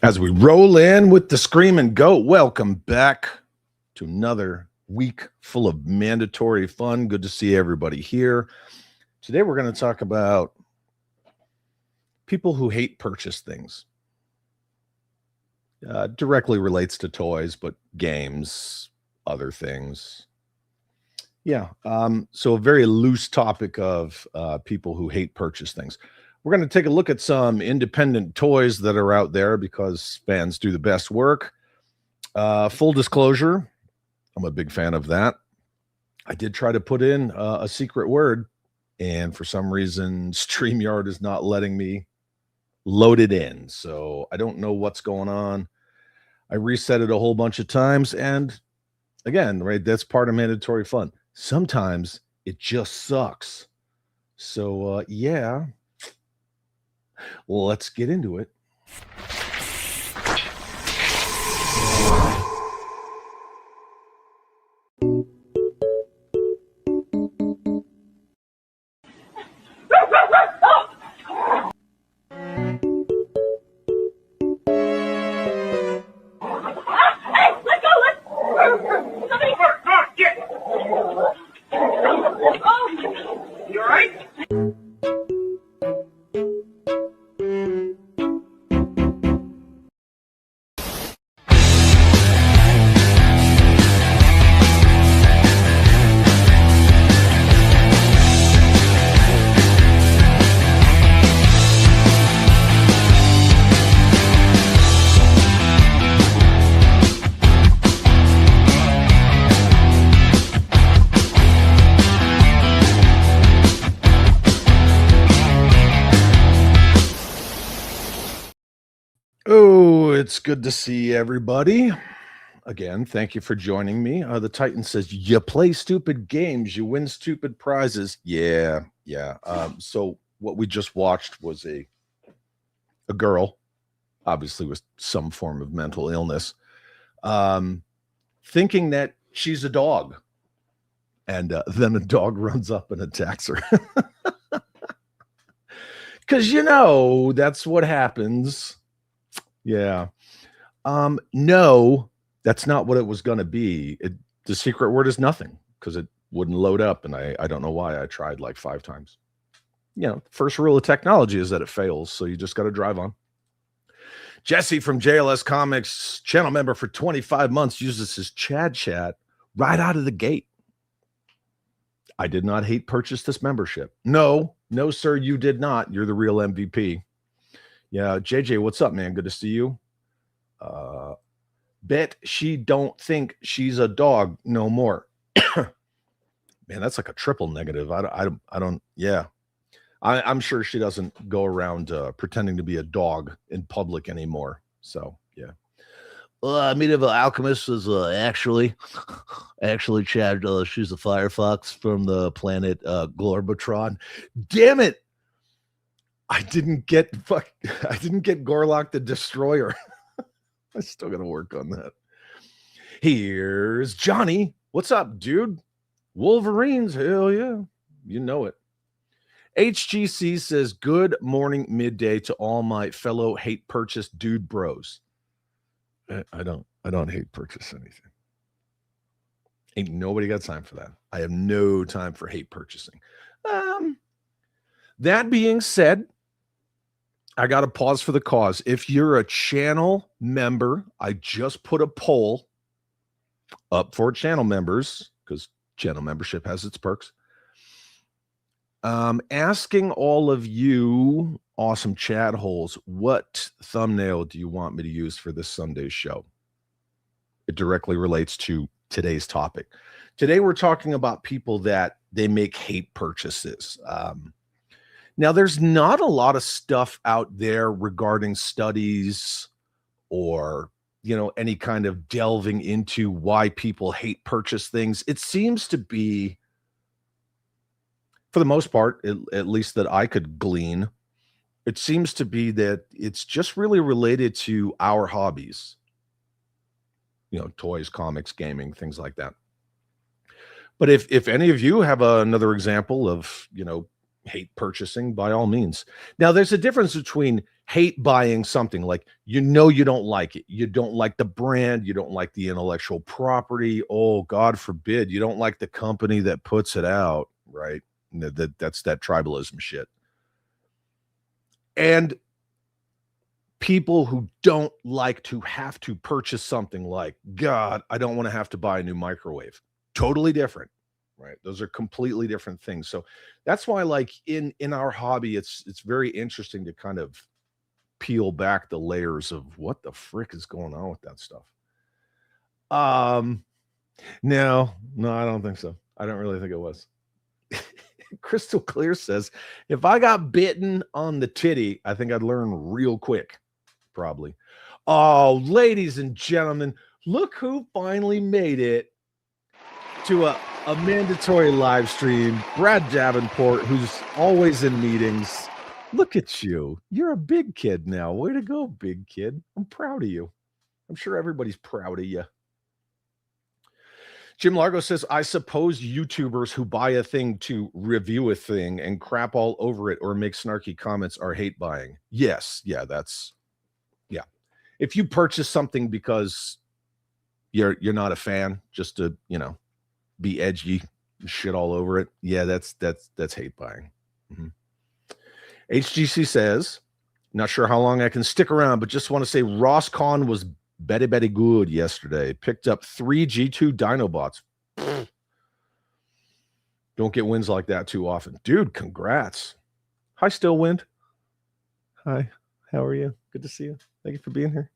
As we roll in with the Screaming Goat, welcome back to another week full of mandatory fun. Good to see everybody here. Today, we're going to talk about people who hate purchase things. Directly relates to toys, but games, other things. Yeah. So a very loose topic of people who hate purchase things. We're going to take a look at some independent toys that are out there because fans do the best work. Full disclosure, I'm a big fan of that. I did try to put in a secret word, and for some reason, StreamYard is not letting me load it in. So I don't know what's going on. I reset it a whole bunch of times. And again, right, that's part of mandatory fun. Sometimes it just sucks. So, yeah, well, let's get into it. Oh, it's good to see everybody. Again, thank you for joining me. The Titan says, you play stupid games, you win stupid prizes. Yeah. So what we just watched was a girl, obviously with some form of mental illness, thinking that she's a dog. And then a dog runs up and attacks her. Because, that's what happens. Yeah. No, that's not what it was going to be. The secret word is nothing because it wouldn't load up. And I don't know why. I tried like 5 times. First rule of technology is that it fails. So you just got to drive on. Jesse from JLS Comics, channel member for 25 months, uses his Chad chat right out of the gate. I did not hate purchase this membership. No, sir, you did not. You're the real MVP. Yeah, JJ, what's up, man? Good to see you. Bet she don't think she's a dog no more. Man, that's like a triple negative. I don't. Yeah, I'm sure she doesn't go around pretending to be a dog in public anymore. So yeah. Medieval Alchemist is actually Chad. She's a Firefox from the planet Glorbatron. Damn it! I didn't get Gorlock the Destroyer. I still got to work on that. Here's Johnny. What's up, dude? Wolverines, hell yeah. You know it. HGC says, good morning, midday to all my fellow hate purchase dude bros. I don't hate purchase anything. Ain't nobody got time for that. I have no time for hate purchasing. That being said, I got to pause for the cause. If you're a channel member, I just put a poll up for channel members because channel membership has its perks. Asking all of you awesome chat holes, what thumbnail do you want me to use for this Sunday's show? It directly relates to today's topic. Today, we're talking about people that they make hate purchases. Now, there's not a lot of stuff out there regarding studies or, any kind of delving into why people hate purchase things. It seems to be, for the most part, at least that I could glean, it seems to be that it's just really related to our hobbies. Toys, comics, gaming, things like that. But if any of you have another example of, hate purchasing, by all means. Now, there's a difference between hate buying something like you don't like it. You don't like the brand. You don't like the intellectual property. Oh, God forbid. You don't like the company that puts it out, right? That's that tribalism shit. And people who don't like to have to purchase something like, God, I don't want to have to buy a new microwave. Totally different, right? Those are completely different things. So that's why, like in our hobby, it's very interesting to kind of peel back the layers of what the frick is going on with that stuff. No, I don't think so. I don't really think it was. Crystal Clear says, if I got bitten on the titty, I think I'd learn real quick. Probably. Oh, ladies and gentlemen, look who finally made it to a mandatory live stream. Brad Davenport, who's always in meetings. Look at you. You're a big kid now. Way to go, big kid. I'm proud of you. I'm sure everybody's proud of you. Jim Largo says, I suppose YouTubers who buy a thing to review a thing and crap all over it or make snarky comments are hate buying. Yes. Yeah, that's, yeah. If you purchase something because you're not a fan, just to, be edgy, shit all over it. Yeah, that's hate buying. Mm-hmm. HGC says, not sure how long I can stick around, but just want to say Rosscon was very good yesterday. Picked up 3 G2 Dinobots. Don't get wins like that too often. Dude, congrats. Hi, Stillwind. Hi, how are you? Good to see you. Thank you for being here.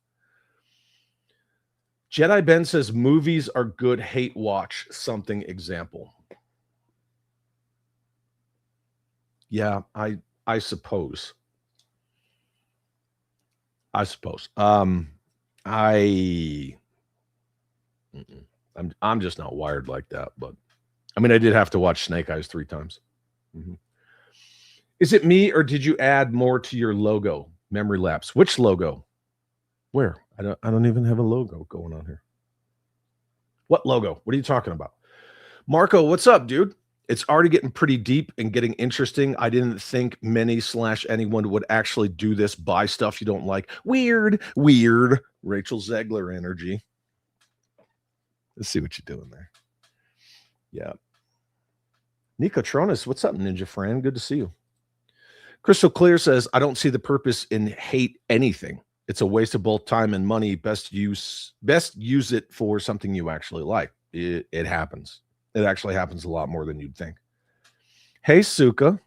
Jedi Ben says movies are good, hate watch something example. Yeah, I suppose. I'm just not wired like that, but I mean, I did have to watch Snake Eyes 3 times. Mm-hmm. Is it me or did you add more to your logo? Memory lapse. Which logo? Where? I don't even have a logo going on here. What logo? What are you talking about? Marco, what's up, dude? It's already getting pretty deep and getting interesting. I didn't think anyone would actually do this, buy stuff you don't like. Weird. Rachel Zegler energy. Let's see what you're doing there. Yeah. Nico Tronis, what's up, Ninja Fran? Good to see you. Crystal Clear says, I don't see the purpose in hate anything. It's a waste of both time and money. Best use it for something you actually like. It happens. It actually happens a lot more than you'd think. Hey, Suka.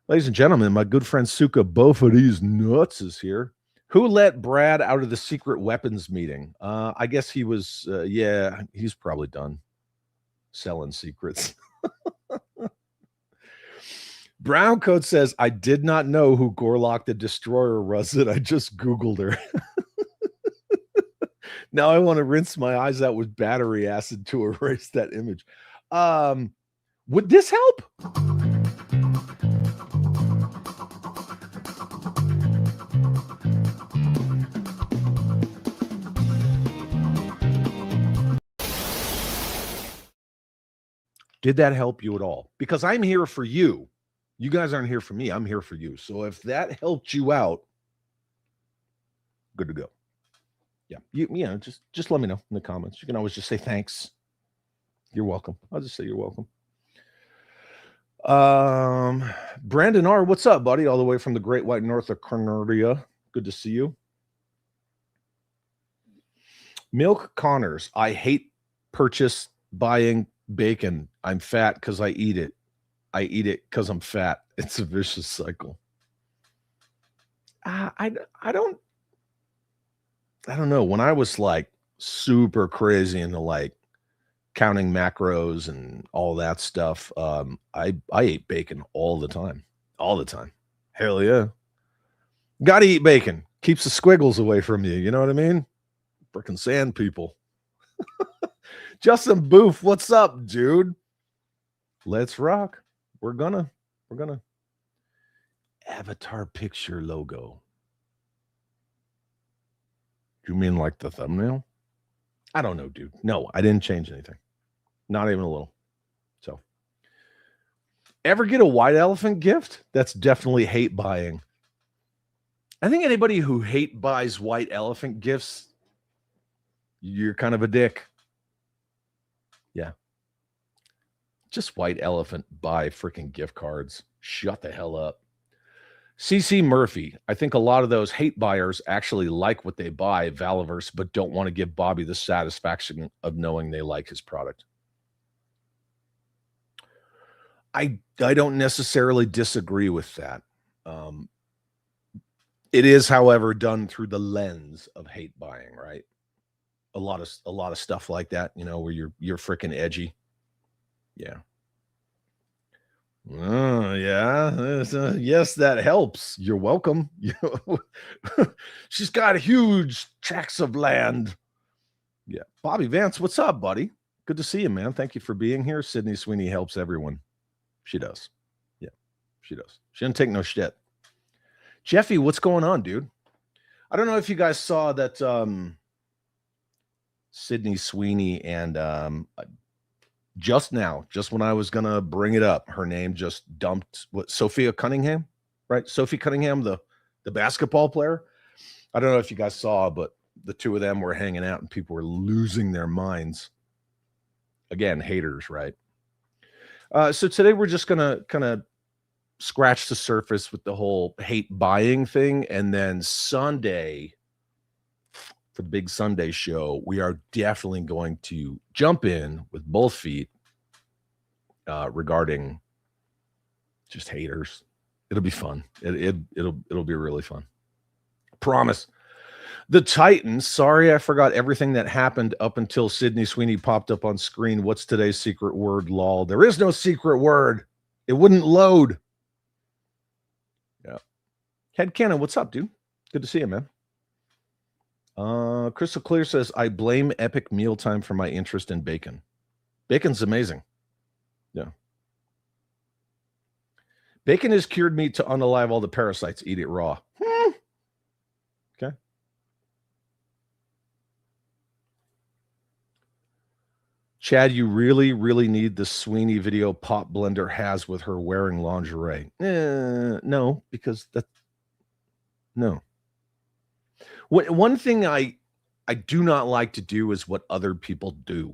Ladies and gentlemen, my good friend Suka, both of these nuts is here. Who let Brad out of the secret weapons meeting? I guess he was, he's probably done selling secrets. Brown Coat says, I did not know who Gorlock the Destroyer was, and I just Googled her. Now I want to rinse my eyes out with battery acid to erase that image. Would this help? Did that help you at all? Because I'm here for you. You guys aren't here for me. I'm here for you. So if that helped you out, good to go. Yeah, just let me know in the comments. You can always just say thanks. You're welcome. I'll just say you're welcome. Brandon R, what's up, buddy? All the way from the Great White North of Cornelia. Good to see you. Milk Connors, I hate purchase buying bacon. I'm fat because I eat it. I eat it because I'm fat. It's a vicious cycle. I don't know. When I was like super crazy into like counting macros and all that stuff, I ate bacon all the time. Hell yeah. Gotta eat bacon. Keeps the squiggles away from you. You know what I mean? Frickin' sand people. Justin Booth, what's up, dude? Let's rock. We're gonna avatar picture logo. Do you mean like the thumbnail? I don't know, dude. No, I didn't change anything. Not even a little. So Ever get a white elephant gift? That's definitely hate buying. I think anybody who hate buys white elephant gifts, you're kind of a dick. Yeah. Just white elephant buy freaking gift cards. Shut the hell up. CC Murphy, I think a lot of those hate buyers actually like what they buy, Valaverse, but don't want to give Bobby the satisfaction of knowing they like his product. I don't necessarily disagree with that. It is, however, done through the lens of hate buying, right? A lot of stuff like that, where you're freaking edgy. Yeah. Yeah. Yes, that helps. You're welcome. She's got huge tracts of land. Yeah. Bobby Vance, what's up, buddy? Good to see you, man. Thank you for being here. Sydney Sweeney helps everyone. She does. Yeah, she does. She doesn't take no shit. Jeffy, what's going on, dude? I don't know if you guys saw that Sydney Sweeney and just when I was gonna bring it up, her name just dumped Sophia Cunningham, right? Sophie Cunningham, the basketball player. I don't know if you guys saw, but the two of them were hanging out and people were losing their minds. Again, haters, right? So today we're just gonna kind of scratch the surface with the whole hate buying thing, and then Sunday, for the big Sunday show, we are definitely going to jump in with both feet regarding just haters. It'll be fun. It'll be really fun. Promise. The Titans. Sorry, I forgot everything that happened up until Sydney Sweeney popped up on screen. What's today's secret word? Lol. There is no secret word. It wouldn't load. Yeah. Head Cannon, what's up, dude? Good to see you, man. Crystal Clear says, I blame Epic Mealtime for my interest in bacon. Bacon's amazing. Yeah. Bacon is cured meat to unalive all the parasites. Eat it raw. Okay. Chad, you really, really need the Sweeney video Pop Blender has with her wearing lingerie. No, because no. One thing I do not like to do is what other people do.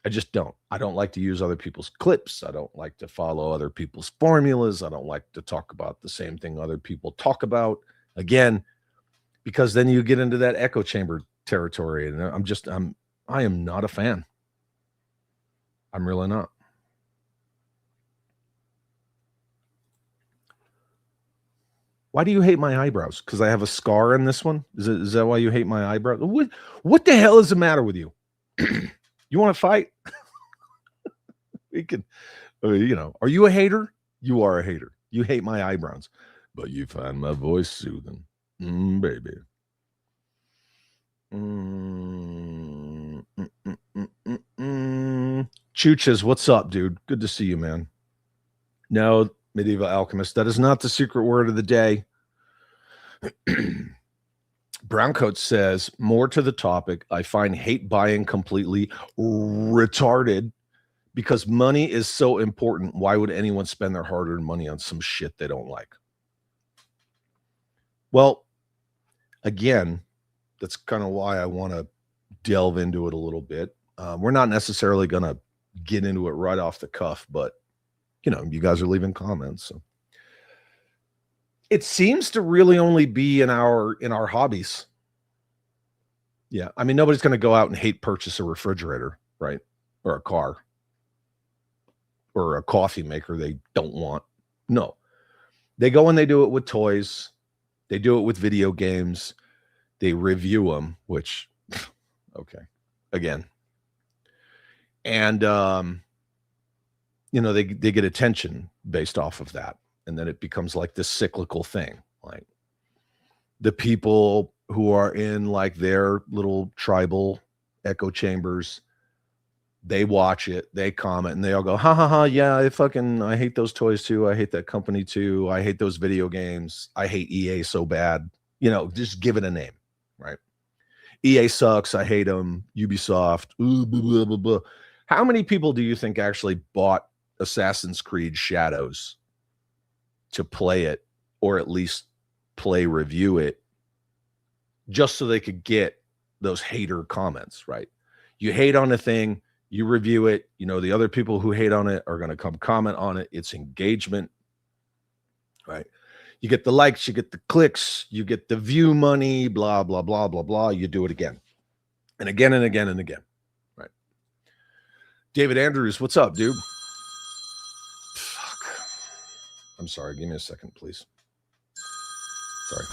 I just don't. I don't like to use other people's clips. I don't like to follow other people's formulas. I don't like to talk about the same thing other people talk about. Again, because then you get into that echo chamber territory, and I am not a fan. I'm really not. Why do you hate my eyebrows? Because I have a scar in this one? Is that why you hate my eyebrows? What the hell is the matter with you? You want to fight? We can, are you a hater? You are a hater. You hate my eyebrows, but you find my voice soothing. Baby. Chooches, what's up, dude? Good to see you, man. No, Medieval Alchemist, that is not the secret word of the day. Browncoat says, more to the topic, I find hate buying completely retarded because money is so important. Why would anyone spend their hard-earned money on some shit they don't like? Well, again, that's kind of why I want to delve into it a little bit. We're not necessarily going to get into it right off the cuff, but you guys are leaving comments. So it seems to really only be in our hobbies. Yeah. I mean, nobody's going to go out and hate purchase a refrigerator, right? Or a car or a coffee maker they don't want. No, they go and they do it with toys. They do it with video games. They review them, which, okay, again. And, they get attention based off of that. And then it becomes like this cyclical thing. Like the people who are in like their little tribal echo chambers, they watch it, they comment, and they all go, ha ha ha, yeah, I hate those toys too. I hate that company too. I hate those video games. I hate EA so bad. Just give it a name, right? EA sucks. I hate them. Ubisoft. Blah, blah, blah, blah. How many people do you think actually bought Assassin's Creed Shadows to play it, or at least review it, just so they could get those hater comments, right? You hate on a thing, you review it, the other people who hate on it are going to come comment on it. It's engagement, right? You get the likes, you get the clicks, you get the view money, blah, blah, blah, blah, blah. You do it again and again and again and again, right? David Andrews, what's up, dude? Fuck. I'm sorry. Give me a second, please. Sorry.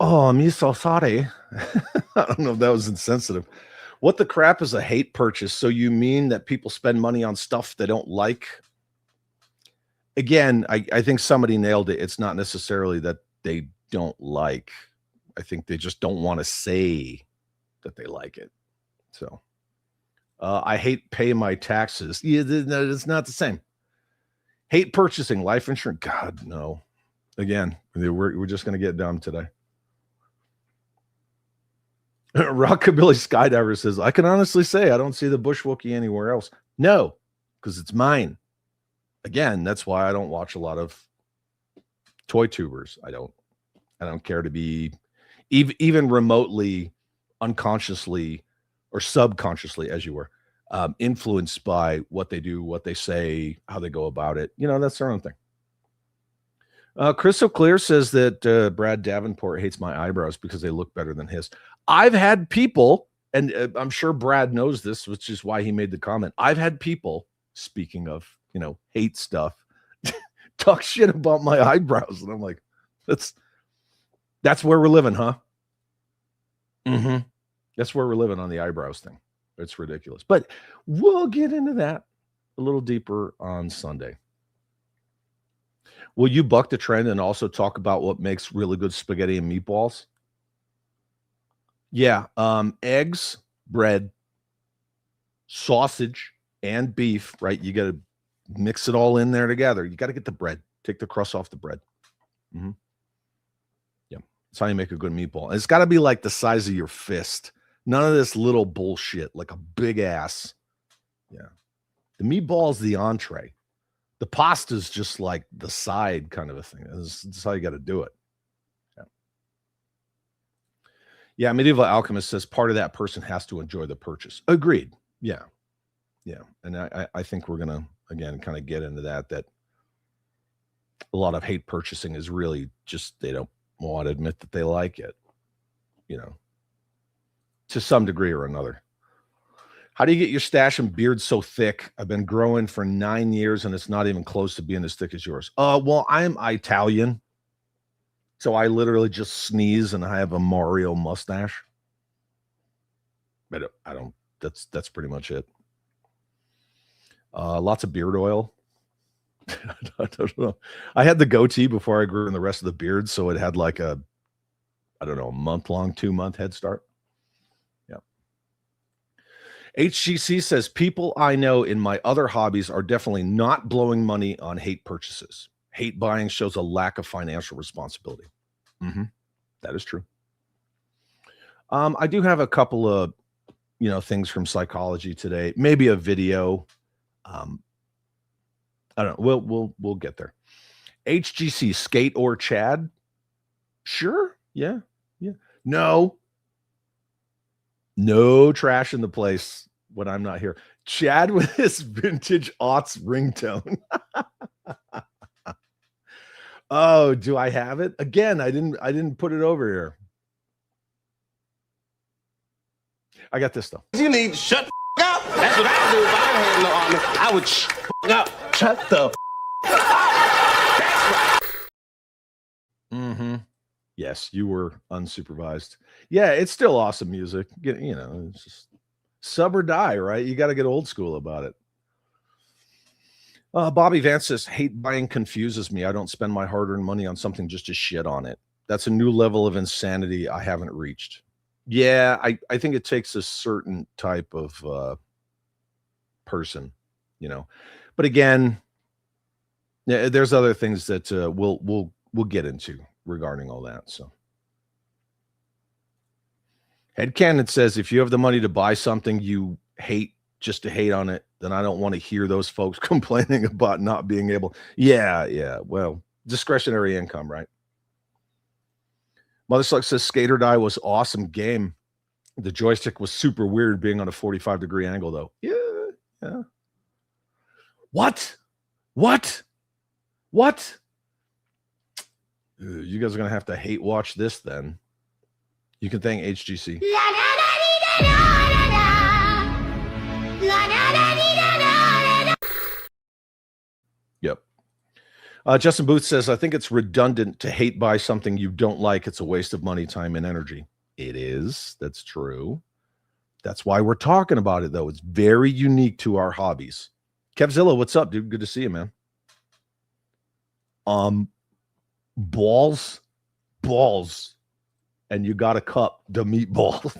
Oh, I'm so sorry. I don't know if that was insensitive. What the crap is a hate purchase? So you mean that people spend money on stuff they don't like? Again, I think somebody nailed it. It's not necessarily that they don't like. I think they just don't want to say that they like it. So I hate paying my taxes. Yeah, it's not the same. Hate purchasing life insurance. God, no. Again, we're just going to get dumb today. Rockabilly Skydiver says, I can honestly say I don't see the Bush Wookiee anywhere else. No, because it's mine. Again, that's why I don't watch a lot of toy tubers. I don't care to be even remotely, unconsciously, or subconsciously, as you were, influenced by what they do, what they say, how they go about it. That's their own thing. Crystal Clear says that Brad Davenport hates my eyebrows because they look better than his. I've had people, and I'm sure Brad knows this, which is why he made the comment. I've had people, speaking of, hate stuff, talk shit about my eyebrows. And I'm like, that's where we're living, huh? Mm-hmm. That's where we're living on the eyebrows thing. It's ridiculous. But we'll get into that a little deeper on Sunday. Will you buck the trend and also talk about what makes really good spaghetti and meatballs? Yeah. Eggs, bread, sausage, and beef, right? You got to mix it all in there together. You got to get the bread. Take the crust off the bread. Mm-hmm. Yeah. That's how you make a good meatball. And it's got to be like the size of your fist. None of this little bullshit, like a big ass. Yeah. The meatball is the entree. The pasta is just like the side kind of a thing. That's how you got to do it. Yeah, Medieval Alchemist says part of that person has to enjoy the purchase. Agreed. Yeah. And I think we're going to, again, kind of get into that a lot of hate purchasing is really just they don't want to admit that they like it, to some degree or another. How do you get your stash and beard so thick? I've been growing for 9 years, and it's not even close to being as thick as yours. Well, I'm Italian. So I literally just sneeze and I have a Mario mustache. But I don't, that's pretty much it. Lots of beard oil. I don't know. I had the goatee before I grew in the rest of the beard. So it had like a month-long, 2-month head start. Yeah. HGC says, people I know in my other hobbies are definitely not blowing money on hate purchases. Hate buying shows a lack of financial responsibility. Mm-hmm. That is true. I do have a couple of, things from psychology today. Maybe a video. I don't know. We'll get there. HGC, skate or Chad? Sure. Yeah. No trash in the place when I'm not here. Chad with his vintage aughts ringtone. Oh, do I have it? Again, I didn't put it over here. I got this though. You need to shut the up. That's what I do if I had no army. I would shut the up. That's right. Mm-hmm. Yes, you were unsupervised. Yeah, it's still awesome music. It's just sub or die, right? You got to get old school about it. Bobby Vance says, hate buying confuses me. I don't spend my hard-earned money on something just to shit on it. That's a new level of insanity I haven't reached. Yeah, I think it takes a certain type of person, But again, yeah, there's other things that we'll get into regarding all that. So, Headcanon says, if you have the money to buy something you hate just to hate on it, then I don't want to hear those folks complaining about not being able. Yeah. Well, discretionary income, right? Mother Suck says Skater Die was awesome game. The joystick was super weird being on a 45-degree angle, though. Yeah. What? You guys are going to have to hate watch this then. You can thank HGC. Yep. Justin Booth says, I think it's redundant to hate buy something you don't like. It's a waste of money, time, and energy. It is. That's true. That's why we're talking about it, though. It's very unique to our hobbies. Kevzilla, what's up, dude? Good to see you, man. Balls, and you got a cup the meatball.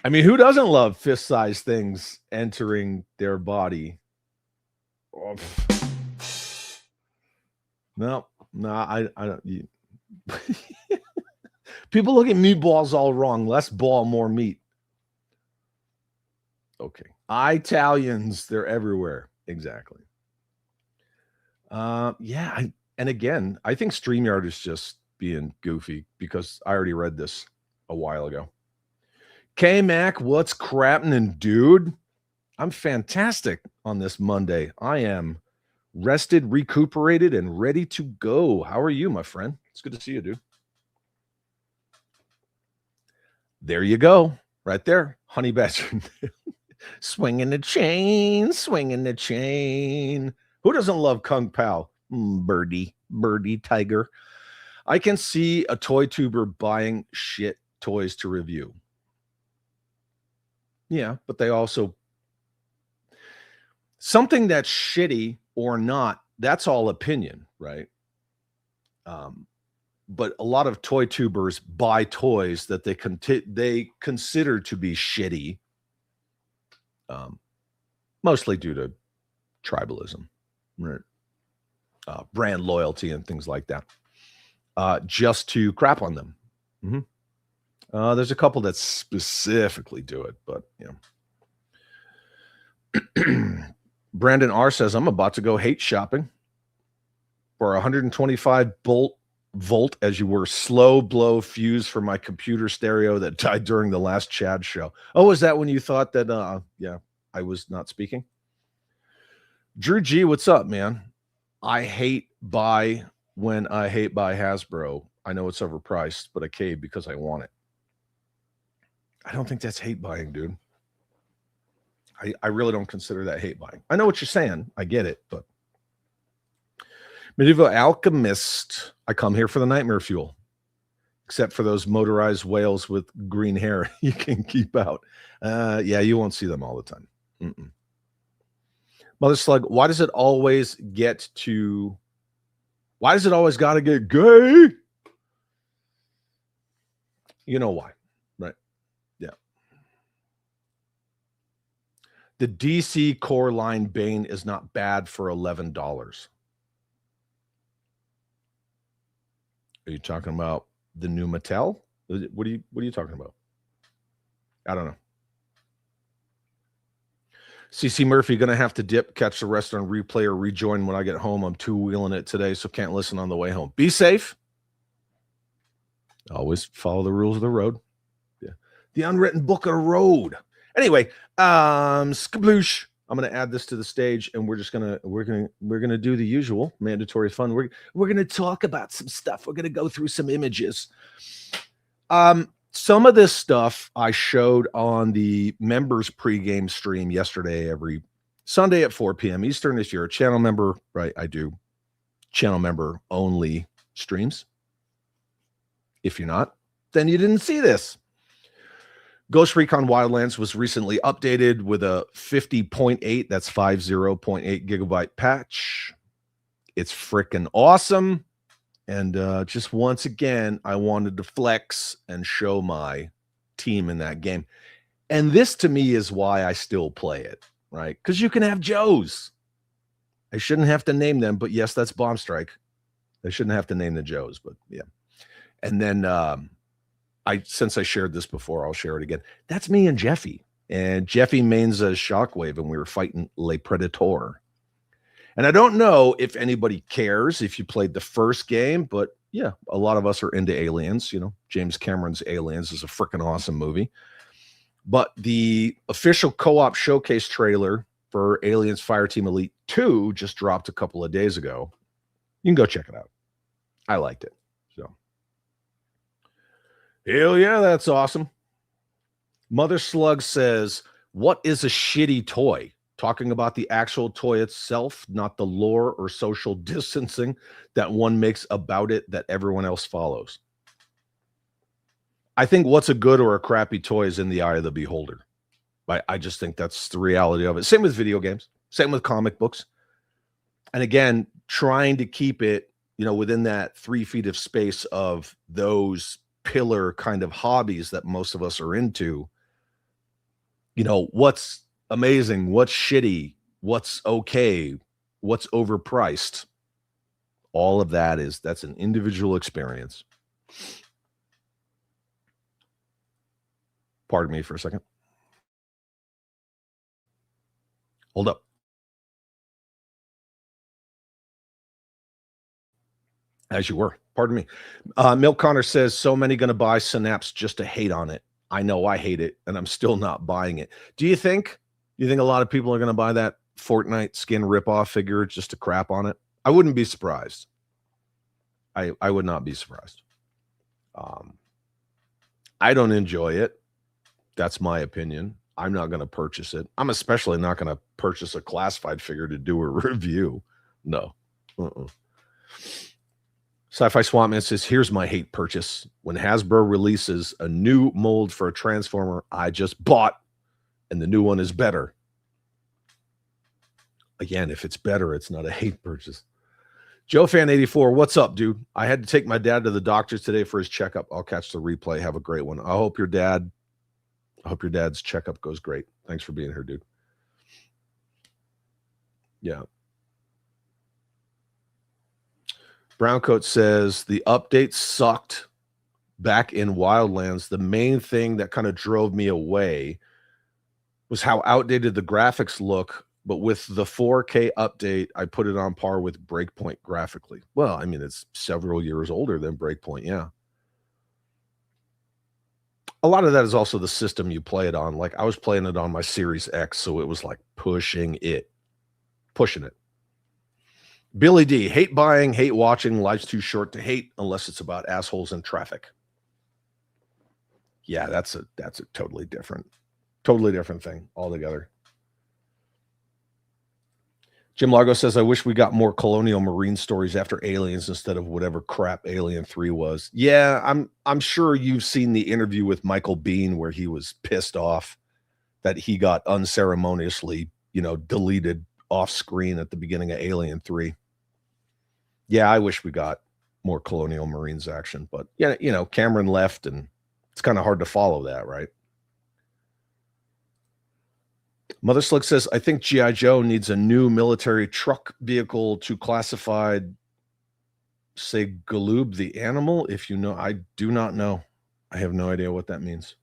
I mean, who doesn't love fist-sized things entering their body? Oh, no, I don't. People look at meatballs all wrong. Less ball, more meat. Okay. Italians, they're everywhere. Exactly. And again, I think StreamYard is just being goofy because I already read this a while ago. K-Mac, what's crappening, dude? I'm fantastic on this Monday. I am rested, recuperated, and ready to go. How are you, my friend? It's good to see you, dude. There you go. Right there. Honey Badger. Swinging the chain. Who doesn't love Kung Pao? Birdie, tiger. I can see a toy tuber buying shit toys to review. Yeah, but they also... Something that's shitty or not, that's all opinion, right? But a lot of toy tubers buy toys that they consider to be shitty, mostly due to tribalism, right? Brand loyalty and things like that, just to crap on them. Mm-hmm. There's a couple that specifically do it, but Brandon R says, I'm about to go hate shopping for 125 volt as you were slow blow fuse for my computer stereo that died during the last Chad show. Oh, is that when you thought that I was not speaking? Drew G, what's up, man? I hate buy when I hate buy Hasbro. I know it's overpriced, but I cave because I want it. I don't think that's hate buying, dude. I really don't consider that hate buying. I know what you're saying. I get it, but Medieval Alchemist, I come here for the nightmare fuel. Except for those motorized whales with green hair you can keep out. Yeah, you won't see them all the time. Mother Slug, why does it always got to get gay? You know why, right? Yeah. The DC core line Bane is not bad for $11. Are you talking about the new Mattel? What are you talking about? I don't know. CC Murphy, gonna have to dip, catch the rest on replay or rejoin when I get home. I'm two-wheeling it today, so can't listen on the way home. Be safe. Always follow the rules of the road. Yeah. The unwritten book of the road. Anyway, skabloosh. I'm gonna add this to the stage, and we're gonna do the usual mandatory fun. We're gonna talk about some stuff. We're gonna go through some images. Some of this stuff I showed on the members pregame stream yesterday. Every Sunday at 4 p.m. Eastern. If you're a channel member, right, I do channel member only streams. If you're not, then you didn't see this. Ghost Recon Wildlands was recently updated with a 50.8, that's 50.8 gigabyte patch. It's freaking awesome. And just once again, I wanted to flex and show my team in that game. And this to me is why I still play it, right? Because you can have Joes. I shouldn't have to name them, but yes, that's Bomb Strike. I shouldn't have to name the Joes, but yeah. And then since I shared this before, I'll share it again. That's me and Jeffy. And Jeffy mains a Shockwave, and we were fighting Le Predator. And I don't know if anybody cares if you played the first game, but yeah, a lot of us are into Aliens. You know, James Cameron's Aliens is a freaking awesome movie. But the official co-op showcase trailer for Aliens Fireteam Elite 2 just dropped a couple of days ago. You can go check it out. I liked it. So, hell yeah, that's awesome. Mother Slug says, what is a shitty toy? Talking about the actual toy itself, not the lore or social distancing that one makes about it that everyone else follows. I think what's a good or a crappy toy is in the eye of the beholder. I just think that's the reality of it. Same with video games, same with comic books. And again, trying to keep it, within that 3 feet of space of those pillar kind of hobbies that most of us are into. What's amazing, what's shitty, what's okay, what's overpriced. All of that's an individual experience. Pardon me for a second. Hold up. As you were. Pardon me. Milk Connor says, so many going to buy Synapse just to hate on it. I know I hate it, and I'm still not buying it. Do you think a lot of people are going to buy that Fortnite skin ripoff figure just to crap on it? I wouldn't be surprised. I would not be surprised. I don't enjoy it. That's my opinion. I'm not going to purchase it. I'm especially not going to purchase a classified figure to do a review. No. Sci-Fi Swampman says, here's my hate purchase. When Hasbro releases a new mold for a Transformer I just bought, and the new one is better. Again, if it's better, it's not a hate purchase. Joe Fan 84, what's up, dude? I had to take my dad to the doctor's today for his checkup. I'll catch the replay. Have a great one. I hope your dad's checkup goes great. Thanks for being here, dude. Yeah. Browncoat says the update sucked back in Wildlands. The main thing that kind of drove me away was how outdated the graphics look. But with the 4K update, I put it on par with Breakpoint graphically. Well, I mean, it's several years older than Breakpoint, yeah. A lot of that is also the system you play it on. Like, I was playing it on my Series X, so it was like pushing it. Billy D, hate buying, hate watching, life's too short to hate unless it's about assholes in traffic. Yeah, that's a totally different thing altogether. Jim Largo says, I wish we got more colonial marine stories after Aliens instead of whatever crap Alien 3 was. Yeah, I'm sure you've seen the interview with Michael Biehn where he was pissed off that he got unceremoniously, deleted off screen at the beginning of Alien 3. Yeah, I wish we got more colonial marines action, but yeah, Cameron left and it's kind of hard to follow that, right? Mother Slick says, I think G.I. Joe needs a new military truck vehicle to classified, say, Galoob the animal. If you know, I do not know. I have no idea what that means.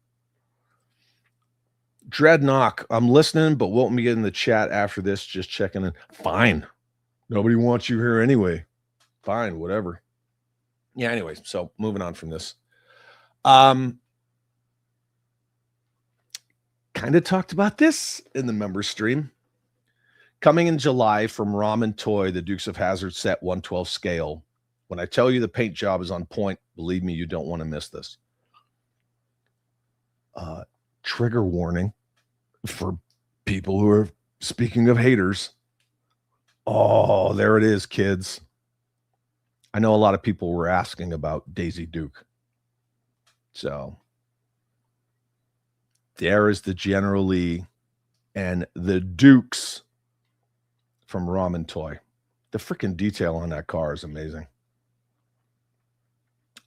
Dreadnought, I'm listening, but won't be in the chat after this. Just checking in. Fine. Nobody wants you here anyway. Fine, whatever. Yeah, anyway, so moving on from this. Kind of talked about this in the member stream. Coming in July from Ramen Toy, the Dukes of Hazzard set 112 scale. When I tell you the paint job is on point, believe me, you don't want to miss this. Trigger warning for people who are Speaking of haters, oh, there it is, kids. I know a lot of people were asking about Daisy Duke. So there is the General Lee and the Dukes from Ramen Toy. The freaking detail on that car is amazing.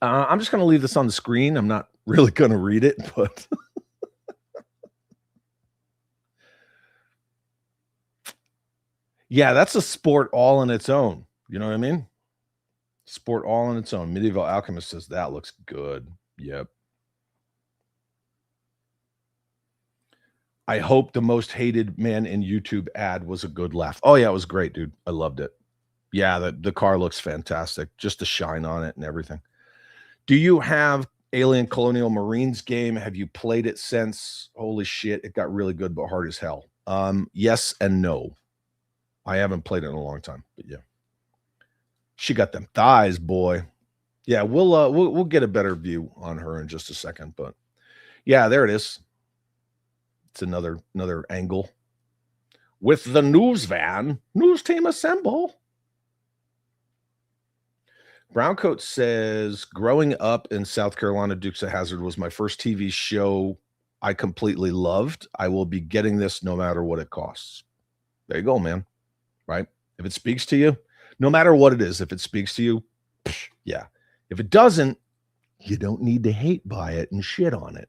I'm just going to leave this on the screen. I'm not really going to read it, but yeah, that's a sport all in its own. You know what I mean? Sport all in its own. Medieval Alchemist says that looks good. Yep. I hope the most hated man in YouTube ad was a good laugh. Oh yeah, it was great, dude. I loved it. Yeah, the car looks fantastic. Just the shine on it and everything. Do you have Alien Colonial Marines game? Have you played it since? Holy shit, it got really good, but hard as hell. Yes and no. I haven't played it in a long time, but yeah. She got them thighs, boy. Yeah, we'll get a better view on her in just a second, but yeah, there it is. It's another angle with the news van. News team assemble. Browncoat says, growing up in South Carolina, Dukes of Hazzard was my first TV show I completely loved. I will be getting this no matter what it costs. There you go, man. Right? If it speaks to you, no matter what it is, if it speaks to you, yeah. If it doesn't, you don't need to hate buy it and shit on it.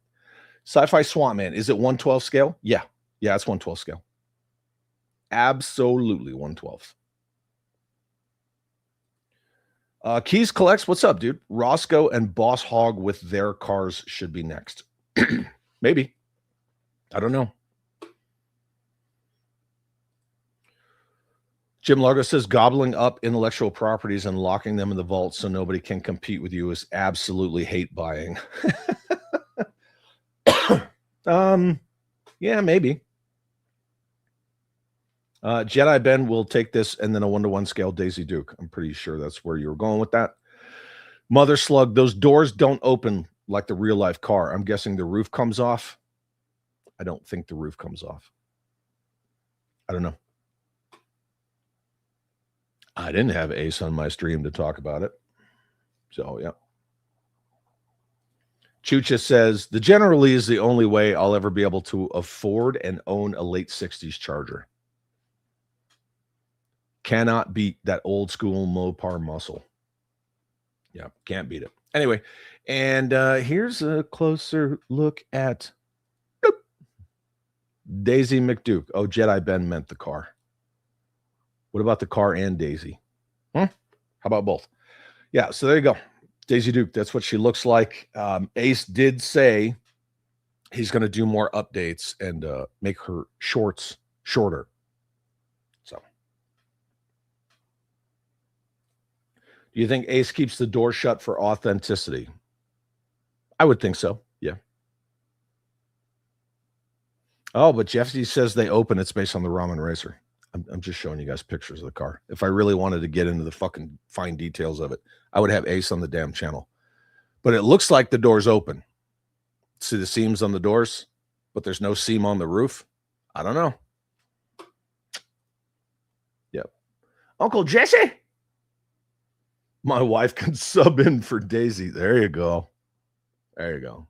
Sci-Fi Swamp Man, is it 1/12 scale? Yeah. Yeah, it's 1/12 scale. Absolutely 1/12. Keys Collects, what's up, dude? Roscoe and Boss Hog with their cars should be next. Maybe. I don't know. Jim Largo says gobbling up intellectual properties and locking them in the vault so nobody can compete with you is absolutely hate buying. Yeah, maybe. Jedi Ben will take this and then a 1-to-1 scale Daisy Duke. I'm pretty sure that's where you were going with that. Mother Slug, those doors don't open like the real life car. I'm guessing the roof comes off. I don't think the roof comes off. I don't know. I didn't have Ace on my stream to talk about it. So, yeah. Chucha says, the General Lee is the only way I'll ever be able to afford and own a late 60s Charger. Cannot beat that old school Mopar muscle. Yeah, can't beat it. Anyway, and here's a closer look at Daisy McDuke. Oh, Jedi Ben meant the car. What about the car and Daisy? How about both? Yeah, so there you go. Daisy Duke, that's what she looks like. Ace did say he's going to do more updates and make her shorts shorter. So, do you think Ace keeps the door shut for authenticity? I would think so. Yeah. Oh, but Jeffy says they open. It's based on the Ramen Racer. I'm just showing you guys pictures of the car. If I really wanted to get into the fucking fine details of it, I would have Ace on the damn channel. But it looks like the door's open. See the seams on the doors, but there's no seam on the roof. I don't know. Yep. Uncle Jesse. My wife can sub in for Daisy. There you go. There you go.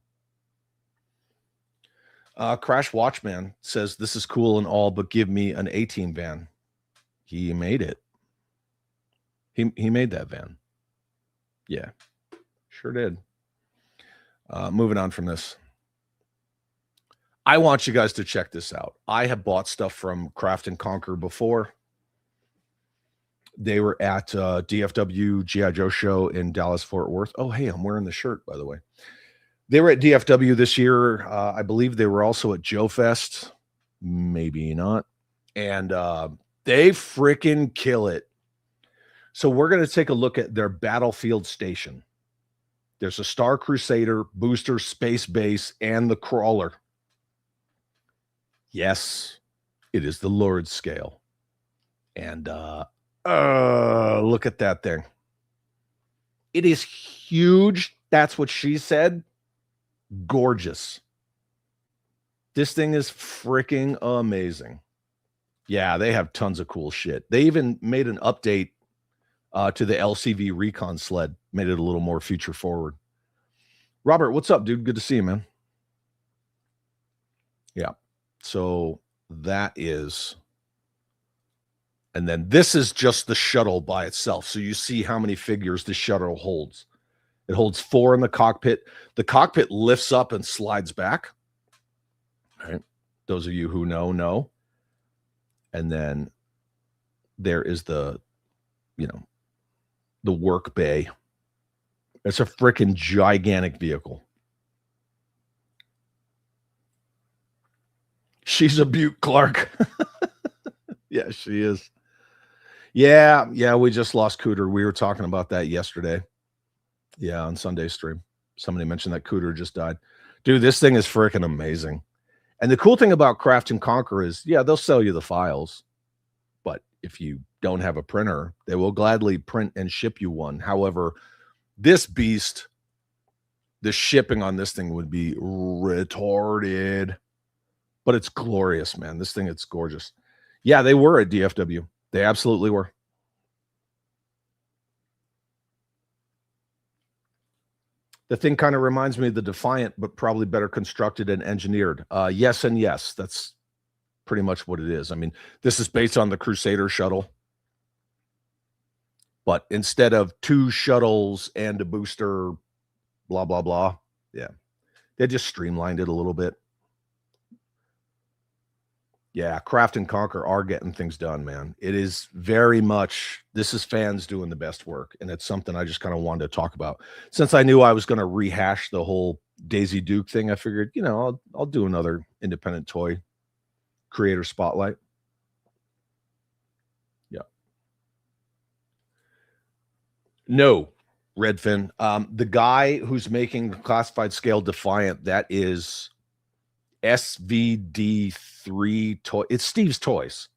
Crash Watchman says, this is cool and all, but give me an A-Team van. He made it. He made that van. Yeah, sure did. Moving on from this. I want you guys to check this out. I have bought stuff from Craft and Conquer before. They were at DFW G.I. Joe show in Dallas, Fort Worth. Oh, hey, I'm wearing the shirt, by the way. They were at DFW this year. I believe they were also at Joe Fest. Maybe not. And they freaking kill it. So we're going to take a look at their battlefield station. There's a Star Crusader, booster, space base, and the crawler. Yes, it is the Lord scale. And look at that thing. It is huge. That's what she said. Gorgeous. This thing is freaking amazing. Yeah, they have tons of cool shit. They even made an update to the LCV Recon sled, made it a little more future forward. Robert, what's up, dude? Good to see you, man. Yeah. So that is, and then this is just the shuttle by itself. So you see how many figures the shuttle holds. It holds 4 in the cockpit. The cockpit lifts up and slides back. All right. Those of you who know. And then there is the, the work bay. It's a freaking gigantic vehicle. She's a Butte Clark. Yeah, she is. Yeah, we just lost Cooter. We were talking about that yesterday. Yeah, on Sunday stream. Somebody mentioned that Cooter just died. Dude, this thing is freaking amazing. And the cool thing about Craft and Conquer is, yeah, they'll sell you the files. But if you don't have a printer, they will gladly print and ship you one. However, this beast, the shipping on this thing would be retarded. But it's glorious, man. This thing, it's gorgeous. Yeah, they were at DFW. They absolutely were. The thing kind of reminds me of the Defiant, but probably better constructed and engineered. Yes and yes. That's pretty much what it is. I mean, this is based on the Crusader shuttle. But instead of 2 shuttles and a booster, blah, blah, blah. Yeah. They just streamlined it a little bit. Yeah, Craft and Conquer are getting things done, man. It is very much, this is fans doing the best work, and it's something I just kind of wanted to talk about. Since I knew I was going to rehash the whole Daisy Duke thing, I figured, I'll do another independent toy creator spotlight. Yeah. No, Redfin. The guy who's making the classified scale Defiant, that is SVD3 toy. It's Steve's Toys.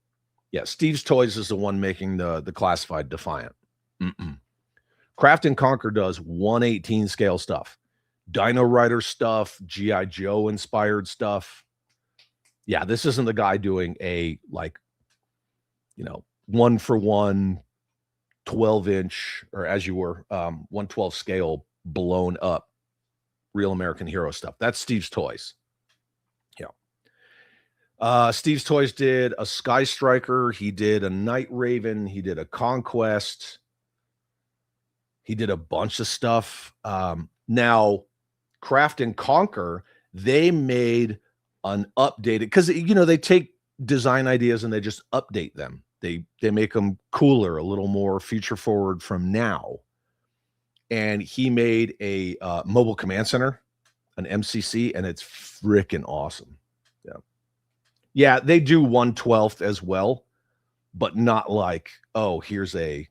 Yeah, Steve's Toys is the one making the classified Defiant. Craft and Conquer does 1/18 scale stuff, Dino Rider stuff, GI Joe inspired stuff. Yeah, this isn't the guy doing a 1-for-1 12-inch, or as you were 1/12 scale blown up Real American Hero stuff. That's Steve's Toys. Steve's Toys did a Sky Striker. He did a Night Raven. He did a Conquest. He did a bunch of stuff. Now, Craft and Conquer, they made an updated, because they take design ideas and they just update them. They make them cooler, a little more future forward from now. And he made a mobile command center, an MCC, and it's freaking awesome. Yeah, they do 1/12 as well, but not like, oh, here's a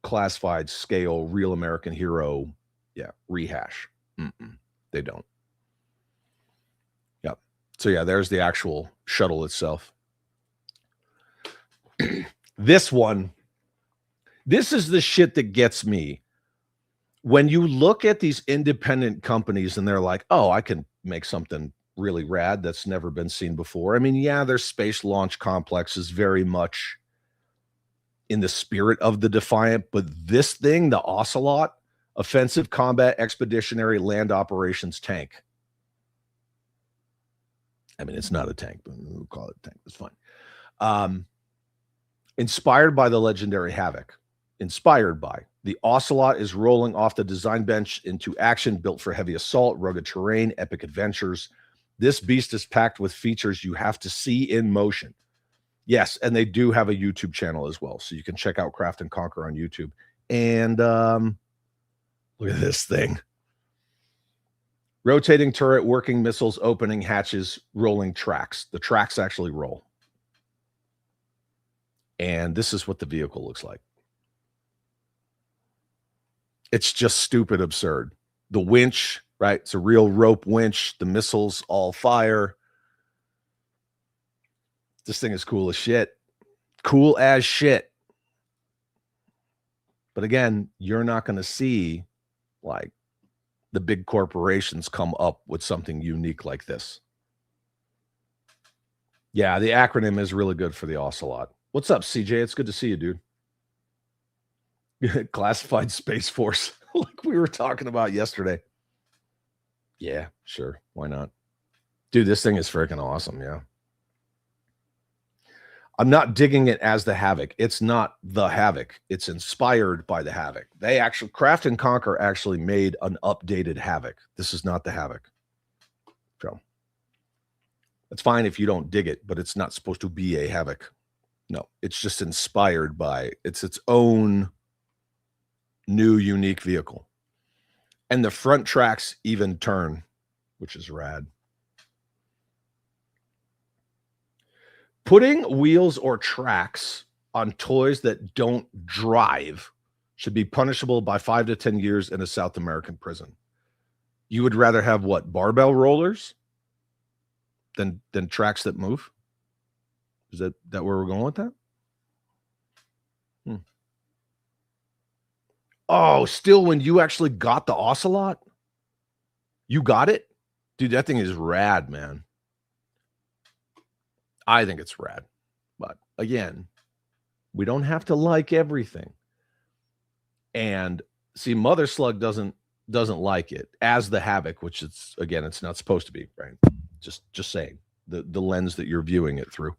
classified scale Real American Hero, rehash. They don't. Yeah. So yeah, there's the actual shuttle itself. This one, this is the shit that gets me. When you look at these independent companies and they're like, oh, I can make something really rad that's never been seen before. I mean, yeah, their space launch complex is very much in the spirit of the Defiant, but this thing, the Ocelot, Offensive Combat Expeditionary Land Operations Tank. I mean, it's not a tank, but we'll call it a tank. It's fine. Inspired by the legendary Havoc. Inspired by. The Ocelot is rolling off the design bench into action, built for heavy assault, rugged terrain, epic adventures. This beast is packed with features you have to see in motion. Yes, and they do have a YouTube channel as well, so you can check out Craft and Conquer on YouTube. And look at this thing. Rotating turret, working missiles, opening hatches, rolling tracks. The tracks actually roll. And this is what the vehicle looks like. It's just stupid absurd. The winch, right? It's a real rope winch. The missiles all fire. This thing is cool as shit. Cool as shit. But again, you're not going to see like the big corporations come up with something unique like this. Yeah, the acronym is really good for the ocelot. What's up, CJ? It's good to see you, dude. Classified Space Force, like we were talking about yesterday. Yeah, sure. Why not? Dude, this thing is freaking awesome. Yeah. I'm not digging it as the Havoc. It's not the Havoc. It's inspired by the Havoc. They actually, Craft and Conquer actually made an updated Havoc. This is not the Havoc. So it's fine if you don't dig it, but it's not supposed to be a Havoc. No, it's just inspired by, it's its own new unique vehicle. And the front tracks even turn, which is rad. Putting wheels or tracks on toys that don't drive should be punishable by 5 to 10 years in a South American prison. You would rather have what, barbell rollers than tracks that move? Is that where we're going with that? Oh, still when you actually got the Ocelot? You got it? Dude, that thing is rad, man. I think it's rad. But again, we don't have to like everything. And see, Mother Slug doesn't like it as the Havoc, which it's again, it's not supposed to be, right? Just saying the lens that you're viewing it through.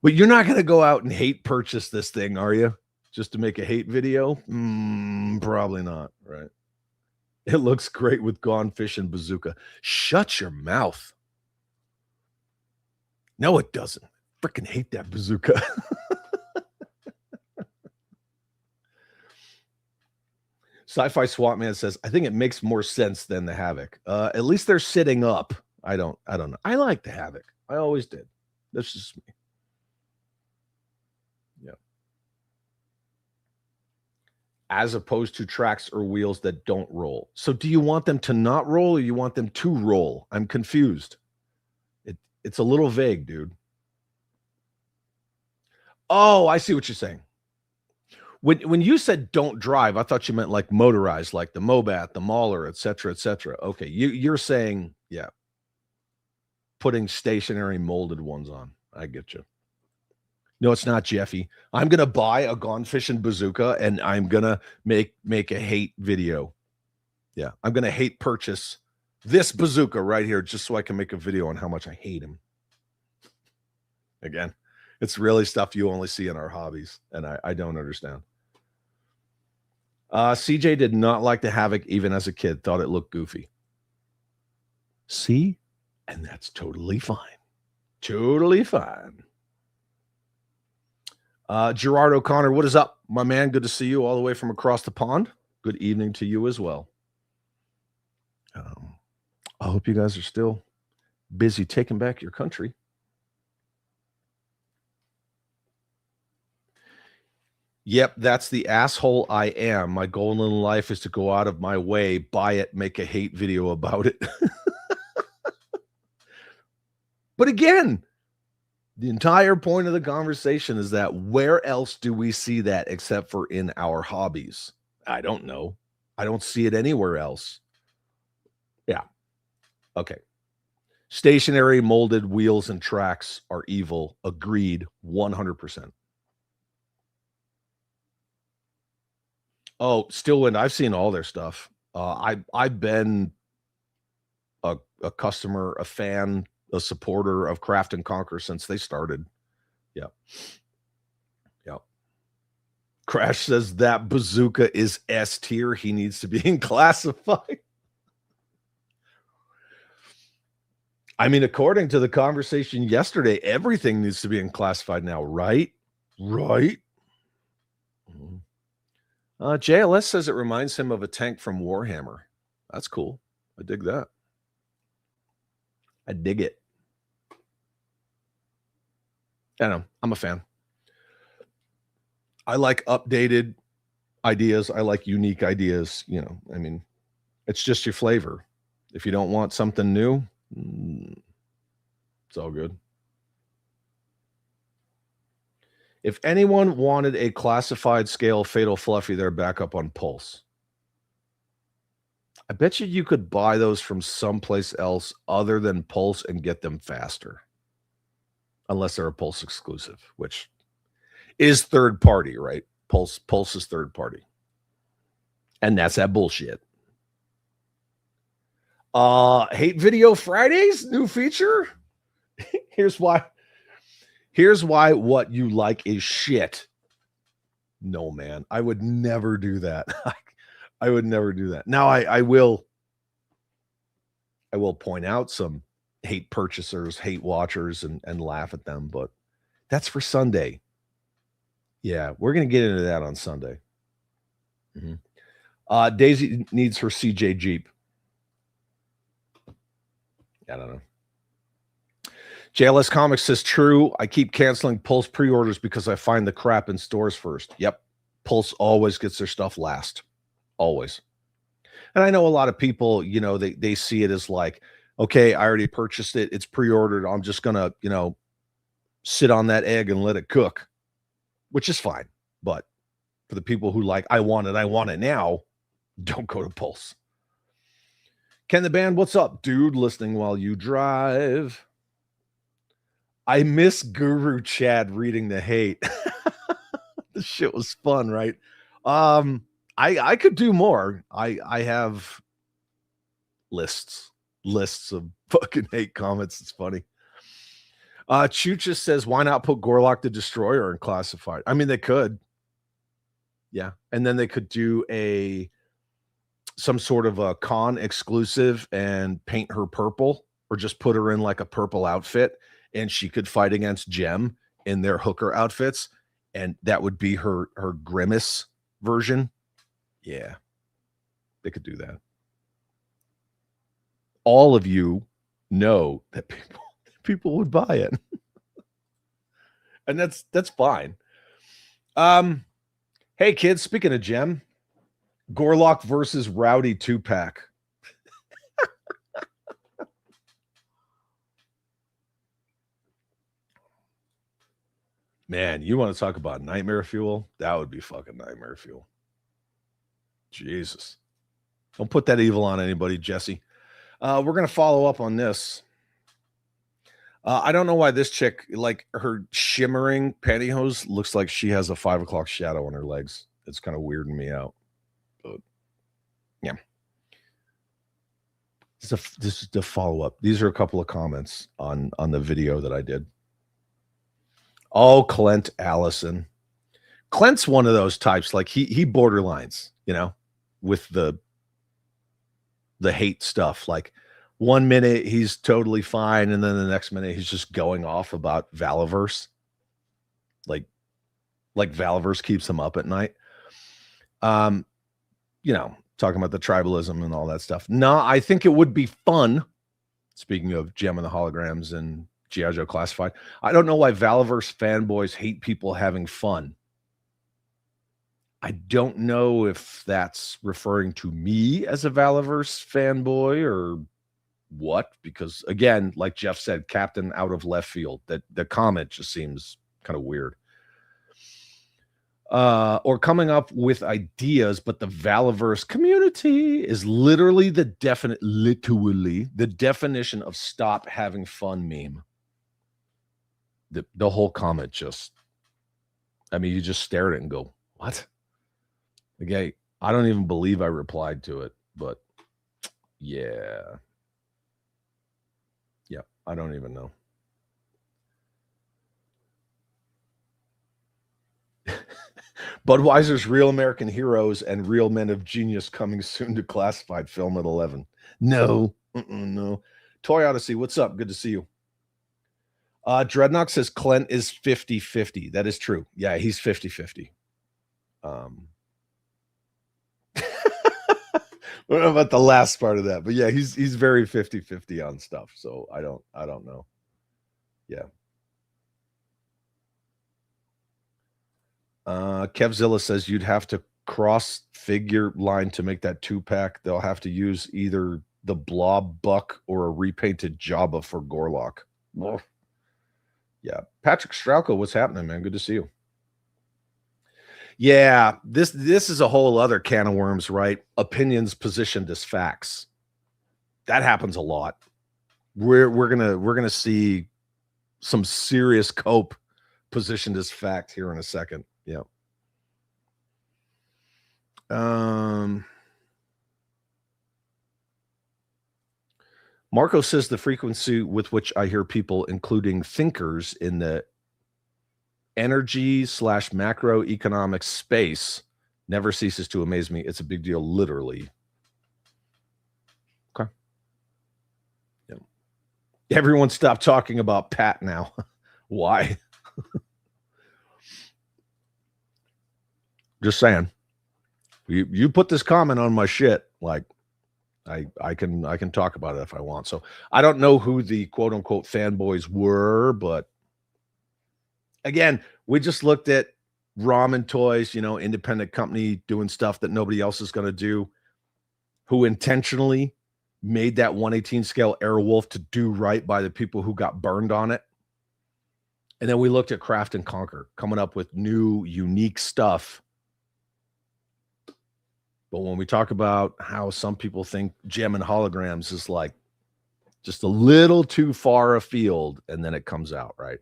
But you're not going to go out and hate purchase this thing, are you? Just to make a hate video? Probably not, right? It looks great with Gone Fishing Bazooka. Shut your mouth. No, it doesn't. Freaking hate that bazooka. Sci-Fi Swap Man says, I think it makes more sense than the Havoc. At least they're sitting up. I don't know. I like the Havoc. I always did. That's just me. Yeah. As opposed to tracks or wheels that don't roll. So do you want them to not roll or you want them to roll? I'm confused. It's a little vague, dude. Oh, I see what you're saying. When you said don't drive, I thought you meant like motorized, like the Mobat, the Mauler, et cetera, et cetera. Okay, you're saying, yeah, putting stationary molded ones on. I get you. No, it's not, Jeffy. I'm gonna buy a Gone Fishing Bazooka and I'm gonna make a hate video. Yeah, I'm gonna hate purchase this bazooka right here just so I can make a video on how much I hate him. Again, it's really stuff you only see in our hobbies, and I don't understand. CJ did not like the Havoc even as a kid, thought it looked goofy. See? And that's totally fine. Totally fine. Gerard O'Connor, what is up, my man? Good to see you all the way from across the pond. Good evening to you as well. I hope you guys are still busy taking back your country. Yep, that's the asshole I am. My goal in life is to go out of my way, buy it, make a hate video about it. But again, the entire point of the conversation is that where else do we see that except for in our hobbies? I don't know. I don't see it anywhere else. Yeah. Okay. Stationary molded wheels and tracks are evil. Agreed. 100%. Oh, Stillwind, I've seen all their stuff. I've been a customer, a fan, a supporter of Craft and Conquer since they started. Yeah. Yeah. Crash says that bazooka is S tier. He needs to be in classified. I mean, according to the conversation yesterday, everything needs to be in classified now, right? Right. JLS says it reminds him of a tank from Warhammer. That's cool. I dig that. I dig it. I know. I'm a fan. I like updated ideas. I like unique ideas. You know, I mean, it's just your flavor. If you don't want something new, it's all good. If anyone wanted a classified scale Fatal Fluffy, they're back up on Pulse. I bet you could buy those from someplace else other than Pulse and get them faster. unless they're a Pulse exclusive, which is third party, right? Pulse is third party. And that's that bullshit. Hate Video Fridays, new feature. Here's why what you like is shit. No, man, I would never do that. I would never do that. Now I will point out some hate purchasers, hate watchers, and laugh at them, but that's for Sunday. Yeah, we're gonna get into that on Sunday. Daisy needs her CJ Jeep. I don't know. JLS Comics says, true. I keep canceling Pulse pre-orders because I find the crap in stores first. Yep. Pulse always gets their stuff last. Always. And I know a lot of people, you know, they see it as like, okay, I already purchased it. It's pre-ordered. I'm just going to, you know, sit on that egg and let it cook, which is fine. But for the people who like, I want it now, don't go to Pulse. Ken the Band, what's up, dude? Listening while you drive. I miss Guru Chad reading the hate. This shit was fun, right? I could do more. I have lists of fucking hate comments. It's funny. Chucha says, why not put Gorlock the Destroyer in classified? I mean, they could. Yeah. And then they could do some sort of a con exclusive and paint her purple, or just put her in like a purple outfit, and she could fight against Gem in their hooker outfits, and that would be her Grimace version. Yeah, they could do that. All of you know that people would buy it. And that's fine. Hey kids, speaking of Gem, Gorlock versus Rowdy 2-pack. Man, you want to talk about nightmare fuel? That would be fucking nightmare fuel. Jesus. Don't put that evil on anybody, Jesse. We're going to follow up on this. I don't know why this chick, like her shimmering pantyhose, looks like she has a 5 o'clock shadow on her legs. It's kind of weirding me out. But yeah. This is the follow-up. These are a couple of comments on the video that I did. Oh, Clint Allison. Clint's one of those types, like he borderlines, you know, with the hate stuff. Like 1 minute he's totally fine, and then the next minute he's just going off about Valaverse. Like Valaverse keeps him up at night. You know, talking about the tribalism and all that stuff. No, I think it would be fun. Speaking of Gem and the Holograms and G.I. Joe Classified, I don't know why Valaverse fanboys hate people having fun. I don't know if that's referring to me as a Valaverse fanboy or what, because again, like Jeff said, Captain out of left field. That the comment just seems kind of weird. Or coming up with ideas, but the Valaverse community is literally the definition of stop having fun meme. The whole comment just, I mean, you just stare at it and go, what? Okay, I don't even believe I replied to it, but yeah. Yeah, I don't even know. Budweiser's Real American Heroes and Real Men of Genius coming soon to Classified Film at 11. No. No. Toy Odyssey, what's up? Good to see you. Dreadnought says Clint is 50-50. That is true. Yeah, he's 50-50. I don't know about the last part of that, but yeah, he's very 50-50 on stuff. So I don't know. Yeah. Kevzilla says you'd have to cross figure line to make that 2-pack. They'll have to use either the Blob Buck or a repainted Jabba for Gorlock. Oh. Yeah. Patrick Strauko, what's happening, man? Good to see you. Yeah, this is a whole other can of worms, right? Opinions positioned as facts. That happens a lot. We're gonna see some serious cope positioned as fact here in a second. Yeah. Marco says the frequency with which I hear people, including thinkers in the energy / macroeconomic space, never ceases to amaze me. It's a big deal, literally. Okay. Yeah. Everyone stop talking about Pat now. Why? Just saying. You put this comment on my shit, like I can talk about it if I want. So I don't know who the quote unquote fanboys were, but again, we just looked at Ramen Toys, independent company doing stuff that nobody else is going to do, who intentionally made that 118 scale Airwolf to do right by the people who got burned on it. And then we looked at Craft and Conquer coming up with new, unique stuff. But when we talk about how some people think gem and holograms is like just a little too far afield, and then it comes out, right?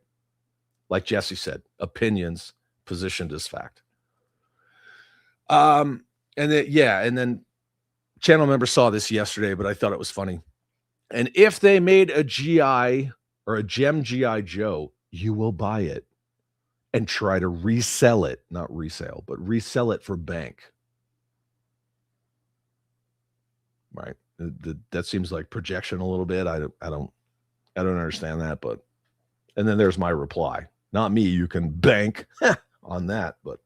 Like Jesse said, opinions positioned as fact. And then channel member saw this yesterday, but I thought it was funny. And if they made a GI or a gem GI Joe, you will buy it and try to resell it, not resale, but resell it for bank. Right. That seems like projection a little bit. I don't understand that, but, and then there's my reply. Not me. You can bank on that, but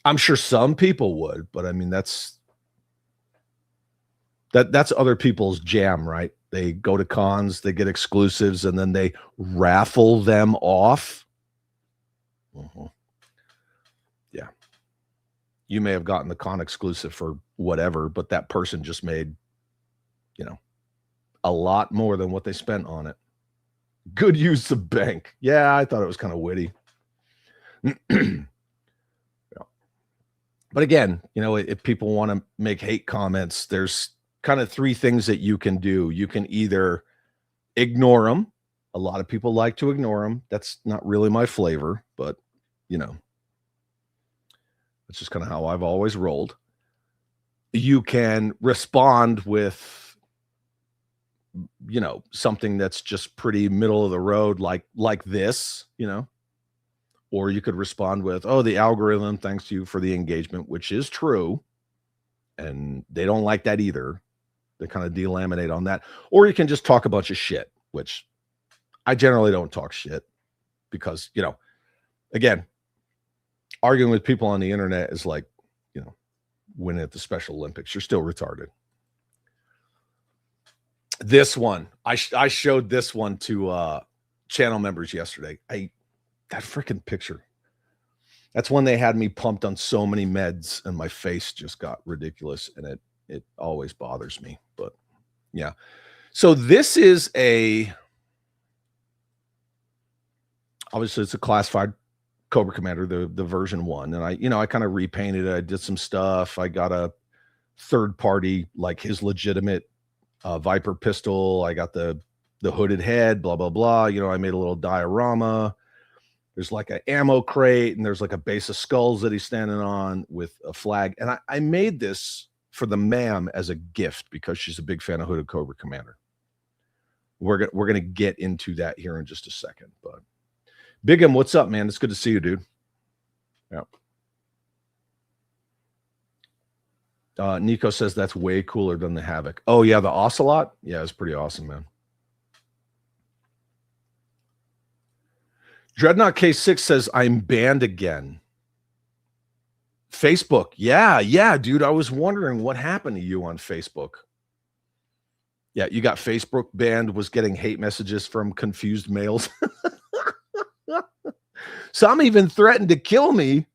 I'm sure some people would, but I mean, that's other people's jam, right? They go to cons, they get exclusives, and then they raffle them off. Mm-hmm. Yeah. You may have gotten the con exclusive for whatever, but that person just made, a lot more than what they spent on it. Good use of bank. Yeah, I thought it was kind of witty. Yeah. But again, if people want to make hate comments, there's kind of three things that you can do. You can either ignore them. A lot of people like to ignore them. That's not really my flavor, but that's just kind of how I've always rolled. You can respond with, something that's just pretty middle of the road, like this, or you could respond with, oh, the algorithm thanks you for the engagement, which is true. And they don't like that either. They kind of delaminate on that. Or you can just talk a bunch of shit, which I generally don't talk shit because, again, arguing with people on the internet is like, winning at the Special Olympics. You're still retarded. This one, I showed this one to channel members yesterday. That freaking picture. That's when they had me pumped on so many meds and my face just got ridiculous, and it always bothers me. But yeah. So this is obviously it's a classified Cobra Commander, the version 1. And I kind of repainted it. I did some stuff. I got a third party, like his legitimate Viper pistol. I got the hooded head, blah, blah, blah. I made a little diorama. There's like an ammo crate, and there's like a base of skulls that he's standing on with a flag. And I made this for the ma'am as a gift because she's a big fan of Hooded Cobra Commander. We're gonna get into that here in just a second. But Big M, what's up, man? It's good to see you, dude. Yeah. Nico says that's way cooler than the Havoc. Oh, yeah, the Ocelot? Yeah, it's pretty awesome, man. Dreadnought K6 says, I'm banned again. Facebook. Yeah, dude. I was wondering what happened to you on Facebook. Yeah, you got Facebook banned, was getting hate messages from confused males. Some even threatened to kill me.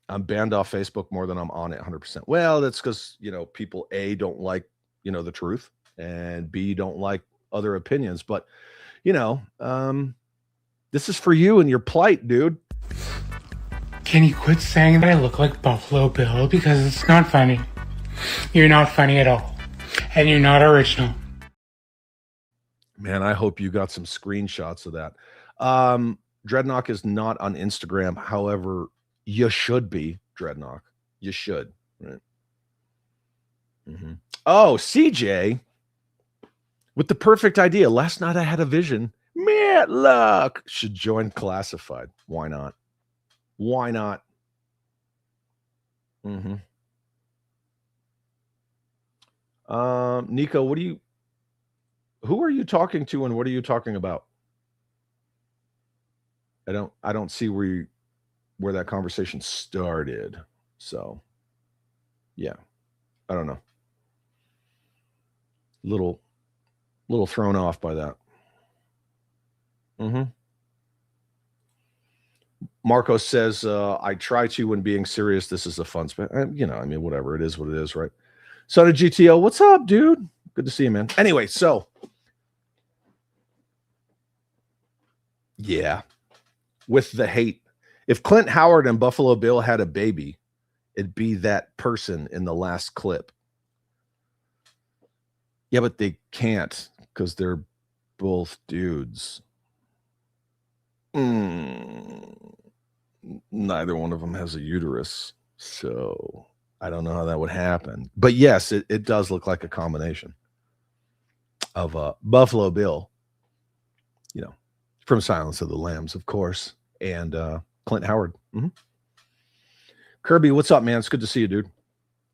I'm banned off Facebook more than I'm on it 100%. Well, that's because, people, A, don't like, the truth, and B, don't like other opinions. But, this is for you and your plight, dude. Can you quit saying that I look like Buffalo Bill? Because it's not funny. You're not funny at all. And you're not original. Man, I hope you got some screenshots of that. Dreadnought is not on Instagram. However, you should be, Dreadnought. You should. Right? Mm-hmm. Oh, CJ, with the perfect idea. Last night I had a vision. Matlock should join Classified. Why not? Why not? Mm-hmm. Nico, who are you talking to and what are you talking about? I don't see where that conversation started. So yeah, I don't know. Little thrown off by that. Mm-hmm. Marco says, I try to when being serious. This is a fun whatever. It is what it is, right? So to GTO, what's up, dude? Good to see you, man. Anyway, so yeah, with the hate. If Clint Howard and Buffalo Bill had a baby, it'd be that person in the last clip. Yeah, but they can't because they're both dudes. Neither one of them has a uterus, so I don't know how that would happen. But yes, it does look like a combination of Buffalo Bill, from Silence of the Lambs, of course, and Clint Howard. Mm-hmm. Kirby, what's up, man? It's good to see you, dude.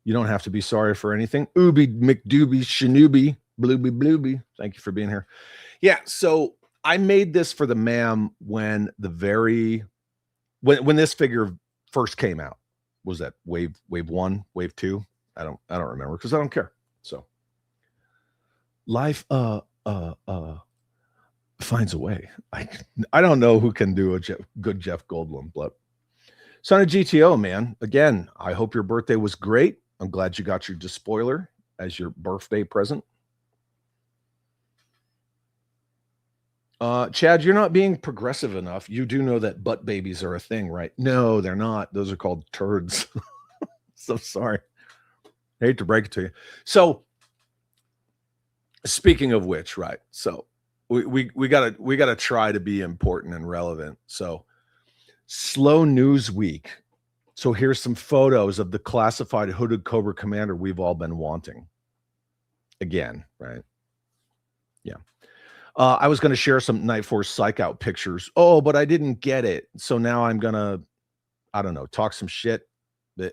You don't have to be sorry for anything. Ooby McDooby Shanooby Blooby. Thank you for being here. Yeah, so I made this for the ma'am when when this figure first came out. Was that wave 1, wave 2? I don't remember because I don't care. So life finds a way. I don't know who can do a good Jeff Goldblum, but Son of GTO, man. Again, I hope your birthday was great. I'm glad you got your despoiler as your birthday present. Chad, you're not being progressive enough. You do know that butt babies are a thing, right? No, they're not. Those are called turds. So sorry. I hate to break it to you. So speaking of which, right? So we gotta try to be important and relevant. So slow news week. So here's some photos of the classified hooded Cobra Commander we've all been wanting. Again, right? Yeah. I was going to share some Night Force Psych Out pictures. Oh, but I didn't get it. So now I'm going to, I don't know, talk some shit.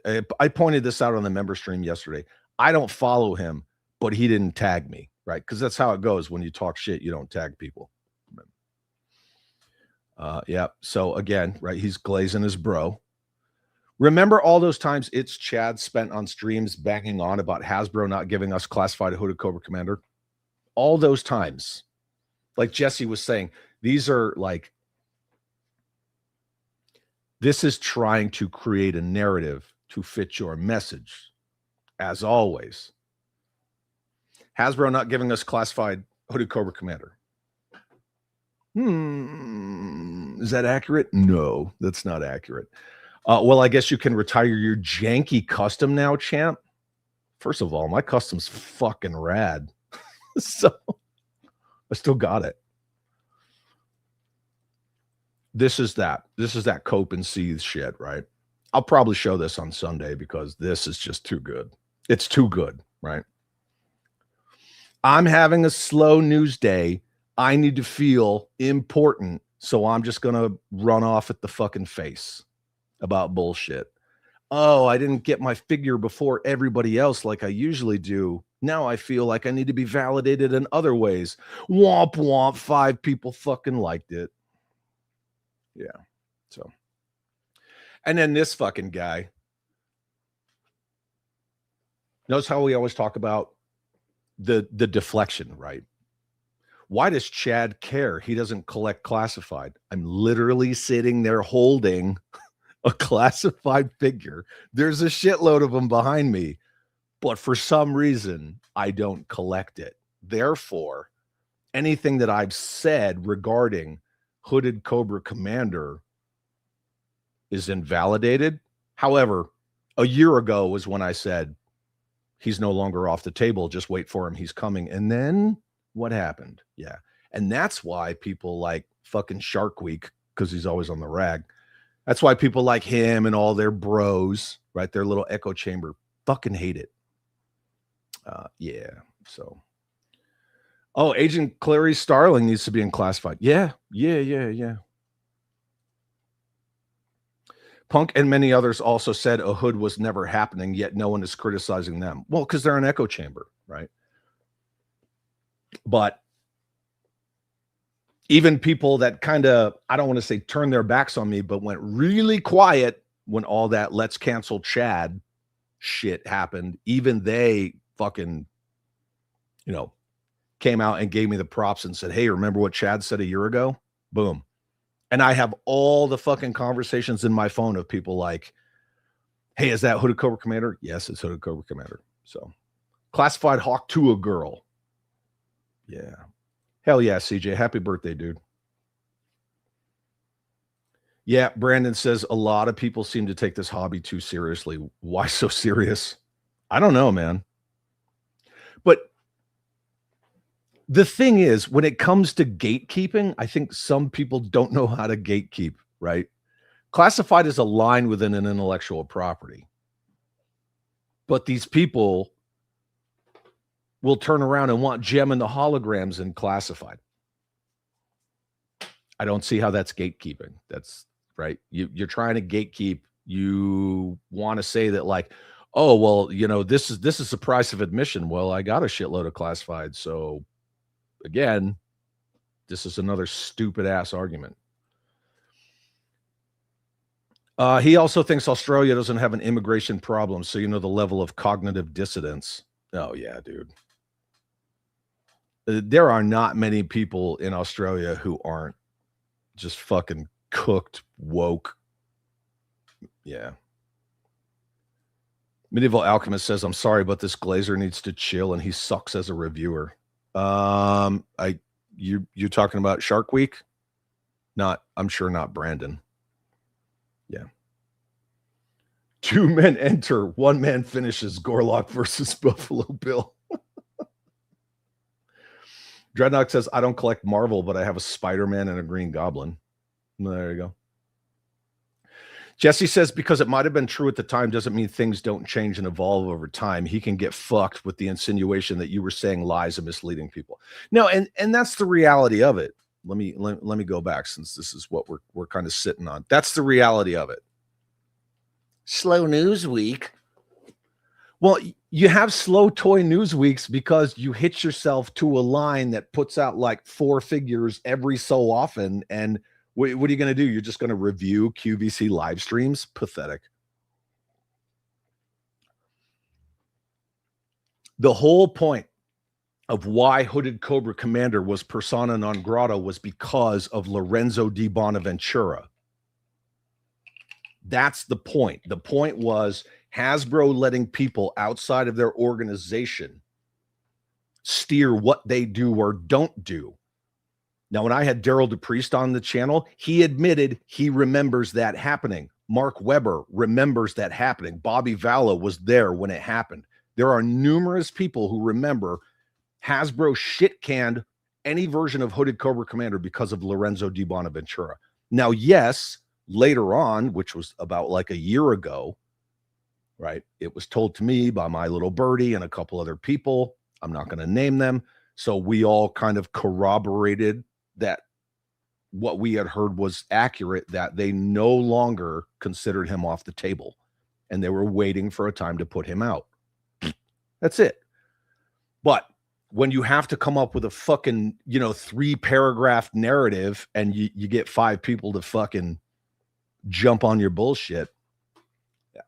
I pointed this out on the member stream yesterday. I don't follow him, but he didn't tag me, right? Because that's how it goes. When you talk shit, you don't tag people. Yeah. So again, right, he's glazing his bro. Remember all those times it's Chad spent on streams banging on about Hasbro not giving us classified hooded Cobra Commander? All those times. Like Jesse was saying, these are like, this is trying to create a narrative to fit your message, as always. Hasbro not giving us classified hooded Cobra Commander. Is that accurate? No, that's not accurate. Well, I guess you can retire your janky custom now, champ. First of all, my custom's fucking rad. So I still got it. This is that cope and seethe shit, right? I'll probably show this on Sunday because this is just too good. It's too good, right? I'm having a slow news day. I need to feel important, so I'm just going to run off at the fucking face about bullshit. Oh, I didn't get my figure before everybody else like I usually do. Now I feel like I need to be validated in other ways. Womp womp, 5 people fucking liked it. Yeah. So, and then this fucking guy. Notice how we always talk about the deflection, right? Why does Chad care? He doesn't collect classified. I'm literally sitting there holding a classified figure. There's a shitload of them behind me, but for some reason, I don't collect it. Therefore, anything that I've said regarding hooded Cobra Commander is invalidated. However, a year ago was when I said he's no longer off the table. Just wait for him. He's coming. And then what happened? Yeah. And that's why people like fucking Shark Week, because he's always on the rag. That's why people like him and all their bros, right? Their little echo chamber fucking hate it. Yeah. So, oh, Agent Clary Starling needs to be in classified. Yeah. Punk and many others also said a hood was never happening, yet no one is criticizing them. Well, because they're an echo chamber, right? But even people that kind of, I don't want to say turned their backs on me, but went really quiet when all that let's cancel Chad shit happened, even they fucking, came out and gave me the props and said, hey, remember what Chad said a year ago? Boom. And I have all the fucking conversations in my phone of people like, hey, is that Hooded Cobra Commander? Yes, it's Hooded Cobra Commander. So, classified Hawk to a girl. Yeah. Hell yeah, CJ. Happy birthday, dude. Yeah, Brandon says a lot of people seem to take this hobby too seriously. Why so serious? I don't know, man. But the thing is, when it comes to gatekeeping, I think some people don't know how to gatekeep, right? Classified is a line within an intellectual property. But these people will turn around and want gem and the holograms in classified. I don't see how that's gatekeeping. That's right. You're trying to gatekeep. You want to say that like, oh, well, this is the price of admission. Well, I got a shitload of classified. So again, this is another stupid ass argument. He also thinks Australia doesn't have an immigration problem. So, the level of cognitive dissonance. Oh, yeah, dude. There are not many people in Australia who aren't just fucking cooked, woke. Yeah. Medieval Alchemist says, I'm sorry, but this Glazer needs to chill and he sucks as a reviewer. You're talking about Shark Week? I'm sure not Brandon. Yeah. 2 men enter, 1 man finishes. Gorlock versus Buffalo Bill. Dreadnought says, I don't collect Marvel, but I have a Spider-Man and a Green Goblin. There you go. Jesse says, because it might have been true at the time doesn't mean things don't change and evolve over time. He can get fucked with the insinuation that you were saying lies and misleading people. No, and that's the reality of it. Let me go back, since this is what we're kind of sitting on. That's the reality of it. Slow news week. Well, you have slow toy news weeks because you hitch yourself to a line that puts out like 4 figures every so often. And what are you going to do? You're just going to review QVC live streams? Pathetic. The whole point of why Hooded Cobra Commander was persona non grata was because of Lorenzo di Bonaventura. That's the point. The point was Hasbro letting people outside of their organization steer what they do or don't do. Now, when I had Daryl DePriest on the channel, he admitted he remembers that happening. Mark Weber remembers that happening. Bobby Valla was there when it happened. There are numerous people who remember Hasbro shit-canned any version of Hooded Cobra Commander because of Lorenzo di Bonaventura. Now, yes, later on, which was about like a year ago, right, it was told to me by my little birdie and a couple other people. I'm not going to name them. So we all kind of corroborated that what we had heard was accurate, that they no longer considered him off the table and they were waiting for a time to put him out. That's it. But when you have to come up with a fucking, 3-paragraph narrative and you get 5 people to fucking jump on your bullshit. Yeah.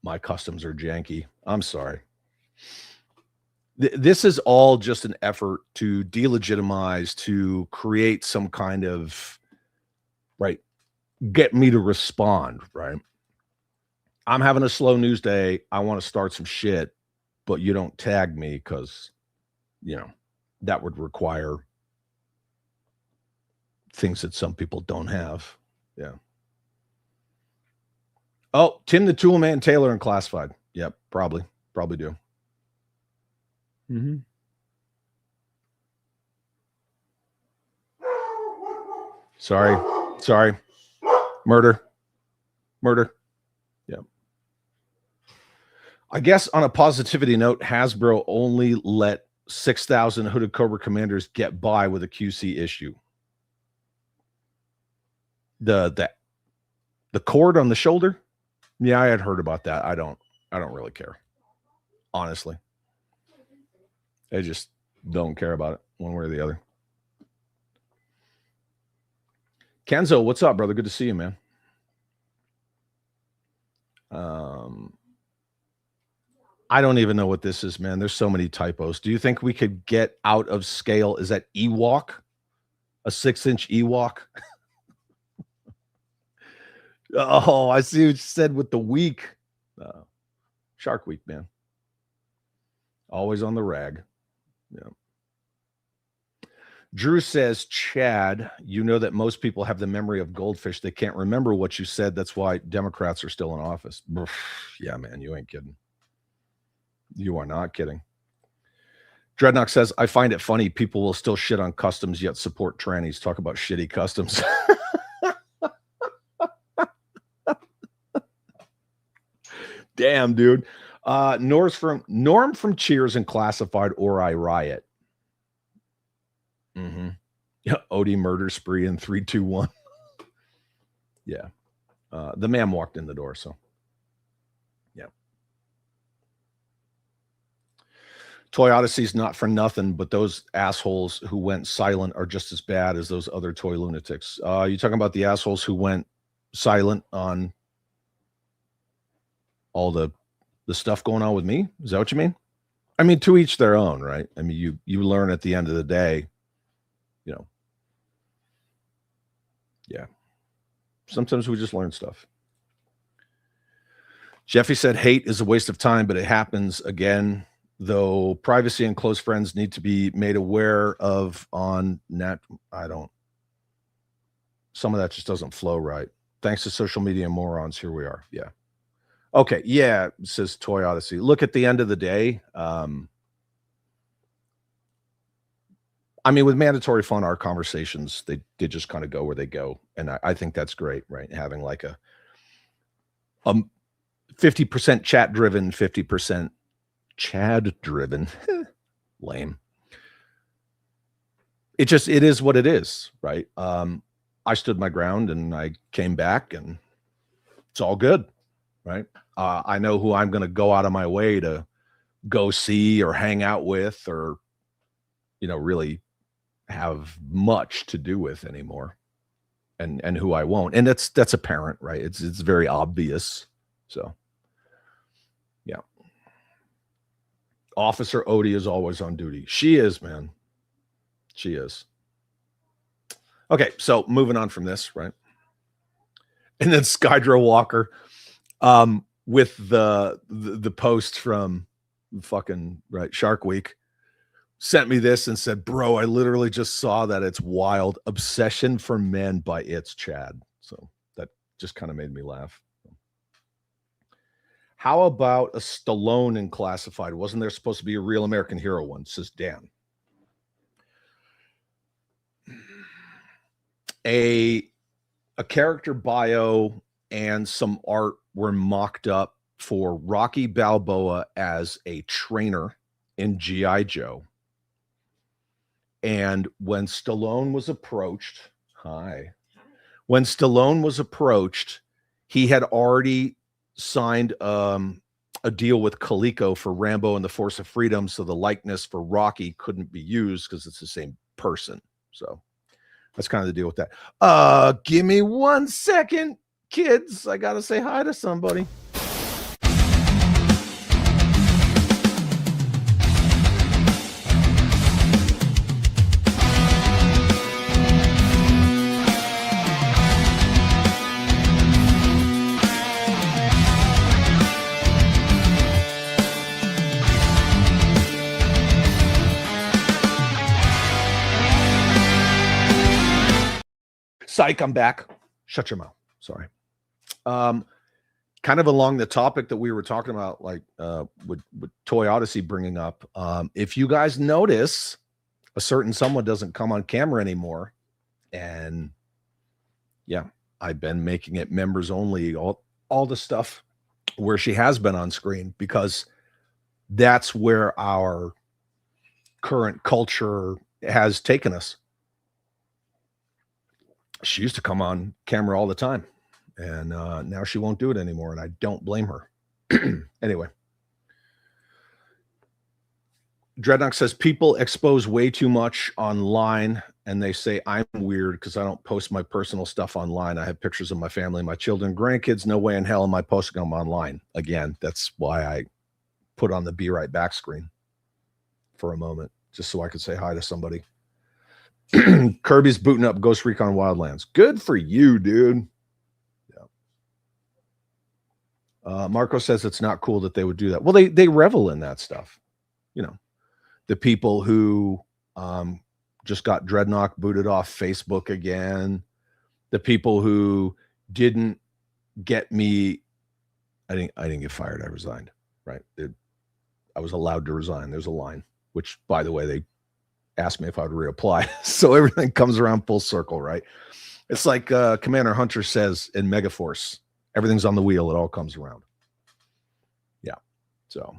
My customs are janky. I'm sorry. This is all just an effort to delegitimize, to create some kind of, right, get me to respond, right? I'm having a slow news day. I want to start some shit, but you don't tag me because, that would require things that some people don't have. Yeah. Oh, Tim the Toolman Taylor in Classified. Yep, probably do. Mm-hmm. Sorry. Murder. Yep. I guess on a positivity note, Hasbro only let 6,000 Hooded Cobra commanders get by with a QC issue. The cord on the shoulder? Yeah, I had heard about that. I don't really care. Honestly. I just don't care about it one way or the other. Kenzo, what's up, brother? Good to see you, man. I don't even know what this is, man. There's so many typos. Do you think we could get out of scale? Is that Ewok? A 6-inch Ewok? Oh, I see what you said with the week. Shark Week, man. Always on the rag. Yeah. Drew says, Chad, you know that most people have the memory of goldfish. They can't remember what you said. That's why Democrats are still in office. Yeah, man, you ain't kidding. You are not kidding. Dreadnought says, I find it funny people will still shit on customs yet support trannies. Talk about shitty customs. Damn, dude. Norm from Cheers and Classified or I Riot. Mm-hmm. Yeah, Odie murder spree in 3, 2, 1. Yeah. The man walked in the door, so yeah. Toy Odyssey's not for nothing, but those assholes who went silent are just as bad as those other toy lunatics. You talking about the assholes who went silent on all the stuff going on with me? Is that what you mean? I mean, to each their own, right? I mean, you learn at the end of the day, you know. Yeah. Sometimes we just learn stuff. Jeffy said hate is a waste of time, but it happens again, though privacy and close friends need to be made aware of on net. Some of that just doesn't flow right. Thanks to social media morons, here we are. Yeah. Okay. Yeah, says Toy Odyssey. Look, at the end of the day, I mean, with mandatory fun, our conversations, they just kind of go where they go. And I think that's great, right? Having like a 50% chat driven, 50% Chad driven. Lame. It is what it is, right? I stood my ground and I came back and it's all good, right? I know who I'm going to go out of my way to go see or hang out with or, really have much to do with anymore, and who I won't. And that's apparent, right? It's very obvious. So, yeah. Officer Odie is always on duty. She is, man. She is. Okay, so moving on from this, right? And then Skydro Walker, with the post from fucking right Shark Week, sent me this and said, bro, I literally just saw that. It's wild. Obsession for Men by It's Chad. So that just kind of made me laugh. How about a Stallone in Classified? Wasn't there supposed to be a Real American Hero one? Says Dan. A character bio and some art were mocked up for Rocky Balboa as a trainer in G.I. Joe. And when Stallone was approached, he had already signed a deal with Coleco for Rambo and the Force of Freedom, so the likeness for Rocky couldn't be used because it's the same person. So that's kind of the deal with that. Give me 1 second, kids. I gotta say hi to somebody. Psych, I'm back. Shut your mouth. Sorry. kind of along the topic that we were talking about, like with Toy Odyssey bringing up, if you guys notice a certain someone doesn't come on camera anymore, and yeah, I've been making it members only, all the stuff where she has been on screen, because that's where our current culture has taken us. She used to come on camera all the time, and now she won't do it anymore, and I don't blame her. Anyway, Dreadnought says people expose way too much online, and they say I'm weird because I don't post my personal stuff online. I have pictures of my family, my children, grandkids. No way in hell am I posting them online. Again, that's why I put on the Be Right Back screen for a moment, just so I could say hi to somebody. Kirby's booting up Ghost Recon Wildlands. Good for you, dude. Yeah. Marco says it's not cool that they would do that. Well, they revel in that stuff. You know, the people who just got Dreadnought booted off Facebook again. The people who didn't get me. I didn't get fired. I resigned. Right. I was allowed to resign. There's a line, which, by the way, they asked me if I would reapply. So everything comes around full circle, right? It's like Commander Hunter says in Megaforce, everything's on the wheel. It all comes around. Yeah. So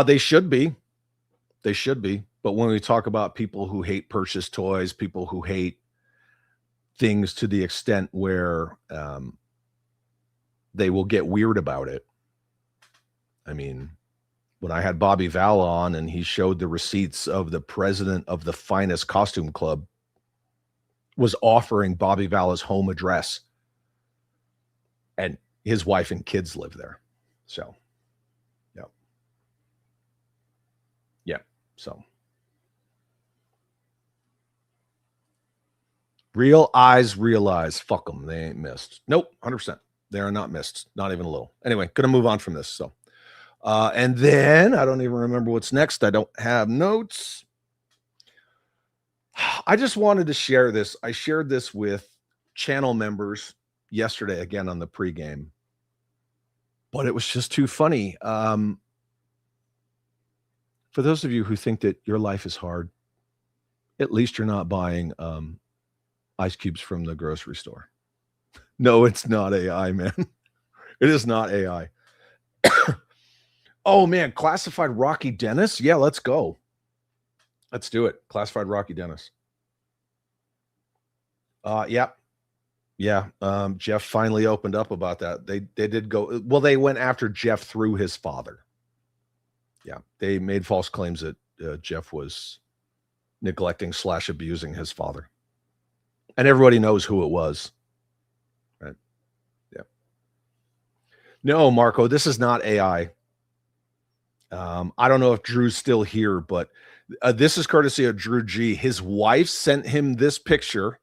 they should be. They should be. But when we talk about people who hate purchase toys, people who hate things to the extent where they will get weird about it. I mean, when I had Bobby Val on and he showed the receipts of the president of the Finest Costume Club was offering Bobby Vala's home address, and his wife and kids live there. So, yeah. Yeah. So, real eyes realize, fuck them. They ain't missed. Nope. 100%. They are not missed. Not even a little. Anyway, going to move on from this. So, and then I don't even remember what's next. I don't have notes. I just wanted to share this. I shared this with channel members yesterday, again on the pregame, but it was just too funny. For those of you who think that your life is hard, at least you're not buying ice cubes from the grocery store. No, it's not AI, man. It is not AI. Oh, man, Classified Rocky Dennis? Yeah, let's go. Let's do it. Classified Rocky Dennis. Yeah. Yeah. Jeff finally opened up about that. They did go, well, they went after Jeff through his father. Yeah. They made false claims that Jeff was neglecting / abusing his father. And everybody knows who it was. Right. Yeah. No, Marco, this is not AI. I don't know if Drew's still here, but this is courtesy of Drew G. His wife sent him this picture,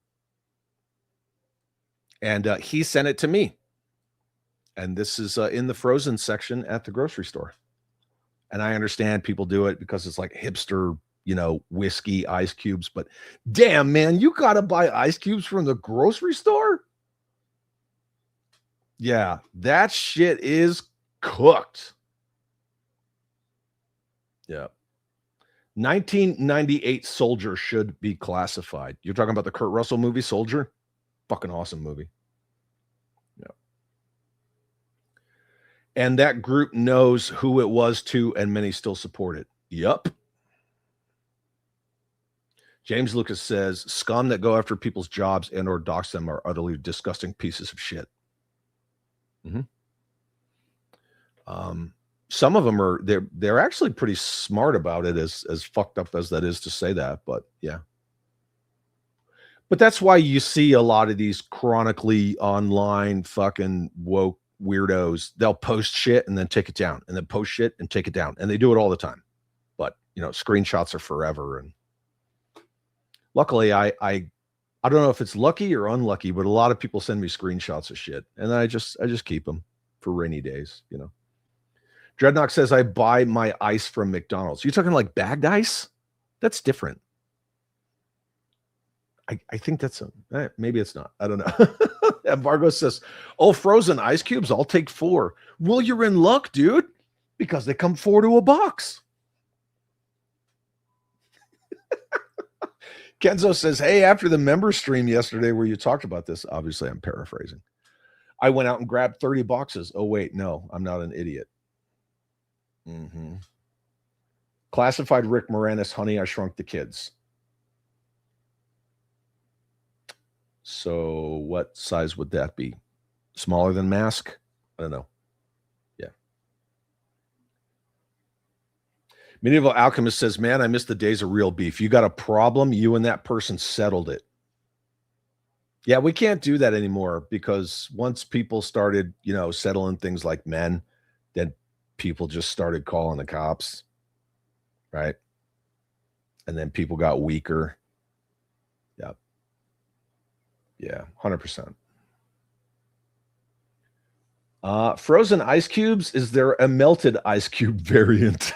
and he sent it to me. And this is in the frozen section at the grocery store. And I understand people do it because it's like hipster, whiskey ice cubes. But damn, man, you got to buy ice cubes from the grocery store? Yeah, that shit is cooked. Yeah. 1998 Soldier should be classified. You're talking about the Kurt Russell movie, Soldier? Fucking awesome movie. Yeah. And that group knows who it was too, and many still support it. Yup. James Lucas says, scum that go after people's jobs and or dox them are utterly disgusting pieces of shit. Mm-hmm. Some of them are they're actually pretty smart about it, as fucked up as that is to say that, but yeah. But that's why you see a lot of these chronically online fucking woke weirdos. They'll post shit and then take it down, and then post shit and take it down, and they do it all the time. But screenshots are forever. And luckily, I don't know if it's lucky or unlucky, but a lot of people send me screenshots of shit, and I just keep them for rainy days. Dreadnought says, I buy my ice from McDonald's. You talking like bagged ice? That's different. I think that's maybe it's not. I don't know. And Vargo says, oh, frozen ice cubes, I'll take 4. Well, you're in luck, dude, because they come 4 to a box. Kenzo says, hey, after the member stream yesterday where you talked about this, obviously I'm paraphrasing, I went out and grabbed 30 boxes. Oh, wait, no, I'm not an idiot. Mm-hmm. Classified Rick Moranis, Honey, I Shrunk the Kids. So what size would that be? Smaller than Mask? I don't know. Yeah. Medieval Alchemist says, man, I miss the days of real beef. You got a problem, you and that person settled it. Yeah, we can't do that anymore because once people started, settling things like men, then people just started calling the cops, right? And then people got weaker. Yeah. Yeah, 100%. Frozen ice cubes, is there a melted ice cube variant?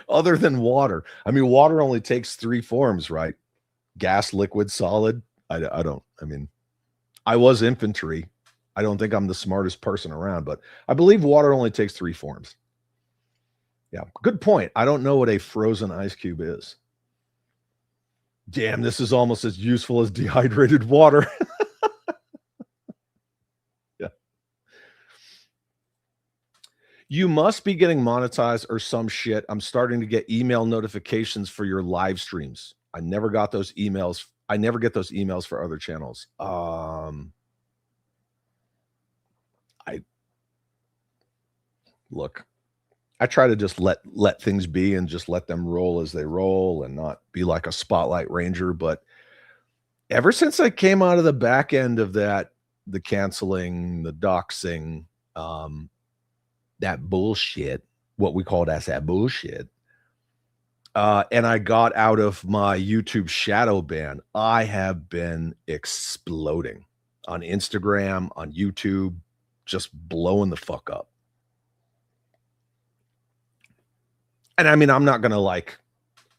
Other than water. I mean, water only takes 3 forms, right? Gas, liquid, solid. I was infantry. I don't think I'm the smartest person around, but I believe water only takes 3 forms. Yeah, good point. I don't know what a frozen ice cube is. Damn, this is almost as useful as dehydrated water. Yeah. You must be getting monetized or some shit. I'm starting to get email notifications for your live streams. I never got those emails. I never get those emails for other channels. I try to just let things be and just let them roll as they roll and not be like a spotlight ranger. But ever since I came out of the back end of that, the canceling, the doxing, that bullshit, what we called as that bullshit, and I got out of my YouTube shadow ban, I have been exploding on Instagram, on YouTube, just blowing the fuck up. And I mean, I'm not going to like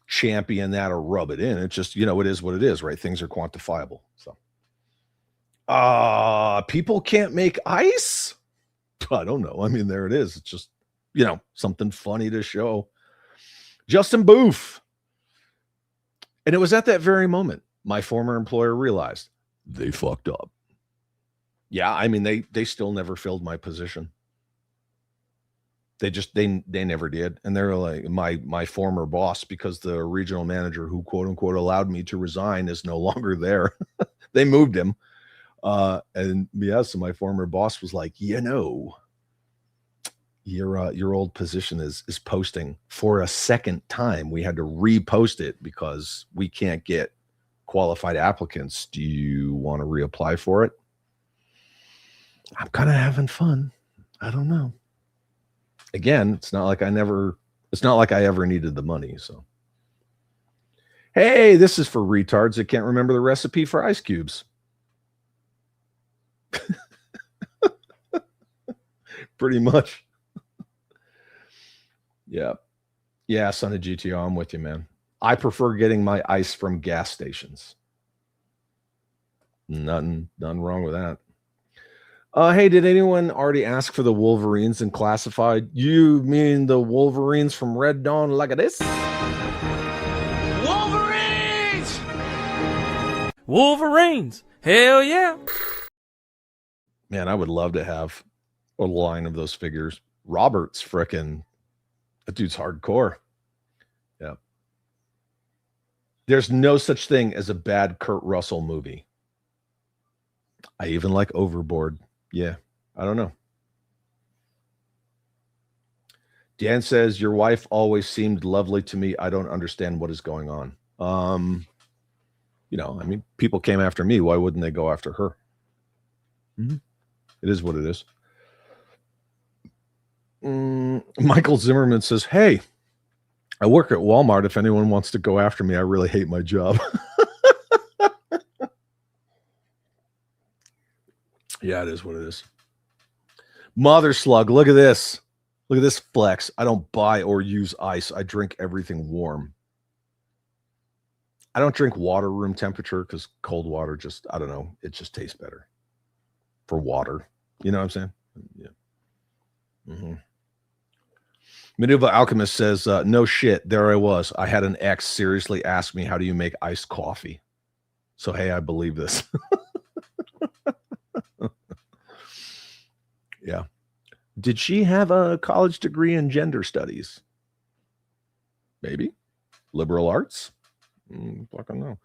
champion that or rub it in. It's just, it is what it is, right? Things are quantifiable. So, people can't make ice. I don't know. I mean, there it is. It's just, something funny to show. Justin Booth. And it was at that very moment my former employer realized they fucked up. Yeah, I mean, they still never filled my position. They never did. And they're like, my former boss, because the regional manager who quote unquote allowed me to resign is no longer there. They moved him. And yes, my former boss was like, your old position is posting for a second time. We had to repost it because we can't get qualified applicants. Do you want to reapply for it? I'm kind of having fun. I don't know. Again, it's not like I ever needed the money. So, hey, this is for retards that can't remember the recipe for ice cubes. Pretty much. Yeah. Yeah, son of GTO, I'm with you, man. I prefer getting my ice from gas stations. Nothing wrong with that. Hey, did anyone already ask for the Wolverines in classified? You mean the Wolverines from Red Dawn like this? Wolverines! Wolverines! Hell yeah! Man, I would love to have a line of those figures. Robert's frickin', that dude's hardcore. Yeah. There's no such thing as a bad Kurt Russell movie. I even like Overboard. Yeah, I don't know. Dan says, your wife always seemed lovely to me. I don't understand what is going on. I mean, people came after me. Why wouldn't they go after her? Mm-hmm. It is what it is. Michael Zimmerman says, hey, I work at Walmart. If anyone wants to go after me, I really hate my job. Yeah, it is what it is. Mother Slug, look at this. Look at this flex. I don't buy or use ice. I drink everything warm. I don't drink water room temperature because cold water just, I don't know, it just tastes better for water. You know what I'm saying? Yeah. Mm-hmm. Medieval Alchemist says, no shit, there I was. I had an ex seriously ask me, how do you make iced coffee? So, hey, I believe this. Yeah. Did she have a college degree in gender studies? Maybe. Liberal arts? Fucking no.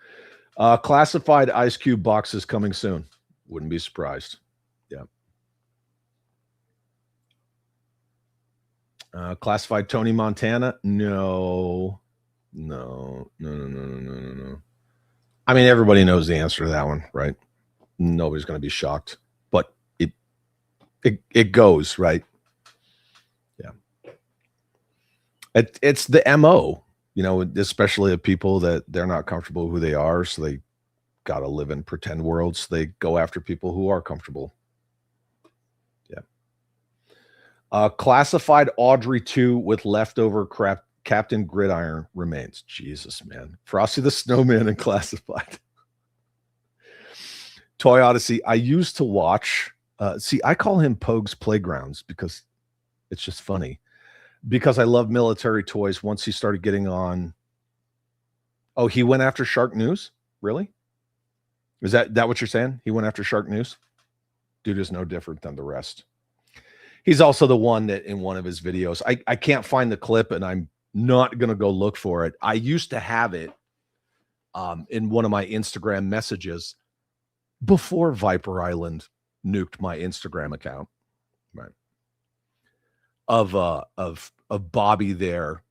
Classified Ice Cube boxes coming soon. Wouldn't be surprised. Yeah. Classified Tony Montana? No. I mean, everybody knows the answer to that one, right? Nobody's going to be shocked, but it goes, right? Yeah. It's the MO, you know, especially of people that they're not comfortable who they are, so they got to live in pretend worlds. They go after people who are comfortable. Yeah. Classified Audrey 2 with leftover crap. Captain Gridiron remains. Jesus, man. Frosty the Snowman and Classified. Toy Odyssey. I used to watch. See, I call him Pogue's Playgrounds because it's just funny. Because I love military toys. Once he started getting on. Oh, he went after Shark News? Really? Is that what you're saying? He went after Shark News? Dude is no different than the rest. He's also the one that in one of his videos, I can't find the clip and I'm not going to go look for it. I used to have it in one of my Instagram messages before Viper Island nuked my Instagram account, right? Of Bobby there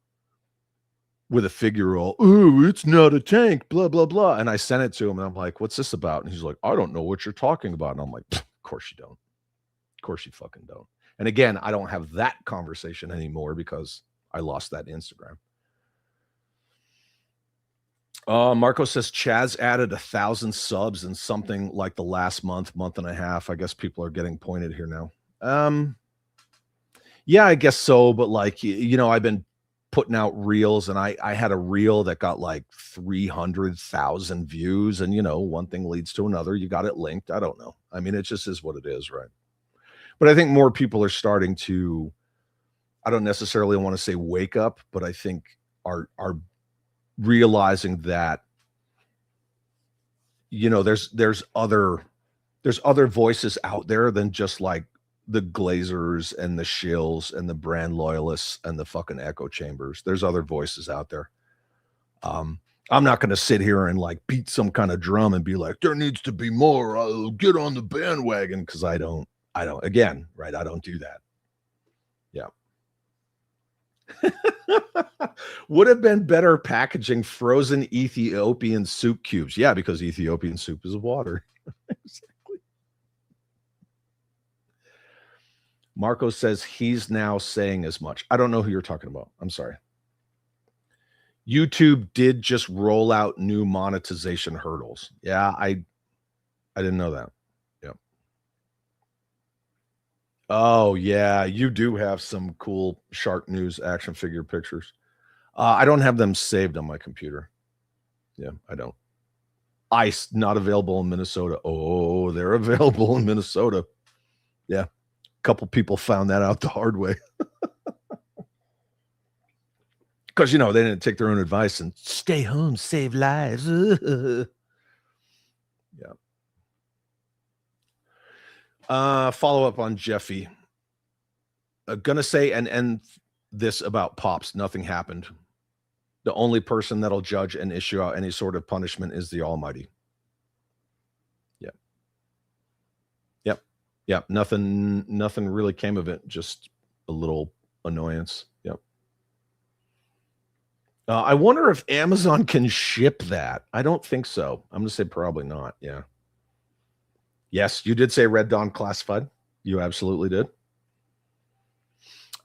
with a figure all, oh, it's not a tank, blah, blah, blah. And I sent it to him and I'm like, what's this about? And he's like, I don't know what you're talking about. And I'm like, of course you don't. Of course you fucking don't. And again, I don't have that conversation anymore because I lost that Instagram. Marco says Chaz added 1,000 subs in something like the last month and a half. I guess people are getting pointed here now. Yeah, I guess so. But like, you know, I've been putting out reels and I had a reel that got like 300,000 views. And, you know, one thing leads to another. You got it linked. I don't know. I mean, it just is what it is, right? But I think more people are starting to, I don't necessarily want to say wake up, but I think are realizing that, you know, there's other voices out there than just like the Glazers and the Shills and the brand loyalists and the fucking echo chambers. There's other voices out there. I'm not going to sit here and like beat some kind of drum and be like, there needs to be more. I'll get on the bandwagon because I don't, again, right? I don't do that. Yeah. Would have been better packaging frozen Ethiopian soup cubes. Yeah, because Ethiopian soup is water. Exactly. Marco says he's now saying as much. I don't know who you're talking about. I'm sorry. YouTube did just roll out new monetization hurdles. Yeah, I didn't know that. Yeah. Oh, yeah, you do have some cool Shark News action figure pictures. I don't have them saved on my computer. Yeah, I don't. Ice not available in Minnesota. Oh, they're available in Minnesota. Yeah, a couple people found that out the hard way. Because, you know, they didn't take their own advice and stay home, save lives. Yeah. Follow up on Jeffy. Gonna say and end this about Pops. Nothing happened. The only person that'll judge and issue out any sort of punishment is the Almighty. Yeah. Yep. Yep. Nothing really came of it. Just a little annoyance. Yep. I wonder if Amazon can ship that. I don't think so. I'm going to say probably not. Yeah. Yes, you did say Red Dawn Classified. You absolutely did.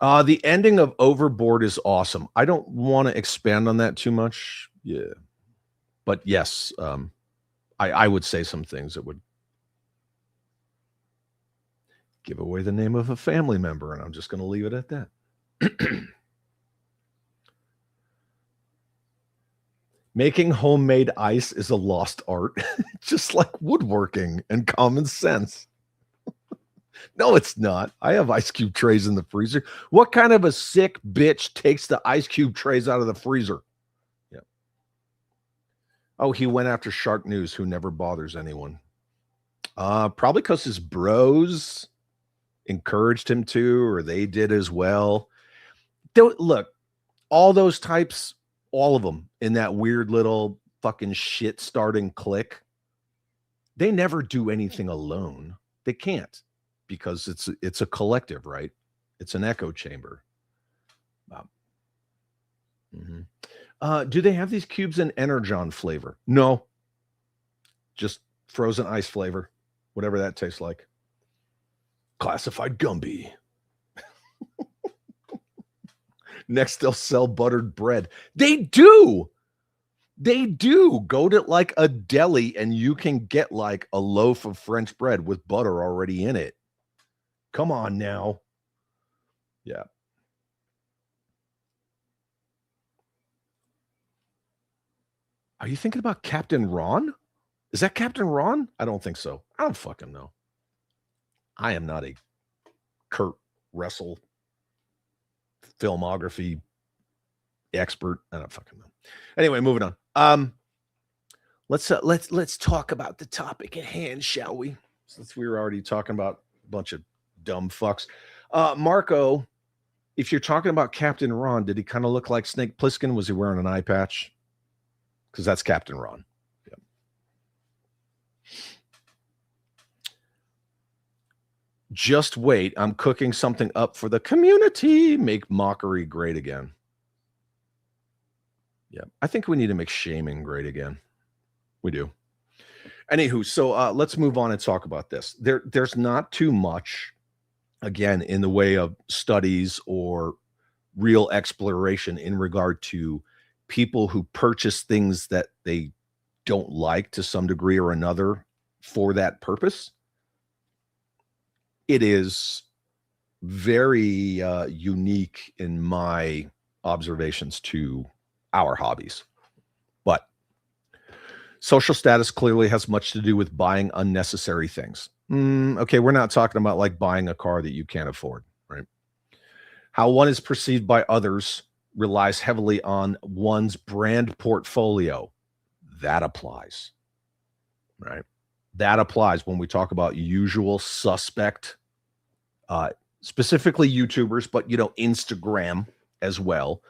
The ending of Overboard is awesome. I don't want to expand on that too much. Yeah. But yes, I would say some things that would give away the name of a family member, and I'm just going to leave it at that. Making homemade ice is a lost art, just like woodworking and common sense. No, it's not. I have ice cube trays in the freezer. What kind of a sick bitch takes the ice cube trays out of the freezer? Yeah. Oh, he went after Shark News, who never bothers anyone. Probably because his bros encouraged him to, or they did as well. Look, all those types, all of them in that weird little fucking shit starting clique, they never do anything alone. They can't, because it's a collective, right? It's an echo chamber. Do they have these cubes in Energon flavor? No. Just frozen ice flavor, whatever that tastes like. Classified Gumby. Next, they'll sell buttered bread. They do. They do. Go to like a deli and you can get like a loaf of French bread with butter already in it. Come on now. Yeah. Are you thinking about Captain Ron? Is that Captain Ron? I don't think so. I don't fucking know. I am not a Kurt Russell filmography expert. I don't fucking know. Anyway, moving on. Let's talk about the topic at hand, shall we? Since we were already talking about a bunch of dumb fucks. Marco, if you're talking about Captain Ron, did he kind of look like Snake Plissken? Was he wearing an eye patch? Because that's Captain Ron. Yep. Just wait. I'm cooking something up for the community. Make mockery great again. Yeah, I think we need to make shaming great again. We do. Anywho, so let's move on and talk about this. There's not too much, again, in the way of studies or real exploration in regard to people who purchase things that they don't like to some degree or another for that purpose. It is very unique in my observations to our hobbies. But social status clearly has much to do with buying unnecessary things. Okay, we're not talking about like buying a car that you can't afford, right? How one is perceived by others relies heavily on one's brand portfolio. That applies, right? That applies when we talk about usual suspect, specifically YouTubers, but, Instagram as well.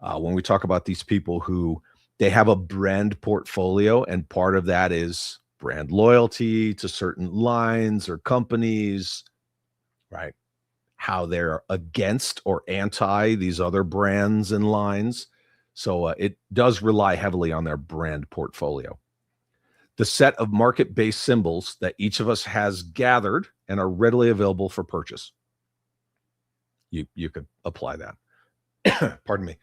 When we talk about these people who they have a brand portfolio, and part of that is brand loyalty to certain lines or companies, right? How they're against or anti these other brands and lines. So it does rely heavily on their brand portfolio. The set of market-based symbols that each of us has gathered and are readily available for purchase. You could apply that. Pardon me.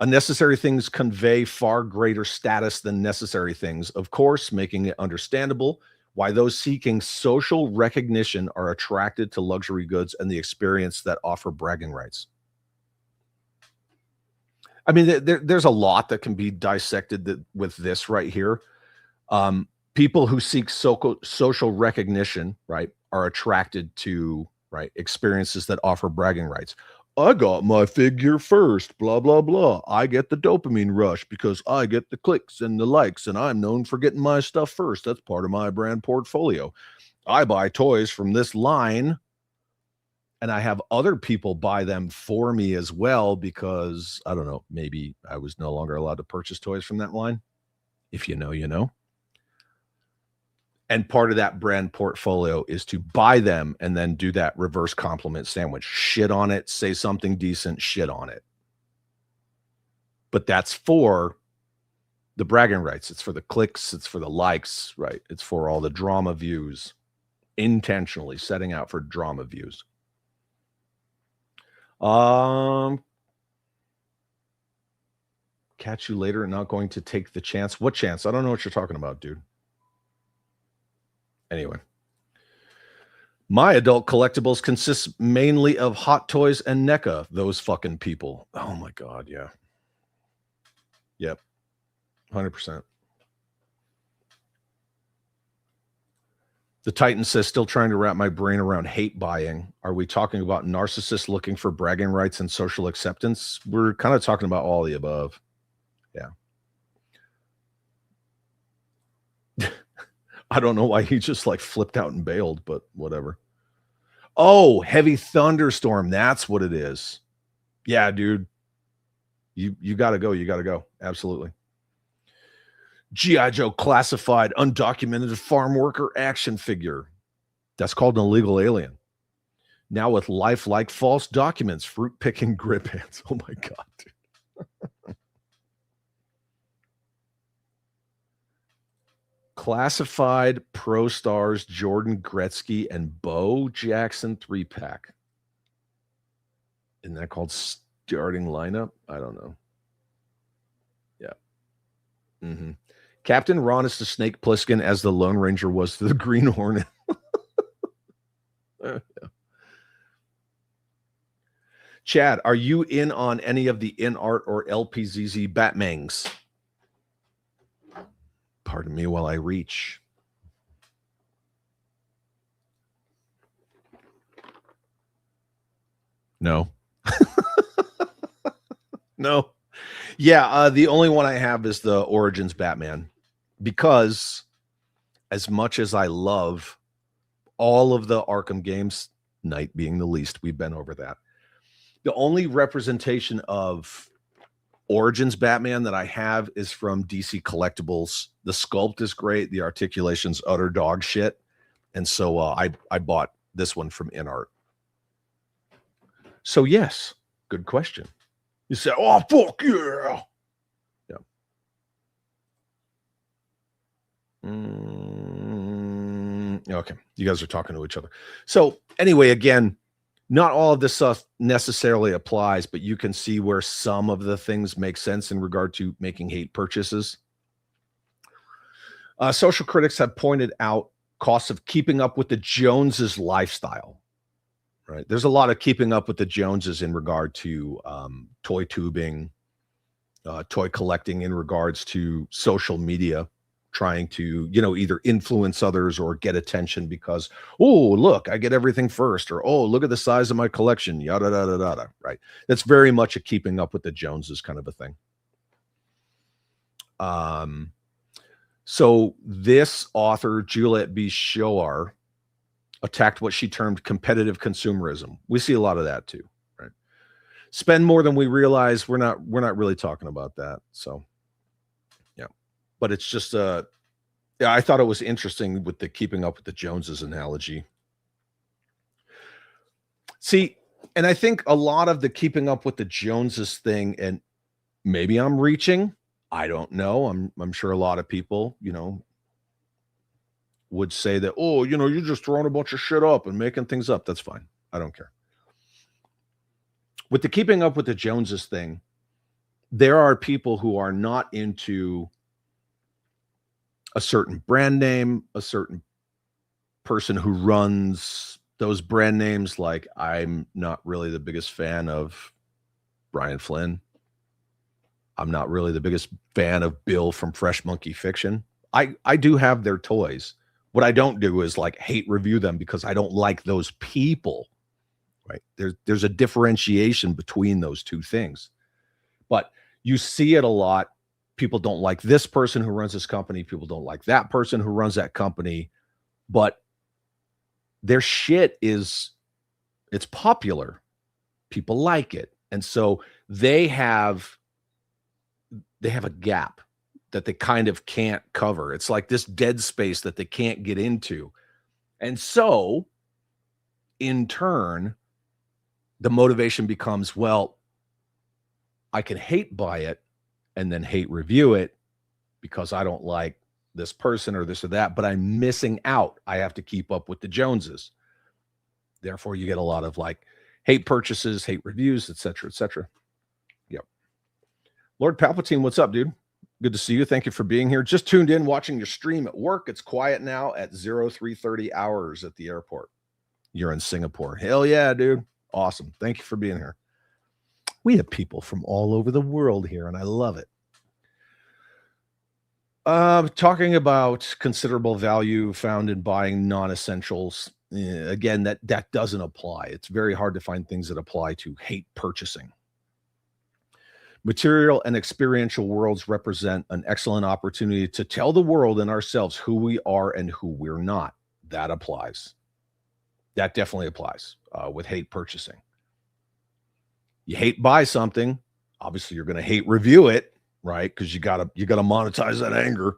Unnecessary things convey far greater status than necessary things, of course, making it understandable why those seeking social recognition are attracted to luxury goods and the experience that offer bragging rights. I mean, there's a lot that can be dissected with this right here. People who seek social recognition, right, are attracted to, right, experiences that offer bragging rights. I got my figure first, blah, blah, blah. I get the dopamine rush because I get the clicks and the likes, and I'm known for getting my stuff first. That's part of my brand portfolio. I buy toys from this line, and I have other people buy them for me as well because, I don't know, maybe I was no longer allowed to purchase toys from that line. If you know, you know. And part of that brand portfolio is to buy them and then do that reverse compliment sandwich. Shit on it, say something decent, shit on it. But that's for the bragging rights. It's for the clicks. It's for the likes, right? It's for all the drama views, intentionally setting out for drama views. Catch you later and not going to take the chance. What chance? I don't know what you're talking about, dude. Anyway, my adult collectibles consist mainly of Hot Toys and NECA. Those fucking people. Oh my God. Yeah. Yep. 100%. The Titan says, still trying to wrap my brain around hate buying. Are we talking about narcissists looking for bragging rights and social acceptance? We're kind of talking about all the above. Yeah. I don't know why he just like flipped out and bailed, but whatever. Oh, heavy thunderstorm. That's what it is. Yeah, dude. You got to go. You got to go. Absolutely. G.I. Joe classified undocumented farm worker action figure. That's called an illegal alien. Now with lifelike false documents, fruit picking grip hands. Oh my God, dude. Classified pro stars Jordan Gretzky and Bo Jackson 3-pack. Isn't that called starting lineup? I don't know. Yeah. Mm-hmm. Captain Ron is to Snake Plissken as the Lone Ranger was to the Green Hornet. Yeah. Chad, are you in on any of the InArt or LPZZ Batmangs? Pardon me while I reach. No. No. Yeah, the only one I have is the Origins Batman, because as much as I love all of the Arkham games, Knight being the least, we've been over that. The only representation of Origins Batman that I have is from DC Collectibles. The sculpt is great. The articulation's utter dog shit. And so I bought this one from InArt. So yes, good question. You say, oh, fuck yeah. Yeah. Okay. You guys are talking to each other. So anyway, again, not all of this stuff necessarily applies, but you can see where some of the things make sense in regard to making hate purchases. Social critics have pointed out costs of keeping up with the Joneses lifestyle. Right. There's a lot of keeping up with the Joneses in regard to toy tubing, toy collecting in regards to social media, trying to, either influence others or get attention because, oh, look, I get everything first, or, oh, look at the size of my collection, yada, yada, yada, right? That's very much a keeping up with the Joneses kind of a thing. So this author, Juliette B. Shoar, attacked what she termed competitive consumerism. We see a lot of that too, right? Spend more than we realize. We're not really talking about that. So yeah, but it's just yeah, I thought it was interesting with the keeping up with the Joneses analogy. See, and I think a lot of the keeping up with the Joneses thing, and maybe I'm reaching, I don't know. I'm sure a lot of people, would say that, oh, you're just throwing a bunch of shit up and making things up. That's fine. I don't care. With the keeping up with the Joneses thing, there are people who are not into a certain brand name, a certain person who runs those brand names. Like, I'm not really the biggest fan of Brian Flynn. I'm not really the biggest fan of Bill from Fresh Monkey Fiction. I do have their toys. What I don't do is like hate review them because I don't like those people, right? There's a differentiation between those two things, but you see it a lot. People don't like this person who runs this company. People don't like that person who runs that company, but their shit it's popular. People like it. And so they have a gap that they kind of can't cover. It's like this dead space that they can't get into. And so in turn, the motivation becomes, well, I can hate buy it and then hate review it because I don't like this person or this or that, but I'm missing out. I have to keep up with the Joneses. Therefore, you get a lot of like hate purchases, hate reviews, et cetera, et cetera. Yep. Lord Palpatine, what's up, dude? Good to see you. Thank you for being here. Just tuned in watching your stream at work. It's quiet now at 0330 hours at the airport. You're in Singapore. Hell yeah, dude. Awesome. Thank you for being here. We have people from all over the world here, and I love it. Talking about considerable value found in buying non-essentials. Again, that doesn't apply. It's very hard to find things that apply to hate purchasing. Material and experiential worlds represent an excellent opportunity to tell the world and ourselves who we are and who we're not. That applies. That definitely applies with hate purchasing. You hate buy something, obviously you're going to hate review it, right? Because you gotta monetize that anger.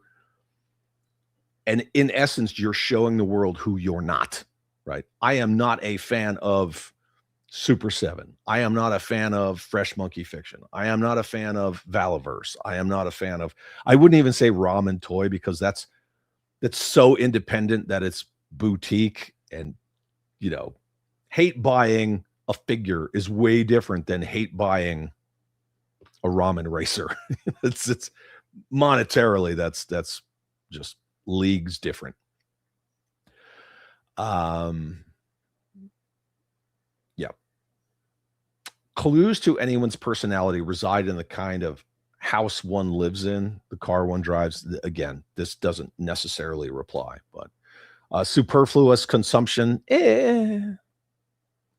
And in essence, you're showing the world who you're not, right? I am not a fan of Super 7. I am not a fan of Fresh Monkey Fiction. I am not a fan of Valaverse. I am not a fan of, I wouldn't even say Ramen Toy because that's so independent that it's boutique. And, hate buying a figure is way different than hate buying a ramen racer. it's monetarily, that's just leagues different. Clues to anyone's personality reside in the kind of house one lives in, the car one drives. Again, this doesn't necessarily reply, but superfluous consumption, I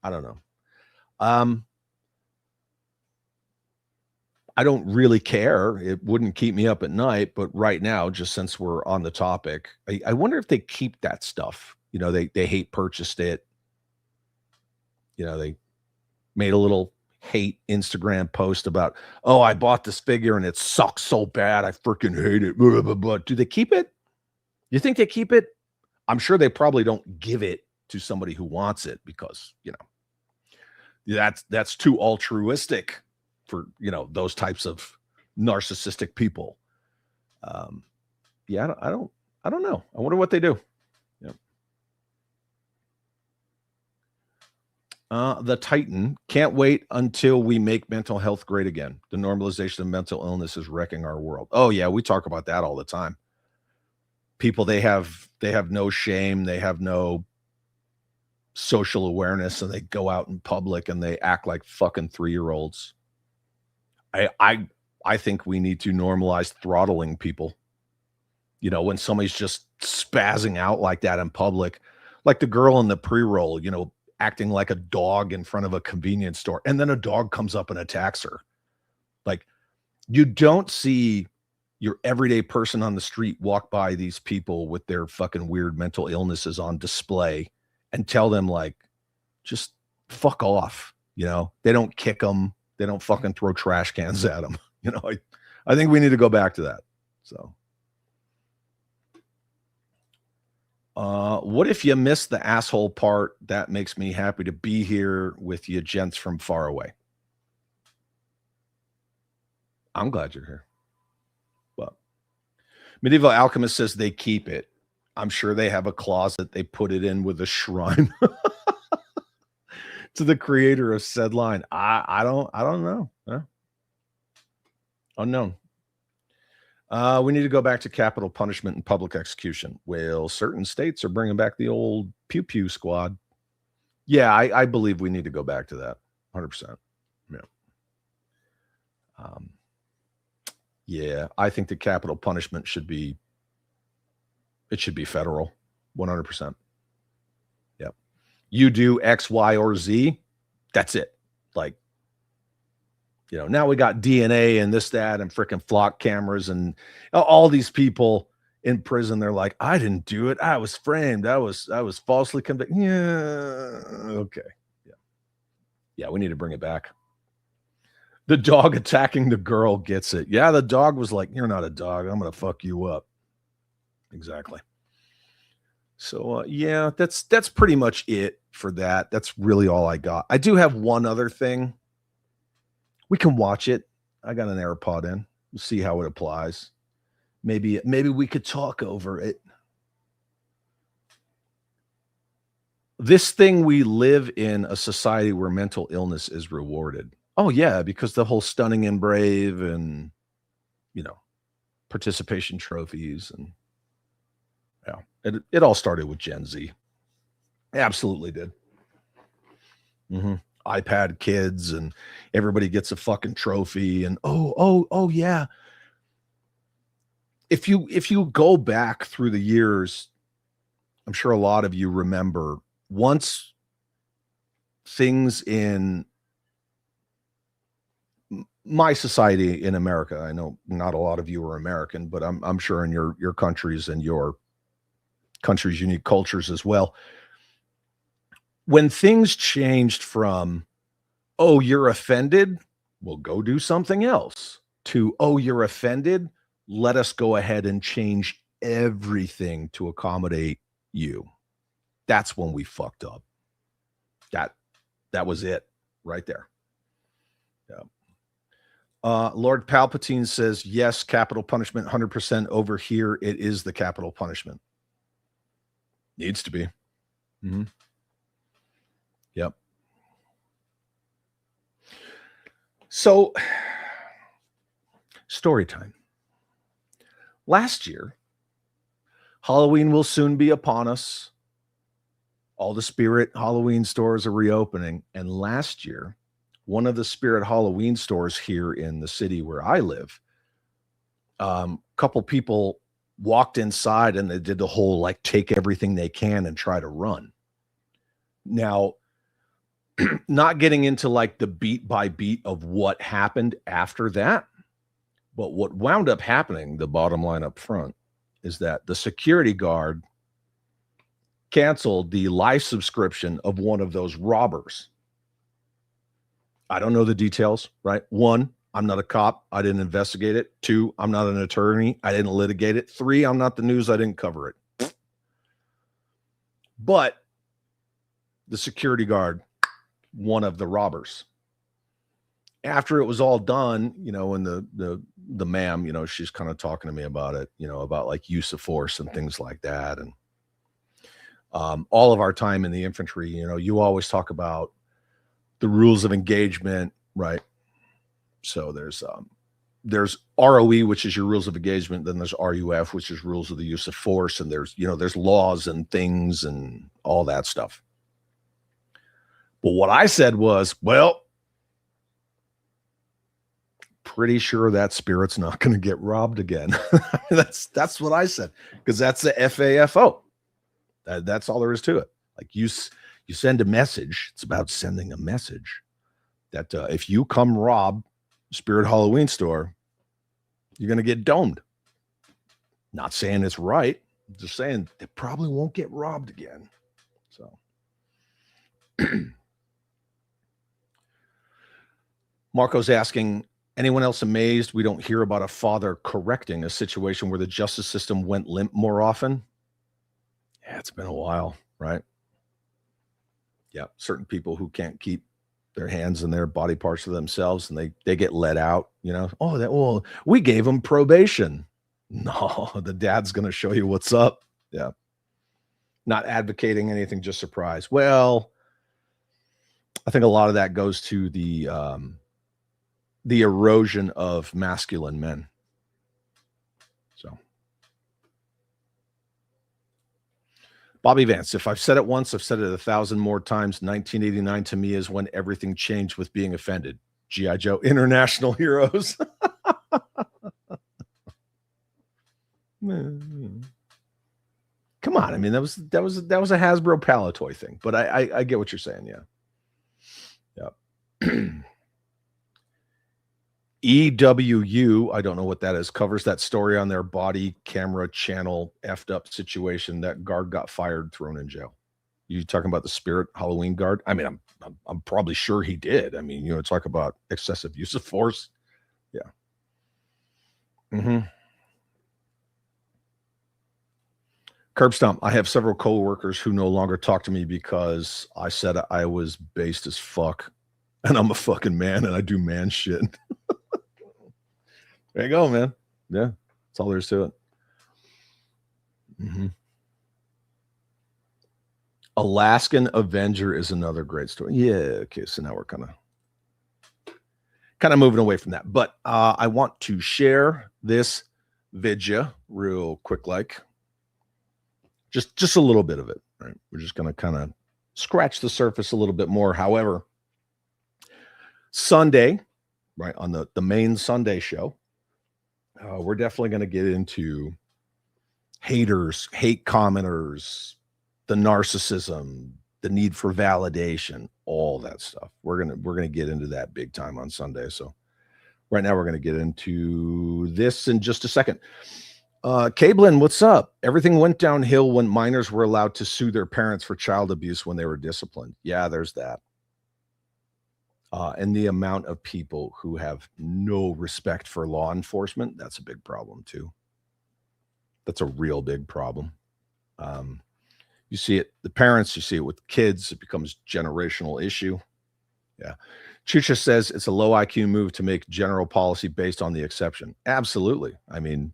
don't know. I don't really care. It wouldn't keep me up at night, but right now, just since we're on the topic, I wonder if they keep that stuff. They hate purchased it. They made a little hate Instagram post about, oh, I bought this figure and it sucks so bad. I freaking hate it. Blah, blah, blah. Do they keep it? You think they keep it? I'm sure they probably don't give it to somebody who wants it because, that's too altruistic for, those types of narcissistic people. Yeah, I don't know. I wonder what they do. The Titan, can't wait until we make mental health great again. The normalization of mental illness is wrecking our world. Oh yeah, we talk about that all the time. People, they have no shame, they have no social awareness, and they go out in public and they act like fucking 3-year-olds. I think we need to normalize throttling people. When somebody's just spazzing out like that in public, like the girl in the pre-roll, acting like a dog in front of a convenience store, and then a dog comes up and attacks her. Like, you don't see your everyday person on the street walk by these people with their fucking weird mental illnesses on display and tell them, like, just fuck off. They don't kick them. They don't fucking throw trash cans at them. I think we need to go back to that. So what if you missed the asshole part? That makes me happy to be here with you gents from far away. I'm glad you're here. But Medieval Alchemist says they keep it. I'm sure they have a closet they put it in with a shrine to the creator of said line. I don't know. Unknown. We need to go back to capital punishment and public execution. Well, certain states are bringing back the old pew pew squad. Yeah, I believe we need to go back to that. 100%. Yeah. Yeah, I think the capital punishment should be federal. 100%. Yep. You do X, Y, or Z, that's it. Like, now we got DNA and this, that, and freaking flock cameras and all these people in prison. They're like, I didn't do it. I was framed. I was falsely convicted. Yeah. Okay. Yeah. Yeah. We need to bring it back. The dog attacking the girl gets it. Yeah. The dog was like, you're not a dog. I'm going to fuck you up. Exactly. So, yeah, that's pretty much it for that. That's really all I got. I do have one other thing. We can watch it. I got an AirPod in. We'll see how it applies. Maybe we could talk over it. This thing, we live in a society where mental illness is rewarded. Oh yeah, because the whole Stunning and Brave and participation trophies and it all started with Gen Z. Absolutely did. iPad kids and everybody gets a fucking trophy and oh yeah. if you go back through the years, I'm sure a lot of you remember once things in my society in America. I know not a lot of you are American, but I'm sure in your countries and your country's unique cultures as well. When things changed from, oh, you're offended, well, go do something else, to, oh, you're offended, let us go ahead and change everything to accommodate you. That's when we fucked up. That was it right there. Yeah. Lord Palpatine says, yes, capital punishment, 100% over here. It is the capital punishment. Needs to be. Mm-hmm. Yep. So, story time. Last year, Halloween will soon be upon us. All the Spirit Halloween stores are reopening. And last year, one of the Spirit Halloween stores here in the city where I live, couple people walked inside and they did the whole like take everything they can and try to run. Now, not getting into like the beat by beat of what happened after that, but what wound up happening, the bottom line up front, is that the security guard canceled the life subscription of one of those robbers. I don't know the details, right? 1, I'm not a cop. I didn't investigate it. 2, I'm not an attorney. I didn't litigate it. 3, I'm not the news. I didn't cover it. But the security guard, one of the robbers. After it was all done, and the ma'am, she's kind of talking to me about it, about like use of force and things like that. And all of our time in the infantry, you always talk about the rules of engagement, right? So there's ROE, which is your rules of engagement. Then there's RUF, which is rules of the use of force. And there's laws and things and all that stuff. But what I said was, well, pretty sure that Spirit's not going to get robbed again. That's what I said, because that's the FAFO. That's all there is to it. Like you send a message. It's about sending a message that if you come rob Spirit Halloween store, you're going to get domed. Not saying it's right. Just saying they probably won't get robbed again. So. Marco's asking, anyone else amazed we don't hear about a father correcting a situation where the justice system went limp more often? Yeah, it's been a while, right? Yeah, certain people who can't keep their hands and their body parts to themselves, and they get let out, well, we gave them probation. No, the dad's going to show you what's up. Yeah. Not advocating anything, just surprise. Well, I think a lot of that goes to the erosion of masculine men. So, Bobby Vance, if I've said it once, I've said it 1,000 more times. 1989 to me is when everything changed with being offended. G.I. Joe, International Heroes. Come on, I mean that was a Hasbro Palatoy thing, but I get what you're saying, yeah. EWU, I don't know what that is, covers that story on their body camera channel effed up situation. That guard got fired, thrown in jail. You talking about the Spirit Halloween guard? I mean, I'm probably sure he did. I mean, talk about excessive use of force. Yeah. Mm-hmm. Curb stomp. I have several coworkers who no longer talk to me because I said I was based as fuck, and I'm a fucking man, and I do man shit. There you go, man. Yeah, that's all there is to it. Mm-hmm. Alaskan Avenger is another great story. Yeah, okay, so now we're kind of moving away from that. But I want to share this vidya real quick, like just a little bit of it. Right? We're just going to kind of scratch the surface a little bit more. However, Sunday, right, on the main Sunday show, We're definitely going to get into haters, hate commenters, the narcissism, the need for validation, all that stuff. We're gonna get into that big time on Sunday. So right now we're gonna get into this in just a second. Cablin, what's up? Everything went downhill when minors were allowed to sue their parents for child abuse when they were disciplined. Yeah, there's that. And the amount of people who have no respect for law enforcement, that's a big problem too. That's a real big problem. You see it, the parents, you see it with kids, it becomes generational issue. Yeah. Chucha says it's a low IQ move to make general policy based on the exception. Absolutely. I mean,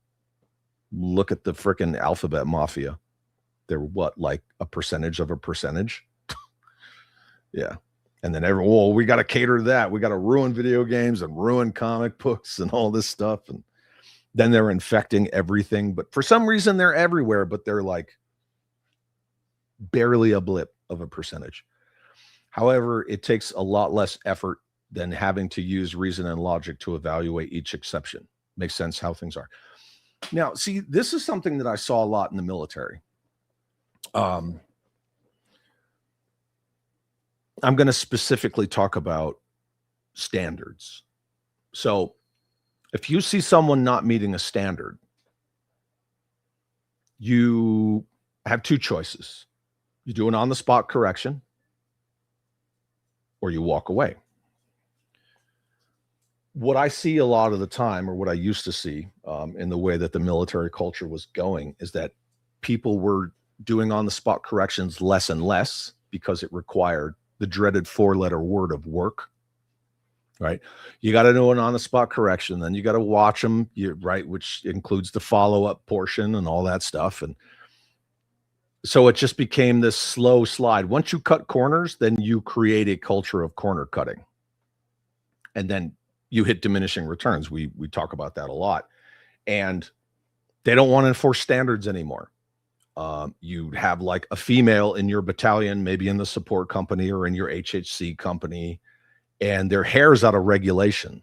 look at the freaking alphabet mafia. They're what, like a percentage of a percentage? Yeah. And then well, we got to cater to that. We got to ruin video games and ruin comic books and all this stuff. And then they're infecting everything. But for some reason, they're everywhere, but they're like barely a blip of a percentage. However, it takes a lot less effort than having to use reason and logic to evaluate each exception. Makes sense how things are. Now, see, this is something that I saw a lot in the military. I'm going to specifically talk about standards. So if you see someone not meeting a standard, you have two choices. You do an on-the-spot correction, or you walk away. What I see a lot of the time, or what I used to see in the way that the military culture was going, is that people were doing on-the-spot corrections less and less because it required the dreaded four-letter word of work, right? You got to do an on-the-spot correction, then you got to watch them, right, which includes the follow-up portion and all that stuff. And so it just became this slow slide. Once you cut corners, then you create a culture of corner cutting. And then you hit diminishing returns. We talk about that a lot. And they don't want to enforce standards anymore. You have like a female in your battalion, maybe in the support company or in your HHC company, and their hair's out of regulation.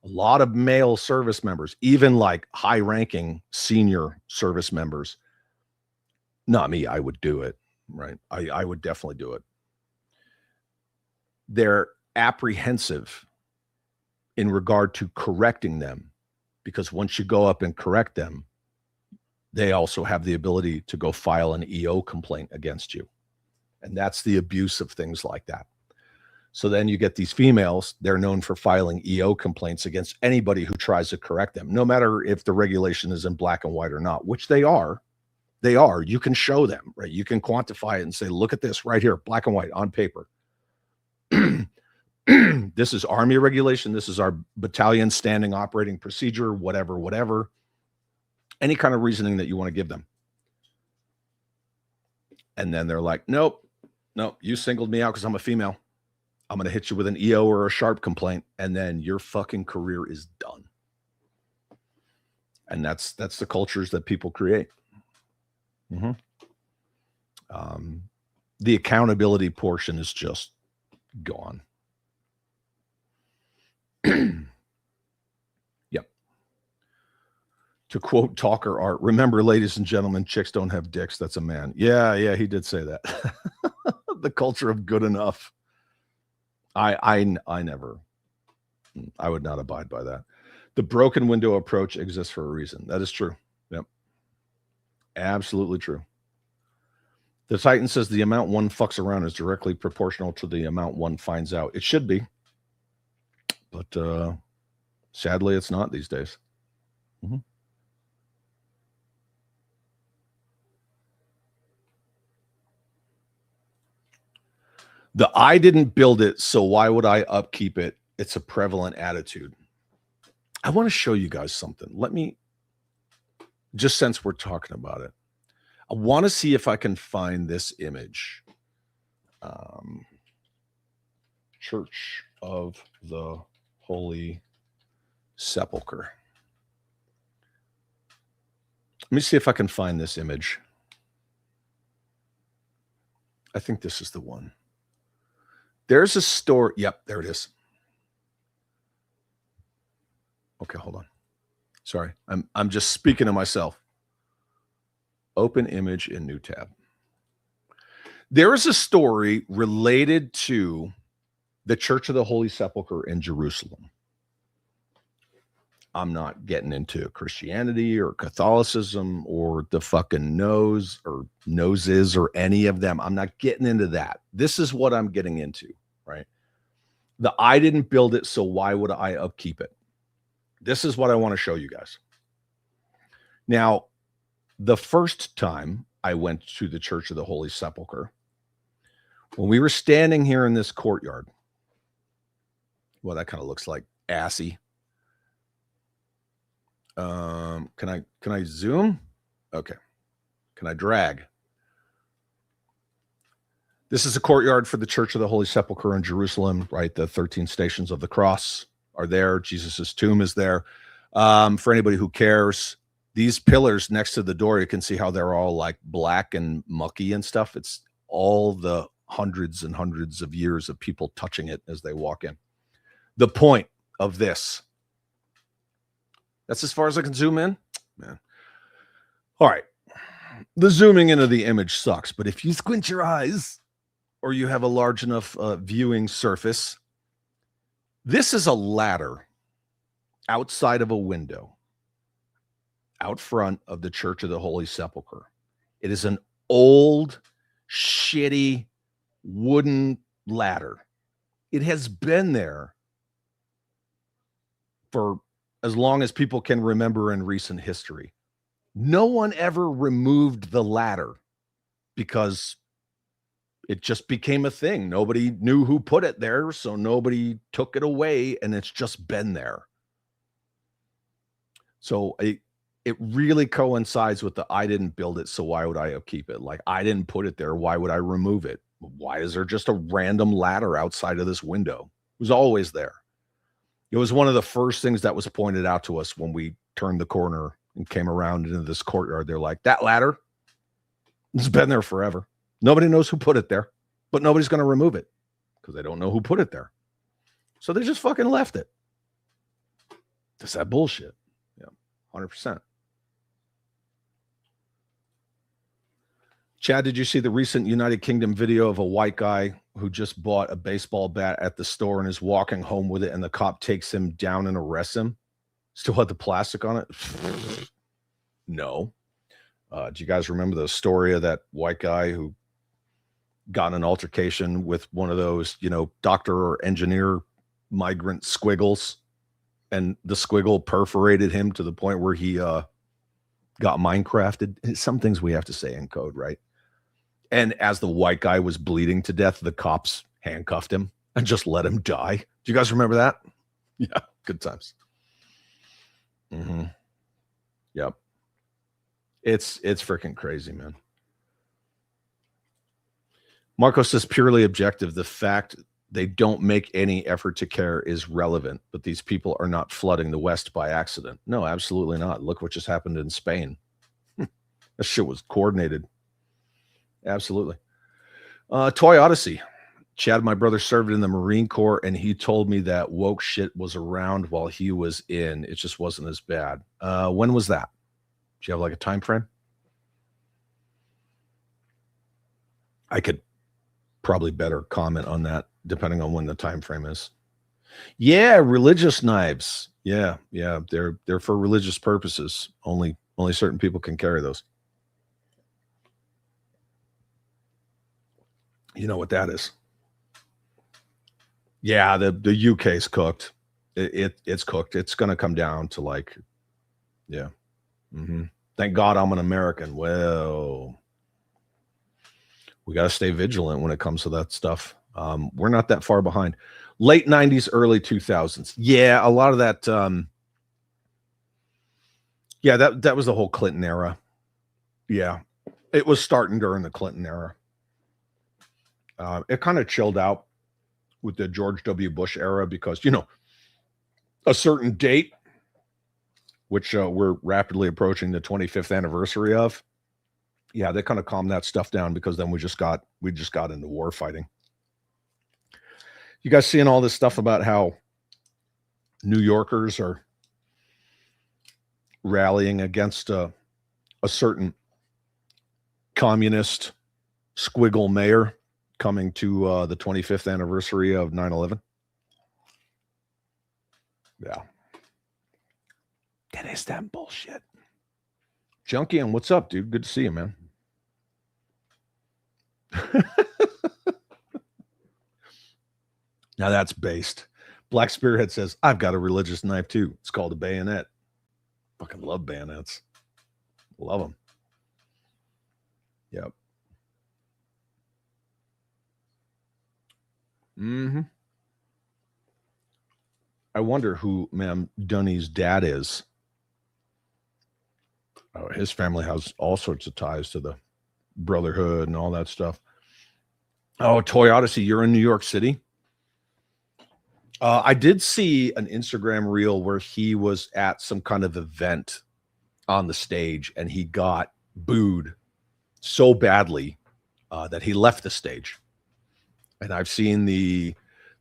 A lot of male service members, even like high-ranking senior service members, not me, I would do it, right? I would definitely do it. They're apprehensive in regard to correcting them, because once you go up and correct them, they also have the ability to go file an EO complaint against you. And that's the abuse of things like that. So then you get these females, they're known for filing EO complaints against anybody who tries to correct them, no matter if the regulation is in black and white or not, which they are. They are. You can show them, right? You can quantify it and say, look at this right here, black and white on paper. This is Army regulation. This is our battalion standing operating procedure, whatever. Any kind of reasoning that you want to give them. And then they're like, nope, you singled me out because I'm a female. I'm going to hit you with an EO or a sharp complaint, and then your fucking career is done. And that's the cultures that people create. The accountability portion is just gone. Yep. To quote Talker Art, remember, ladies and gentlemen, chicks don't have dicks. That's a man. Yeah, he did say that. The culture of good enough. I never, I would not abide by that. The broken window approach exists for a reason. That is true. Yep. Absolutely true. The Titan says the amount one fucks around is directly proportional to the amount one finds out. It should be. But sadly, it's not these days. The I didn't build it, so why would I upkeep it? It's a prevalent attitude. I want to show you guys something. Let me, just since we're talking about it, I want to see if I can find this image. Church of the Holy Sepulchre. Let me see if I can find this image. I think this is the one. There's a store. Yep, there it is. Okay, hold on. Sorry, I'm just speaking to myself. Open image in new tab. There is a story related to the Church of the Holy Sepulchre in Jerusalem. I'm not getting into Christianity or Catholicism or the fucking nose or noses or any of them. I'm not getting into that. This is what I'm getting into, right? I didn't build it, so why would I upkeep it? This is what I want to show you guys. Now, the first time I went to the Church of the Holy Sepulchre, when we were standing here in this courtyard, well, that kind of looks like assy. Can I zoom? Okay. Can I drag? This is a courtyard for the Church of the Holy Sepulchre in Jerusalem, right? The 13 stations of the cross are there. Jesus's tomb is there. For anybody who cares, these pillars next to the door, you can see how they're all like black and mucky and stuff. It's all the hundreds and hundreds of years of people touching it as they walk in. The point of this, that's as far as I can zoom in, man. All right. The zooming into the image sucks, but if you squint your eyes or you have a large enough viewing surface, this is a ladder outside of a window out front of the Church of the Holy Sepulchre. It is an old, shitty wooden ladder. It has been there for as long as people can remember in recent history. No one ever removed the ladder because it just became a thing. Nobody knew who put it there, so nobody took it away, and it's just been there. So it really coincides with the I didn't build it, so why would I upkeep it? Like, I didn't put it there. Why would I remove it? Why is there just a random ladder outside of this window? It was always there. It was one of the first things that was pointed out to us when we turned the corner and came around into this courtyard. They're like, that ladder, it's been there forever. Nobody knows who put it there, but nobody's going to remove it because they don't know who put it there. So they just fucking left it. That's that bullshit. Yeah, 100%. Chad, did you see the recent United Kingdom video of a white guy who just bought a baseball bat at the store and is walking home with it, and the cop takes him down and arrests him? Still had the plastic on it? No. Do you guys remember the story of that white guy who got in an altercation with one of those, doctor or engineer migrant squiggles, and the squiggle perforated him to the point where he got Minecrafted? Some things we have to say in code, right? And as the white guy was bleeding to death, the cops handcuffed him and just let him die. Do you guys remember that? Yeah, good times. Mm-hmm. Yep. It's freaking crazy, man. Marco says purely objective. The fact they don't make any effort to care is relevant, but these people are not flooding the West by accident. No, absolutely not. Look what just happened in Spain. That shit was coordinated. Absolutely. Toy Odyssey. Chad, my brother, served in the Marine Corps, and he told me that woke shit was around while he was in. It just wasn't as bad. When was that? Do you have like a time frame? I could probably better comment on that depending on when the time frame is. Yeah, religious knives. Yeah, they're for religious purposes. Only certain people can carry those. You know what that is? Yeah, the UK's cooked. It's cooked. It's going to come down to like, yeah. Mm-hmm. Thank God I'm an American. Well, we got to stay vigilant when it comes to that stuff. We're not that far behind. Late 90s, early 2000s. Yeah, a lot of that. Yeah, that was the whole Clinton era. Yeah, it was starting during the Clinton era. It kind of chilled out with the George W. Bush era because, a certain date, which we're rapidly approaching the 25th anniversary of. Yeah, they kind of calmed that stuff down because then we just got into war fighting. You guys seeing all this stuff about how New Yorkers are rallying against a certain communist squiggle mayor coming to the 25th anniversary of 9/11. Yeah. That is that bullshit. Junkian, what's up, dude? Good to see you, man. Now that's based. Black Spearhead says, I've got a religious knife too. It's called a bayonet. Fucking love bayonets. Love them. Yep. Mm-hmm. I wonder who Ma'am Dunny's dad is. Oh, his family has all sorts of ties to the Brotherhood and all that stuff. Oh, Toy Odyssey, you're in New York City? I did see an Instagram reel where he was at some kind of event on the stage and he got booed so badly that he left the stage. And I've seen the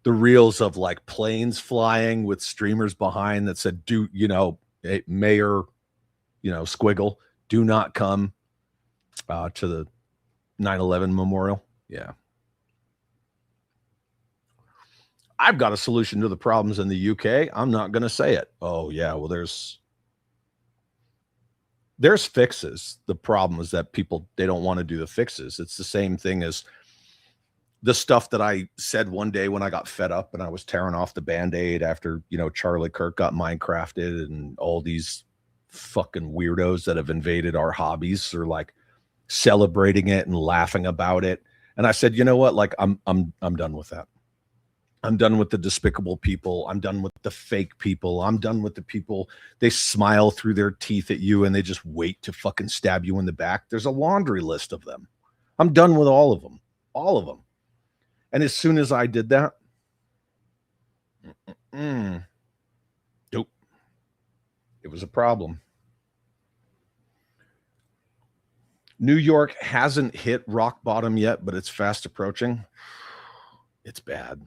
reels of like planes flying with streamers behind that said, "Do you know, hey, Mayor, Squiggle, do not come to the 9/11 memorial." Yeah. I've got a solution to the problems in the UK. I'm not going to say it. Oh yeah, well there's fixes. The problem is that people, they don't want to do the fixes. It's the same thing as the stuff that I said one day when I got fed up and I was tearing off the Band-Aid after, Charlie Kirk got Minecrafted and all these fucking weirdos that have invaded our hobbies are like celebrating it and laughing about it. And I said, you know what? Like I'm done with that. I'm done with the despicable people. I'm done with the fake people. I'm done with the people. They smile through their teeth at you and they just wait to fucking stab you in the back. There's a laundry list of them. I'm done with all of them. All of them. And as soon as I did that, nope. It was a problem. New York hasn't hit rock bottom yet, but it's fast approaching. It's bad.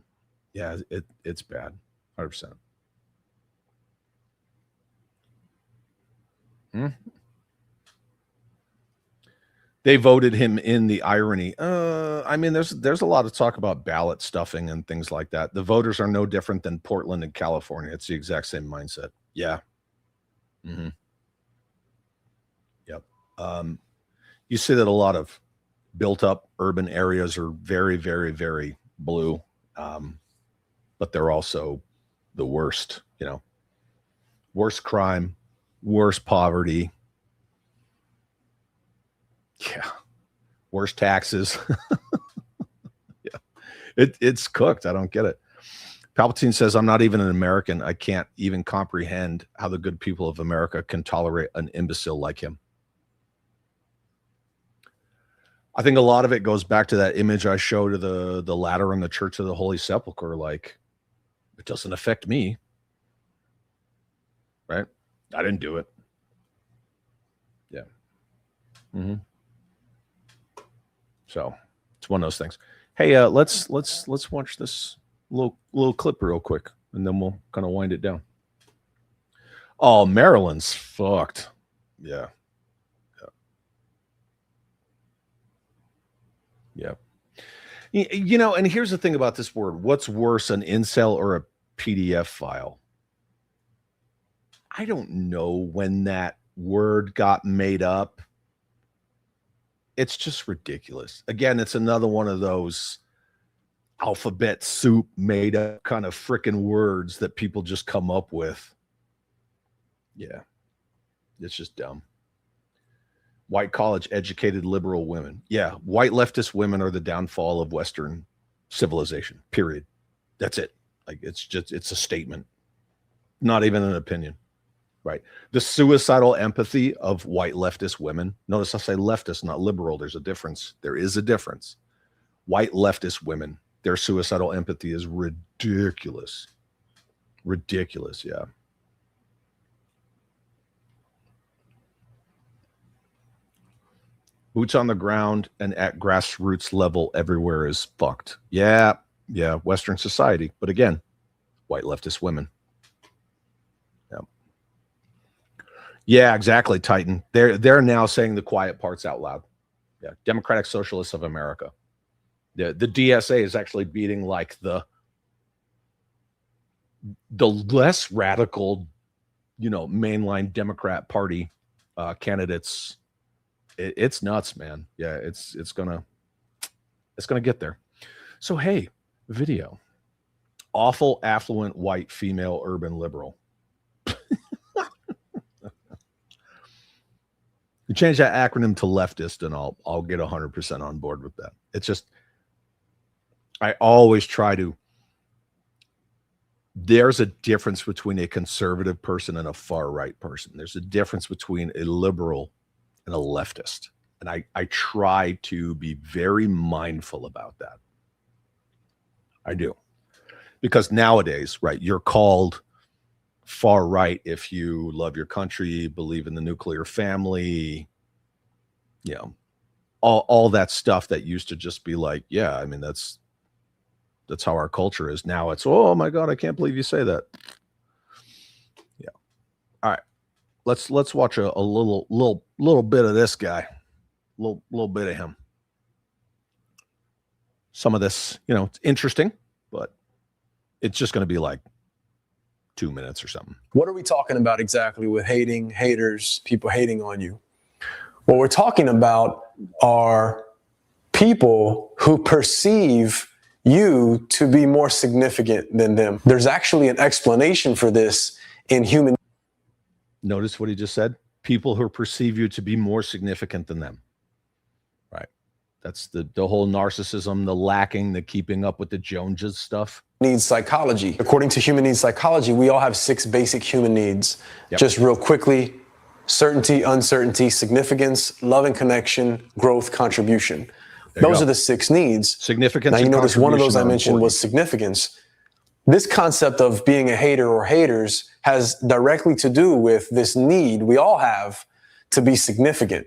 Yeah, it's bad. 100%. They voted him in. The irony. I mean, there's a lot of talk about ballot stuffing and things like that. The voters are no different than Portland and California. It's the exact same mindset. Yeah. Mm-hmm. Yep. You see that a lot of built up urban areas are very, very, very blue. But they're also the worst, worst crime, worst poverty. Yeah. Worst taxes. Yeah. It's cooked. I don't get it. Palpatine says, I'm not even an American. I can't even comprehend how the good people of America can tolerate an imbecile like him. I think a lot of it goes back to that image I showed of the ladder in the Church of the Holy Sepulchre. Like, it doesn't affect me. Right? I didn't do it. Yeah. Mm-hmm. So it's one of those things. Hey, let's watch this little clip real quick, and then we'll kind of wind it down. Oh, Maryland's fucked. Yeah. Yeah. And here's the thing about this word. What's worse, an incel or a PDF file? I don't know when that word got made up. It's just ridiculous. Again, it's another one of those alphabet soup made up kind of freaking words that people just come up with. Yeah. It's just dumb. White college educated liberal women. Yeah. White leftist women are the downfall of Western civilization, period. That's it. Like, it's a statement, not even an opinion, right? The suicidal empathy of white leftist women. Notice I say leftist, not liberal. There's a difference. There is a difference. White leftist women, their suicidal empathy is ridiculous. Ridiculous. Yeah. Boots on the ground and at grassroots level everywhere is fucked. Yeah. Yeah. Western society. But again, white leftist women. Yeah. Yeah, exactly, Titan. They're now saying the quiet parts out loud. Yeah, Democratic Socialists of America. The DSA is actually beating like the less radical, mainline Democrat Party candidates. It's nuts, man. Yeah, it's gonna get there. So hey, video. Awful, affluent, white, female, urban liberal. You change that acronym to leftist, and I'll get 100% on board with that. It's just I always try to. There's a difference between a conservative person and a far right person. There's a difference between a liberal and a leftist, and I try to be very mindful about that. I do, because nowadays, right, you're called far right if you love your country, believe in the nuclear family, all that stuff that used to just be like, yeah, I mean, that's how our culture is. Now it's, oh my God, I can't believe you say that. Yeah. All right. Let's watch a little bit of this guy, little bit of him. Some of this, it's interesting, but it's just going to be like 2 minutes or something. What are we talking about exactly with hating, haters, people hating on you? What we're talking about are people who perceive you to be more significant than them. There's actually an explanation for this in human. Notice what he just said. People who perceive you to be more significant than them. Right. That's the whole narcissism, the lacking, the keeping up with the Joneses stuff. Needs psychology. According to human needs psychology, we all have 6 basic human needs. Yep. Just real quickly: certainty, uncertainty, significance, love and connection, growth, contribution. Those are the 6 needs. Significance. Now you notice one of those I mentioned was significance. This concept of being a hater or haters has directly to do with this need we all have to be significant.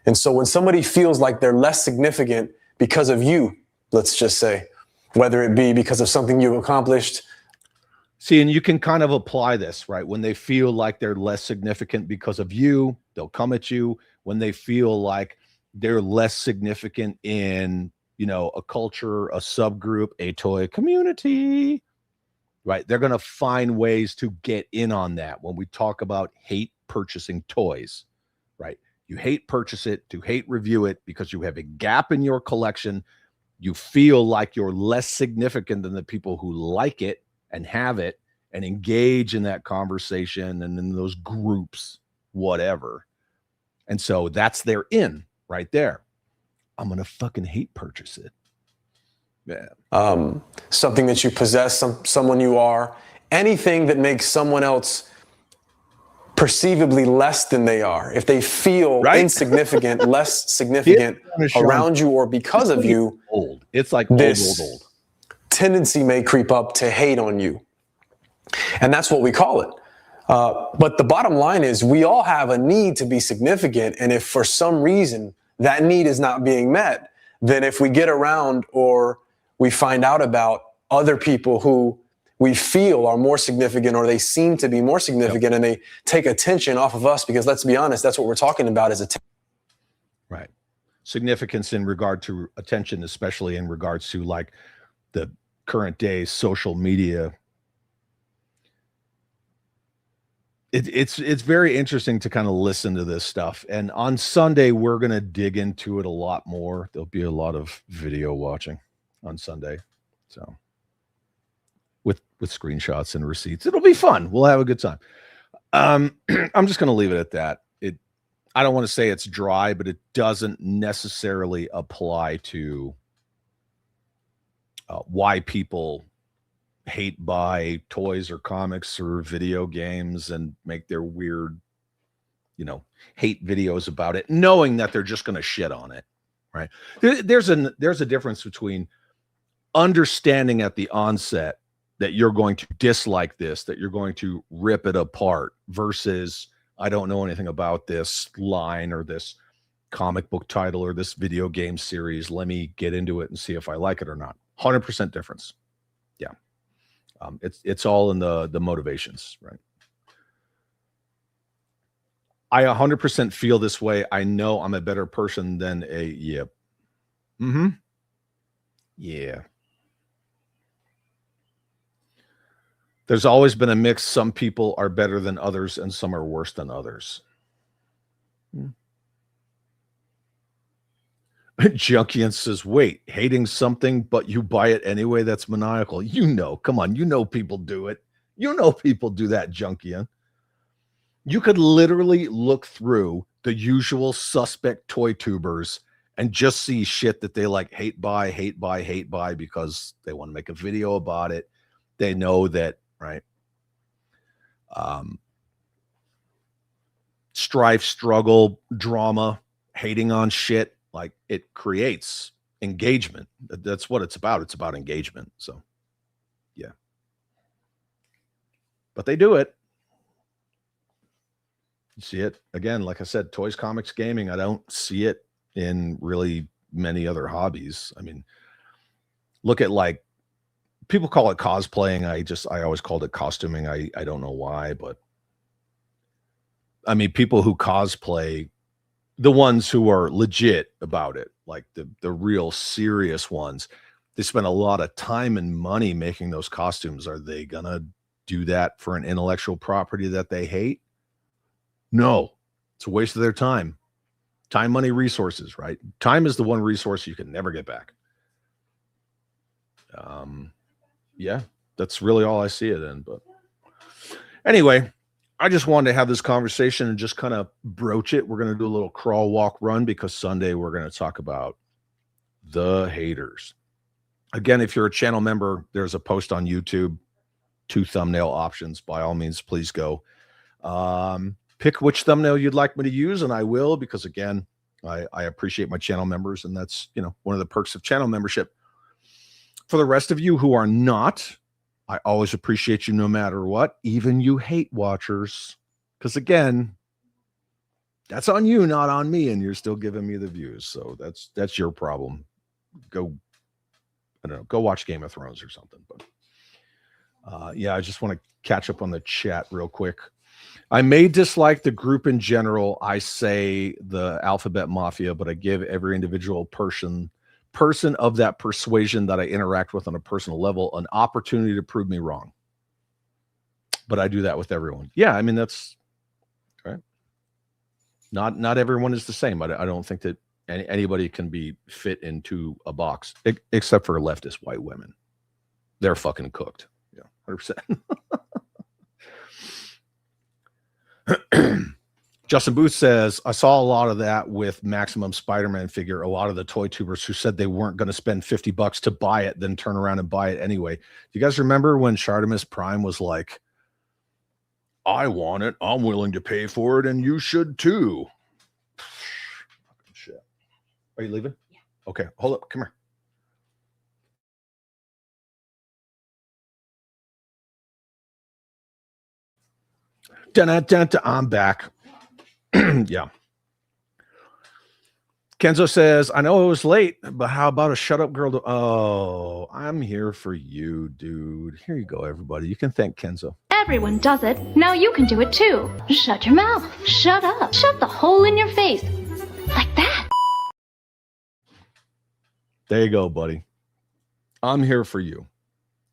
And so when somebody feels like they're less significant because of you, let's just say, whether it be because of something you've accomplished. See, and you can kind of apply this, right? When they feel like they're less significant because of you, they'll come at you. When they feel like they're less significant in, a culture, a subgroup, a toy community, right? They're going to find ways to get in on that. When we talk about hate purchasing toys, right? You hate purchase it, to hate review it because you have a gap in your collection. You feel like you're less significant than the people who like it and have it and engage in that conversation and in those groups, whatever. And so that's their in right there. I'm going to fucking hate purchase it. Yeah. Something that you possess, someone you are, anything that makes someone else perceivably less than they are. If they feel insignificant, less significant around you or because of you, old. It's like old. Tendency may creep up to hate on you. And that's what we call it. But the bottom line is we all have a need to be significant. And if for some reason that need is not being met, then if we get around or we find out about other people who we feel are more significant or they seem to be more significant and they take attention off of us, because let's be honest, that's what we're talking about is attention. Right. Significance in regard to attention, especially in regards to like the current day social media. It's very interesting to kind of listen to this stuff. And on Sunday, we're going to dig into it a lot more. There'll be a lot of video watching on Sunday. So with screenshots and receipts, it'll be fun. We'll have a good time. I'm just going to leave it at that. I don't want to say it's dry, but it doesn't necessarily apply to why people hate buy toys or comics or video games and make their weird, hate videos about it, knowing that they're just going to shit on it, right? There's a difference between understanding at the onset that you're going to dislike this, that you're going to rip it apart, versus I don't know anything about this line or this comic book title or this video game series. Let me get into it and see if I like it or not. 100% difference. Yeah. It's all in the motivations, right? I 100% feel this way. I know I'm a better person than a, yeah. Mm-hmm. Yeah. There's always been a mix. Some people are better than others and some are worse than others. Junkian says, wait, hating something, but you buy it anyway? That's maniacal. You know, come on. You know people do it. You know people do that, Junkian. You could literally look through the usual suspect toy tubers and just see shit that they like hate buy because they want to make a video about it. They know that, right? Strife, struggle, drama, hating on shit, like it creates engagement. That's what it's about. It's about engagement. So, yeah. But they do it. You see it again, like I said, toys, comics, gaming. I don't see it in really many other hobbies. I mean, look at like people call it cosplaying. I always called it costuming. I don't know why, but I mean, people who cosplay, the ones who are legit about it, like the real serious ones, they spend a lot of time and money making those costumes. Are they gonna do that for an intellectual property that they hate? No, it's a waste of their time. Time, money, resources, right? Time is the one resource you can never get back. Yeah, that's really all I see it in. But anyway, I just wanted to have this conversation and just kind of broach it. We're going to do a little crawl, walk, run because Sunday we're going to talk about the haters. Again, if you're a channel member, there's a post on YouTube, 2 thumbnail options. By all means, please go. Pick which thumbnail you'd like me to use, and I will, because again, I appreciate my channel members, and that's, you know, one of the perks of channel membership. For the rest of you who are not, I always appreciate you no matter what, even you hate watchers, because again, that's on you, not on me, and you're still giving me the views. So that's your problem. Go, I don't know, go watch Game of Thrones or something. But yeah, I just want to catch up on the chat real quick. I may dislike the group in general. I say the Alphabet Mafia, but I give every individual person of that persuasion that I interact with on a personal level an opportunity to prove me wrong. But I do that with everyone. Yeah, I mean, that's right. Not everyone is the same. I don't think that anybody can be fit into a box except for leftist white women. They're fucking cooked. Yeah, 100%. Justin Booth says, I saw a lot of that with Maximum Spider-Man figure. A lot of the toy tubers who said they weren't going to spend $50 to buy it, then turn around and buy it anyway. Do you guys remember when Shartimus Prime was like, I want it, I'm willing to pay for it, and you should too? Shit. Are you leaving? Yeah. Okay, hold up, come here. Dun-dun-dun-dun, I'm back. Yeah. Kenzo says, I know it was late, but how about a shut up girl? Oh, I'm here for you, dude. Here you go, everybody. You can thank Kenzo. Everyone does it. Now you can do it too. Shut your mouth. Shut up. Shut the hole in your face. Like that. There you go, buddy. I'm here for you.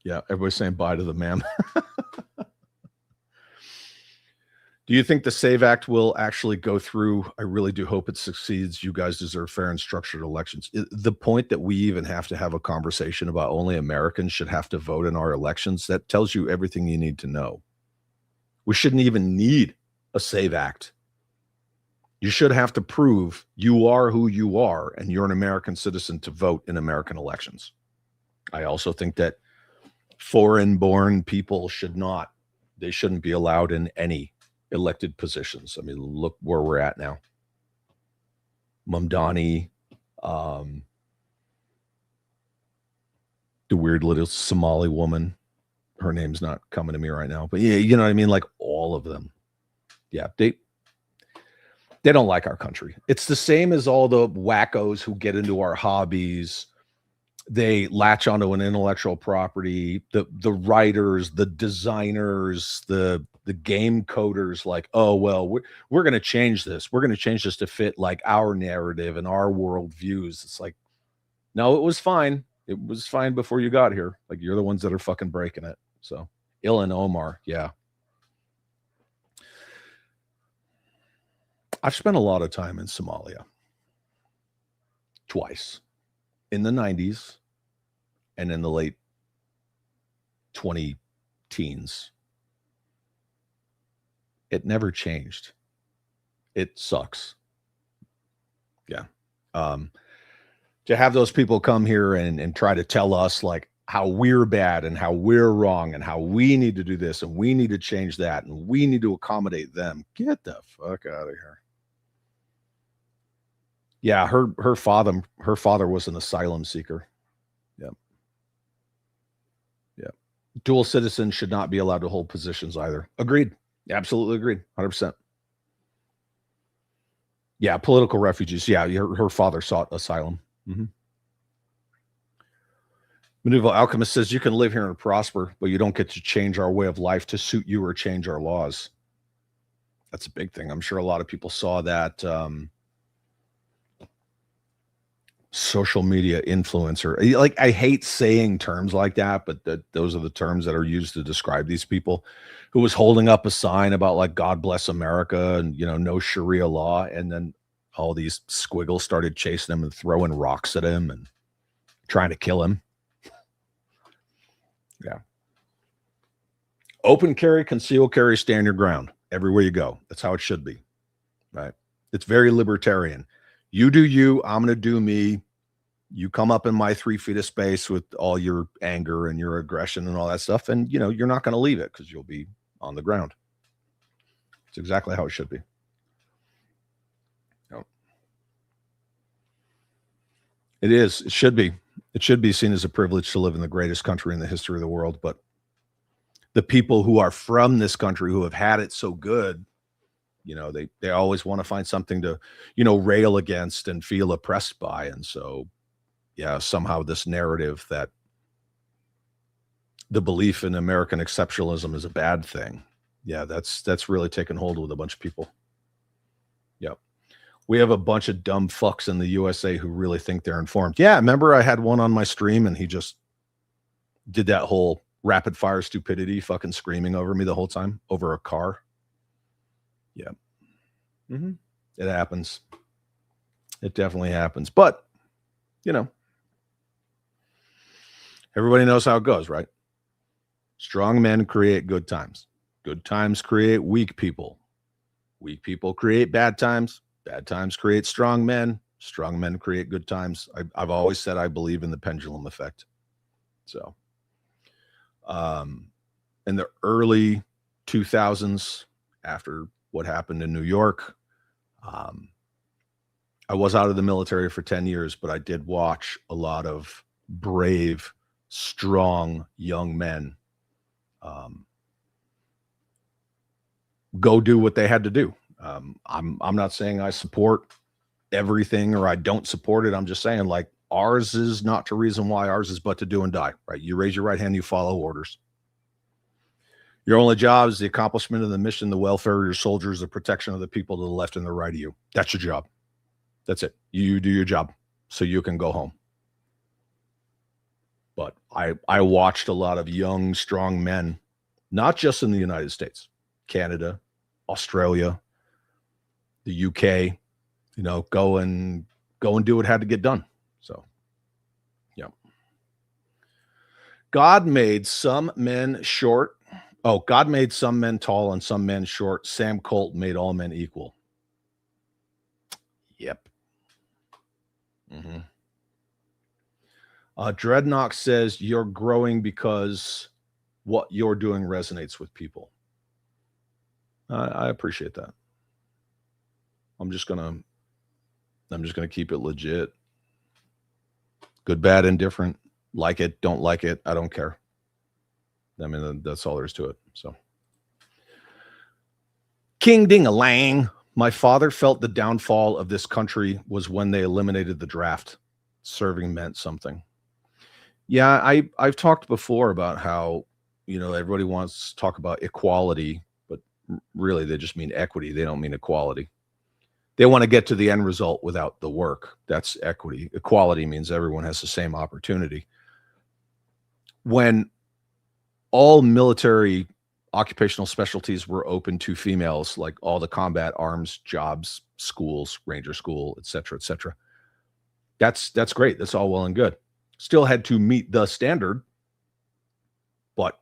Yeah, everybody's saying bye to the ma'am. Do you think the SAVE Act will actually go through? I really do hope it succeeds. You guys deserve fair and structured elections. The point that we even have to have a conversation about only Americans should have to vote in our elections, that tells you everything you need to know. We shouldn't even need a SAVE Act. You should have to prove you are who you are and you're an American citizen to vote in American elections. I also think that foreign-born people shouldn't be allowed in any elected positions. I mean, look where we're at now. Mamdani, the weird little Somali woman. Her name's not coming to me right now, but yeah, you know what I mean? Like all of them. Yeah, they don't like our country. It's the same as all the wackos who get into our hobbies. They latch onto an intellectual property, the writers, the designers, the the game coders like, oh, well, we're going to change this. We're going to change this to fit like our narrative and our world views. It's like, no, it was fine. It was fine before you got here. Like, you're the ones that are fucking breaking it. So, Ilan Omar, yeah. I've spent a lot of time in Somalia. Twice. In the 90s and in the late 20 teens. It never changed. It sucks. Yeah. To have those people come here and try to tell us like how we're bad and how we're wrong and how we need to do this and we need to change that and we need to accommodate them. Get the fuck out of here. Yeah, her father was an asylum seeker. Yep. Yep. Dual citizens should not be allowed to hold positions either. Agreed. Absolutely agreed. 100%. Yeah, political refugees. Yeah, her father sought asylum. Mm-hmm. Medieval Alchemist says you can live here and prosper, but you don't get to change our way of life to suit you or change our laws. That's a big thing. I'm sure a lot of people saw that social media influencer. Like, I hate saying terms like that, but those are the terms that are used to describe these people, who was holding up a sign about like God bless America and, you know, no Sharia law, and then all these squiggles started chasing him and throwing rocks at him and trying to kill him. Yeah. Open carry, conceal carry, stand your ground everywhere you go. That's how it should be, right? It's very libertarian. You do you, I'm going to do me. You come up in my 3 feet of space with all your anger and your aggression and all that stuff, and, you know, you're not going to leave it because you'll be on the ground. It's exactly how it should be. Yep. It is. It should be. It should be seen as a privilege to live in the greatest country in the history of the world. But the people who are from this country, who have had it so good, you know, they always want to find something to, you know, rail against and feel oppressed by. And so, yeah, somehow this narrative that the belief in American exceptionalism is a bad thing. Yeah, that's really taken hold with a bunch of people. Yep. We have a bunch of dumb fucks in the USA who really think they're informed. Yeah, remember I had one on my stream and he just did that whole rapid fire stupidity, fucking screaming over me the whole time over a car. Yeah. Mm-hmm. It happens. It definitely happens. But, you know, everybody knows how it goes, right? Strong men create good times. Good times create weak people. Weak people create bad times. Bad times create strong men. Strong men create good times. I've always said I believe in the pendulum effect. So, in the early 2000s, after what happened in New York, I was out of the military for 10 years, but I did watch a lot of brave, strong young men go do what they had to do. I'm not saying I support everything or I don't support it. I'm just saying, like, ours is not to reason why, ours is but to do and die, right? You raise your right hand, you follow orders. Your only job is the accomplishment of the mission, the welfare of your soldiers, the protection of the people to the left and the right of you. That's your job. That's it. You do your job so you can go home. But I watched a lot of young, strong men, not just in the United States, Canada, Australia, the UK, you know, go and do what had to get done. So, yeah. God made some men short. Oh, God made some men tall and some men short. Sam Colt made all men equal. Yep. Mm-hmm. Dreadnought says you're growing because what you're doing resonates with people. I appreciate that. I'm just gonna keep it legit. Good, bad, indifferent. Like it, don't like it. I don't care. I mean, that's all there is to it. So, King Ding-a-lang. My father felt the downfall of this country was when they eliminated the draft. Serving meant something. Yeah, I've talked before about how, you know, everybody wants to talk about equality, but really, they just mean equity. They don't mean equality. They want to get to the end result without the work. That's equity. Equality means everyone has the same opportunity. When all military occupational specialties were open to females, like all the combat arms jobs, schools, Ranger School, et cetera, that's great. That's all well and good. Still had to meet the standard, but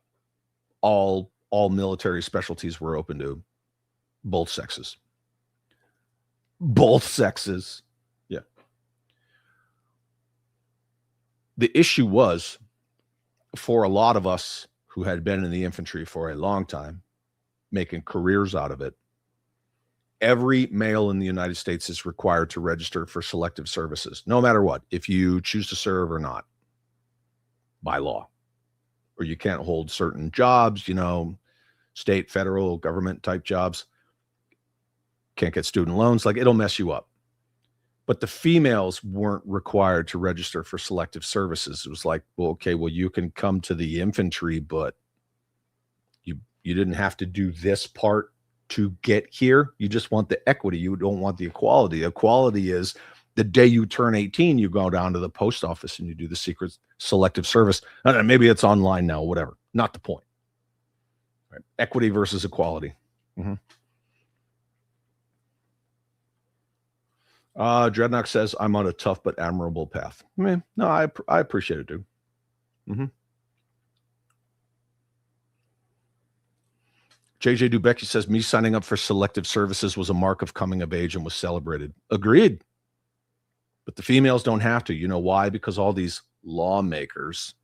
all military specialties were open to both sexes. Both sexes. Yeah. The issue was, for a lot of us who had been in the infantry for a long time, making careers out of it, every male in the United States is required to register for selective services, no matter what, if you choose to serve or not, by law. Or you can't hold certain jobs, state, federal, government type jobs. Can't get student loans. Like, it'll mess you up. But the females weren't required to register for selective services. It was like, well, okay, well, you can come to the infantry, but you didn't have to do this part to get here. You just want the equity. You don't want the equality. Equality is the day you turn 18, you go down to the post office and you do the secret selective service. I don't know, maybe it's online now, whatever. Not the point. Right? Equity versus equality. Mm-hmm. Dreadnought says, I'm on a tough but admirable path. No, I appreciate it, dude. Mm-hmm. JJ Dubecki says, me signing up for selective services was a mark of coming of age and was celebrated. Agreed. But the females don't have to. You know why? Because all these lawmakers,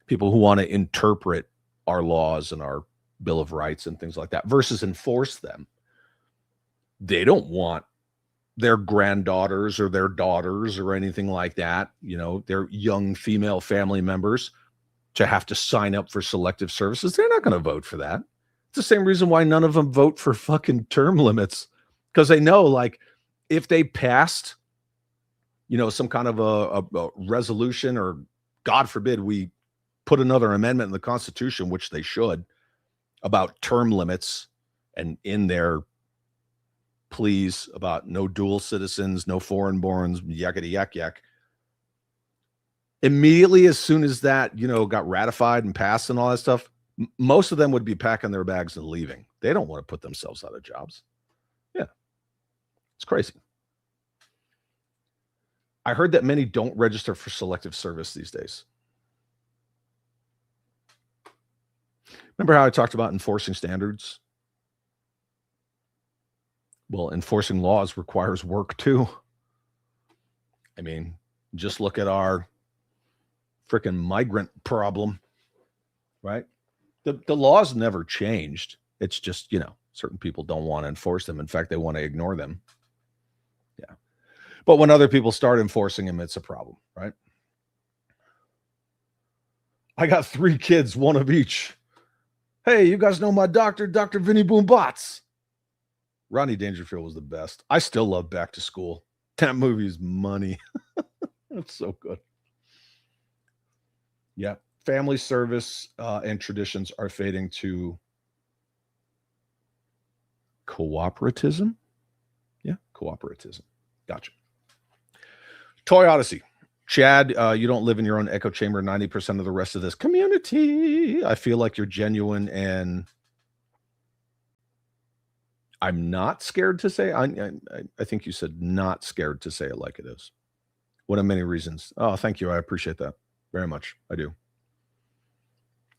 people who want to interpret our laws and our Bill of Rights and things like that versus enforce them, they don't want their granddaughters or their daughters or anything like that, their young female family members, to have to sign up for selective services. They're not going to vote for that. It's the same reason why none of them vote for fucking term limits, because they know, like, if they passed, some kind of a resolution, or God forbid we put another amendment in the Constitution, which they should, about term limits, and in their pleas about no dual citizens, no foreign borns, yakety yak yak. Immediately, as soon as that, got ratified and passed and all that stuff, most of them would be packing their bags and leaving. They don't want to put themselves out of jobs. Yeah. It's crazy. I heard that many don't register for selective service these days. Remember how I talked about enforcing standards? Well, enforcing laws requires work too. I mean, just look at our freaking migrant problem, right? The laws never changed. It's just, certain people don't want to enforce them. In fact, they want to ignore them. Yeah. But when other people start enforcing them, it's a problem, right? I got 3 kids, one of each. Hey, you guys know my doctor, Dr. Vinny Boom Bots. Rodney Dangerfield was the best. I still love Back to School. That movie's money. It's so good. Yeah. Family service and traditions are fading to cooperatism. Yeah, cooperatism. Gotcha. Toy Odyssey. Chad, you don't live in your own echo chamber 90% of the rest of this community. I feel like you're genuine, and I'm not scared to say. I think you said not scared to say it like it is. One of many reasons. Oh, thank you. I appreciate that very much. I do.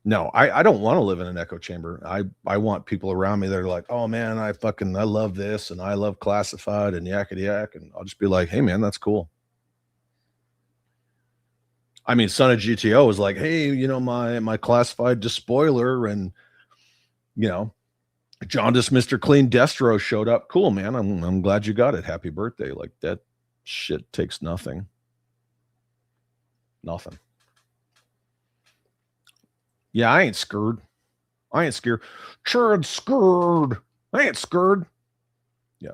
No, I don't want to live in an echo chamber. I want people around me that are like, oh man, I love this, and I love classified and yakety yak. And I'll just be like, hey man, that's cool. I mean, Son of GTO was like, hey, my classified despoiler, and Jaundice Mr. Clean Destro showed up. Cool, man. I'm glad you got it. Happy birthday. Like, that shit takes nothing. Nothing. Yeah, I ain't scared. Sure, scared. I ain't scared. Yeah.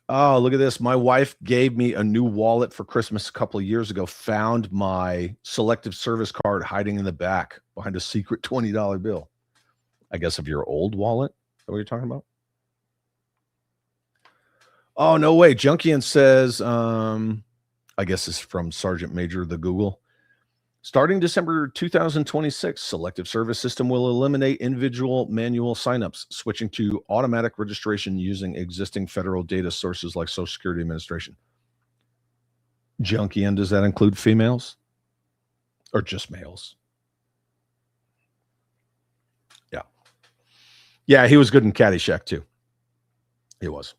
Oh, look at this. My wife gave me a new wallet for Christmas a couple of years ago. Found my selective service card hiding in the back behind a secret $20 bill. I guess of your old wallet. Is that what you're talking about? Oh, no way. Junkian says, I guess it's from Sergeant Major the Google. Starting December 2026, Selective Service System will eliminate individual manual signups, switching to automatic registration using existing federal data sources like Social Security Administration. Junkian, does that include females? Or just males? Yeah. Yeah, he was good in Caddyshack, too. He was.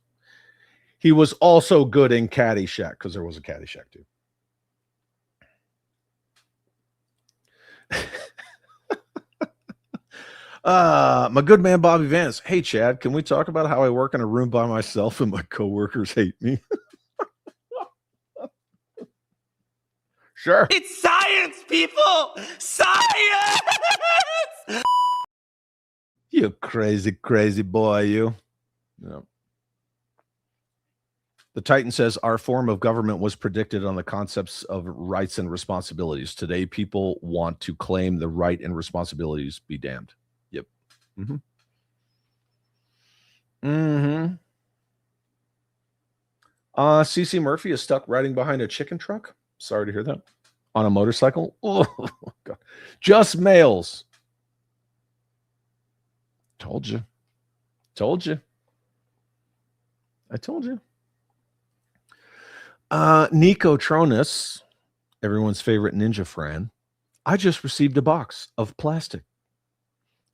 He was also good in Caddyshack, because there was a Caddyshack, too. My good man Bobby Vance. Hey Chad, can we talk about how I work in a room by myself and my coworkers hate me? Sure. It's science, people! Science! You crazy, crazy boy, you. Yeah. The Titan says our form of government was predicted on the concepts of rights and responsibilities. Today, people want to claim the right and responsibilities be damned. Yep. Mm-hmm. Mm-hmm. CC Murphy is stuck riding behind a chicken truck. Sorry to hear that. On a motorcycle. Oh, God. Just males. Told you. Told you. I told you. Nico Tronus, everyone's favorite ninja friend. I just received a box of plastic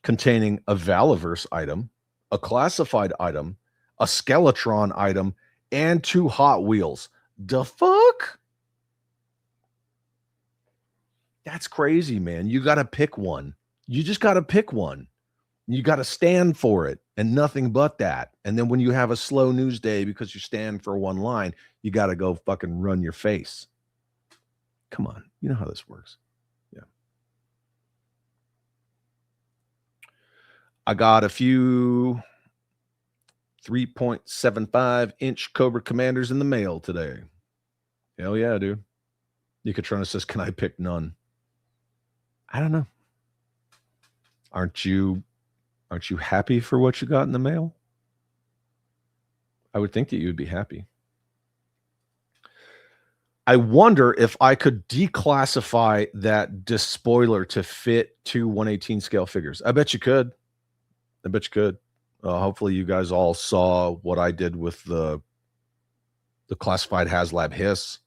containing a Valiverse item, a classified item, a Skeletron item, and 2 Hot Wheels. The fuck? That's crazy, man. You got to pick one. You just got to pick one. You got to stand for it and nothing but that. And then when you have a slow news day because you stand for one line, you got to go fucking run your face. Come on. You know how this works. Yeah. I got a few 3.75-inch Cobra Commanders in the mail today. Hell yeah, dude. Nicotrona says, can I pick none? I don't know. Aren't you happy for what you got in the mail? I would think that you'd be happy. I wonder if I could declassify that despoiler to fit 2 1/18 scale figures. I bet you could. I bet you could. Hopefully you guys all saw what I did with the classified HasLab Hiss.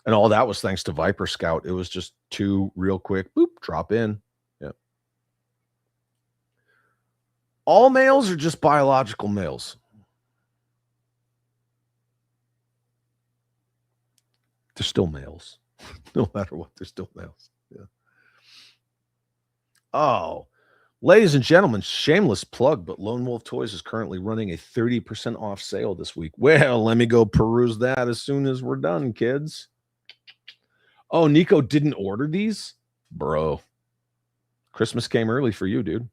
And all that was thanks to Viper Scout. It was just 2 real quick, boop, drop in. Yeah. All males are just biological males. They're still males. No matter what, they're still males. Yeah. Oh, ladies and gentlemen, shameless plug, but Lone Wolf Toys is currently running a 30% off sale this week. Well, let me go peruse that as soon as we're done, kids. Oh, Nico didn't order these? Bro. Christmas came early for you, dude.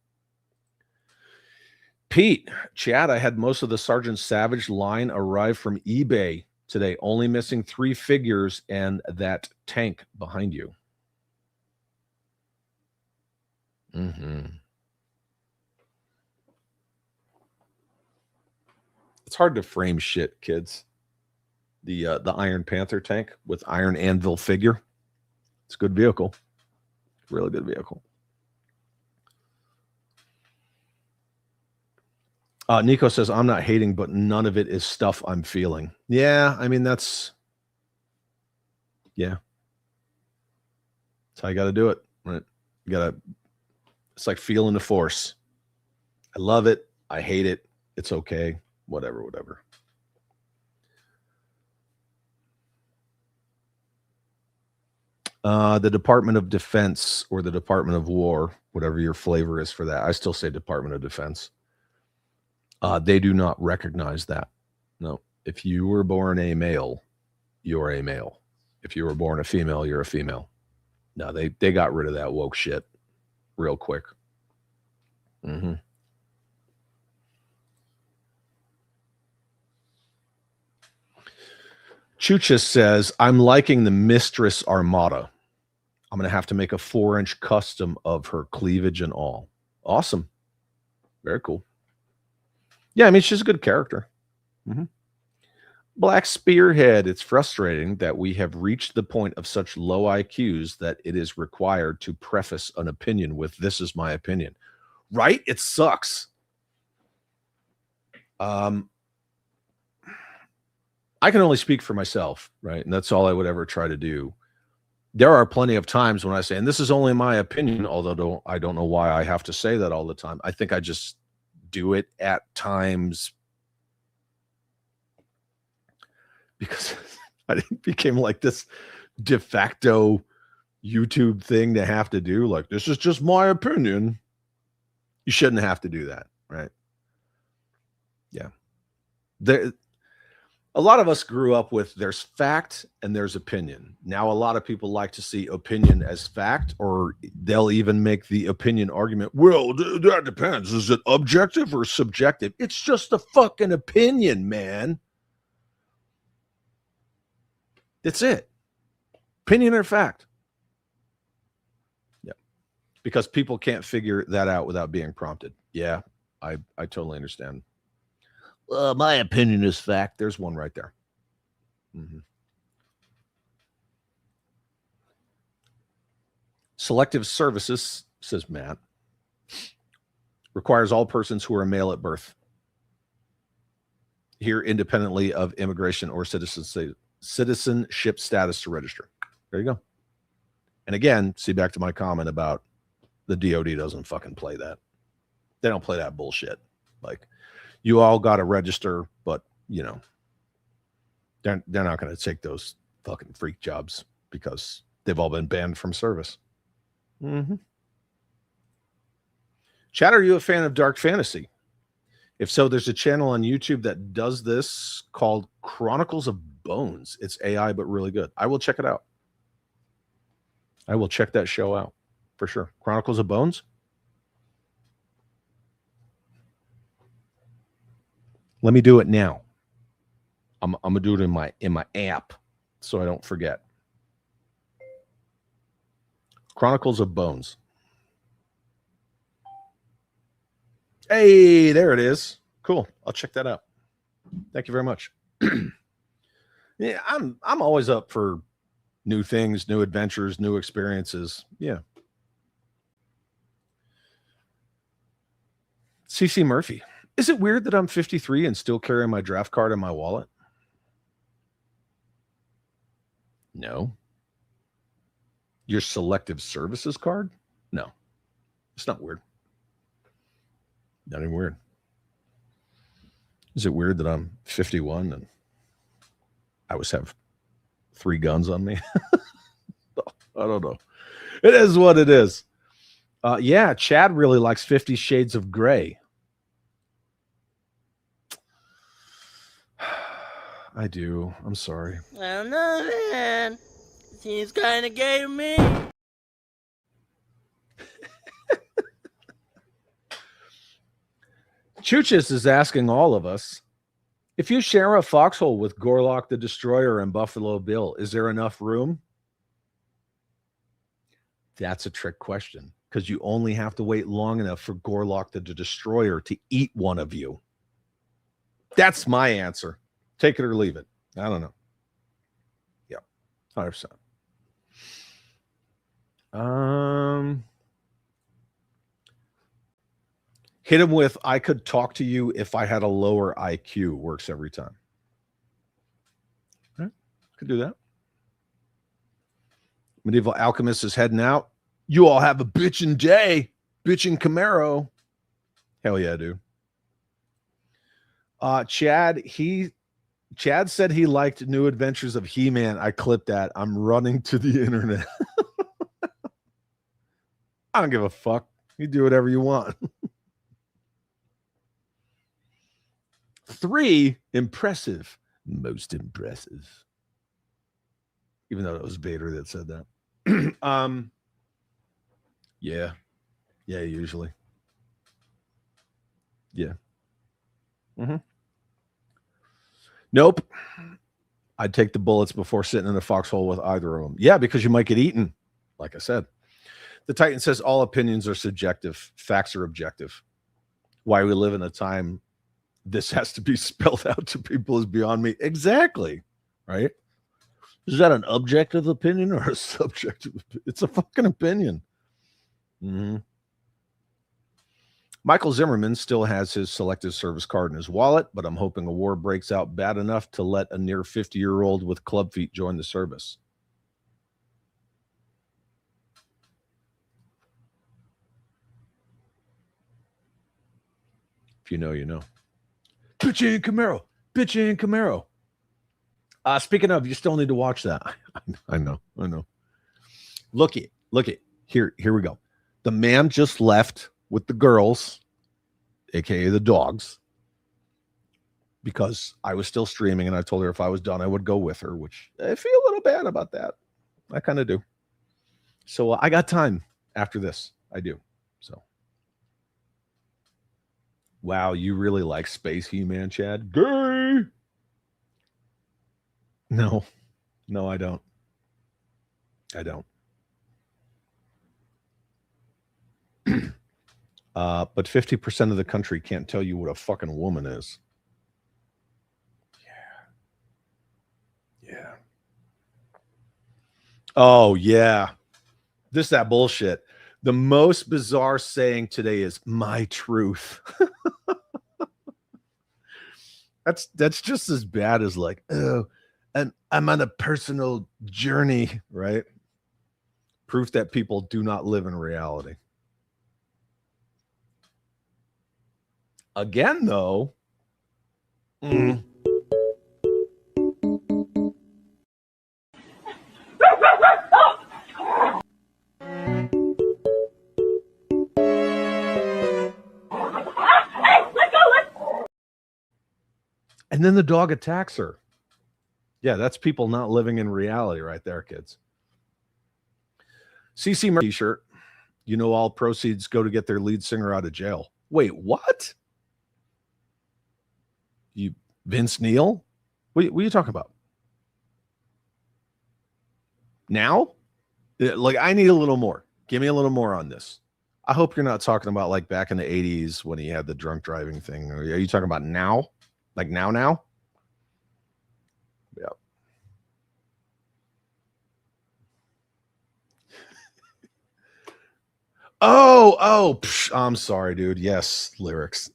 Pete, Chad, I had most of the Sergeant Savage line arrive from eBay today, only missing 3 figures and that tank behind you. Mm-hmm. It's hard to frame shit, kids. The Iron Panther tank with Iron Anvil figure. It's a good vehicle. Really good vehicle. Nico says, I'm not hating, but none of it is stuff I'm feeling. Yeah, I mean, that's how you got to do it, right? You got to, it's like feeling the force. I love it. I hate it. It's okay. Whatever. The Department of Defense or the Department of War, whatever your flavor is for that. I still say Department of Defense. They do not recognize that. No. If you were born a male, you're a male. If you were born a female, you're a female. No, they got rid of that woke shit real quick. Mm-hmm. Chucha says, I'm liking the Mistress Armada. I'm going to have to make a 4-inch custom of her cleavage and all. Awesome. Very cool. Yeah, I mean, she's a good character. Black Spearhead. It's frustrating that we have reached the point of such low IQs that it is required to preface an opinion with "This is my opinion." Right? It sucks. I can only speak for myself, right? And that's all I would ever try to do. There are plenty of times when I say, and this is only my opinion, although I don't know why I have to say that all the time. I think I just do it at times because it became like this de facto YouTube thing to have to do. Like, this is just my opinion. You shouldn't have to do that, right? Yeah. A lot of us grew up with there's fact and there's opinion. Now, a lot of people like to see opinion as fact, or they'll even make the opinion argument. Well, that depends. Is it objective or subjective? It's just a fucking opinion, man. That's it. Opinion or fact. Yeah. Because people can't figure that out without being prompted. Yeah, I totally understand. My opinion is fact. There's one right there. Selective services, says Matt, requires all persons who are male at birth here independently of immigration or citizenship status to register. There you go. And again, see back to my comment about the DOD doesn't fucking play that. They don't play that bullshit. Like, you all got to register, but you know, they're not going to take those fucking freak jobs because they've all been banned from service. Chad, are you a fan of dark fantasy? If so, there's a channel on YouTube that does this called Chronicles of Bones. It's AI, but really good. I will check it out. I will check that show out for sure. Chronicles of Bones. Let me do it now. I'm gonna do it in my app so I don't forget. Chronicles of Bones. Hey, there it is. Cool. I'll check that out. Thank you very much. Yeah, I'm always up for new things, new adventures, new experiences. Yeah. CC Murphy. Is it weird that I'm 53 and still carrying my draft card in my wallet? No. Your selective services card? No. It's not weird. Not even weird. Is it weird that I'm 51 and I always have 3 guns on me? I don't know. It is what it is. Yeah, Chad really likes 50 Shades of Grey. I do. I'm sorry. I don't know, man. Seems kind of gay to me. Chuchis is asking all of us, if you share a foxhole with Gorlock the Destroyer and Buffalo Bill, is there enough room? That's a trick question, because you only have to wait long enough for Gorlock the Destroyer to eat one of you. That's my answer. Take it or leave it. I don't know. Yeah, 100%. Hit him with, I could talk to you if I had a lower IQ. Works every time. Right? Could do that. Medieval Alchemist is heading out. You all have a bitchin' day. Bitchin' Camaro. Hell yeah, dude. Chad said he liked New Adventures of He-Man. I clipped that. I'm running to the internet. I don't give a fuck. You do whatever you want. 3, impressive. Most impressive. Even though it was Vader that said that. Yeah. Yeah, usually. Yeah. Nope. I'd take the bullets before sitting in a foxhole with either of them. Yeah, because you might get eaten. Like I said. The Titan says all opinions are subjective. Facts are objective. why we live in a time this has to be spelled out to people is beyond me. Exactly. Right? Is that an objective opinion or a subjective? It's a fucking opinion. Mm-hmm. Michael Zimmerman still has his selective service card in his wallet, but I'm hoping a war breaks out bad enough to let a near 50-year-old with club feet join the service. If you know, you know. Bitch and Camaro. Bitch and Camaro. Speaking of, you still need to watch that. I know. Look it. Here we go. The man just left with the girls, aka the dogs, because I was still streaming and I told her if I was done, I would go with her, which I feel a little bad about that. I kind of do. So I got time after this. I do. So. Wow, you really like Space He-Man, Chad? Gay! No, I don't. But 50% of the country can't tell you what a fucking woman is. Yeah. Oh, yeah. That bullshit. The most bizarre saying today is my truth. That's just as bad as like, oh, and I'm on a personal journey, right? Proof that people do not live in reality. Again, though, and then the dog attacks her. Yeah, that's people not living in reality right there, kids. CC t-shirt. You know, all proceeds go to get their lead singer out of jail. Wait, what? You Vince Neil? What are you talking about? Now? Like, I need a little more. Give me a little more on this. I hope you're not talking about like back in the 80s when he had the drunk driving thing. Are you talking about now? Like now? Yeah. I'm sorry, dude. Yes, lyrics.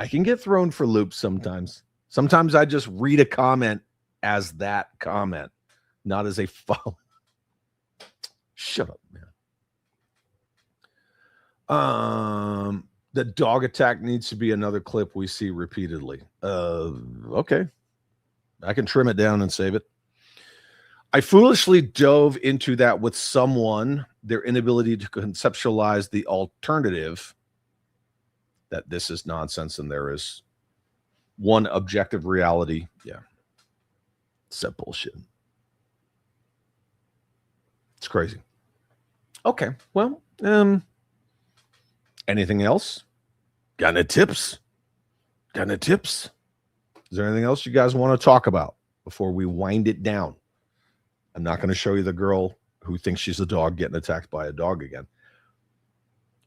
I can get thrown for loops sometimes. Sometimes I just read a comment as that comment, not as a follow. Shut up, man. The dog attack needs to be another clip we see repeatedly. Okay. I can trim it down and save it. I foolishly dove into that with someone, their inability to conceptualize the alternative, that this is nonsense and there is one objective reality. Yeah. It's that bullshit. It's crazy. Okay. Well, anything else? Got any tips? Is there anything else you guys want to talk about before we wind it down? I'm not going to show you the girl who thinks she's a dog getting attacked by a dog again.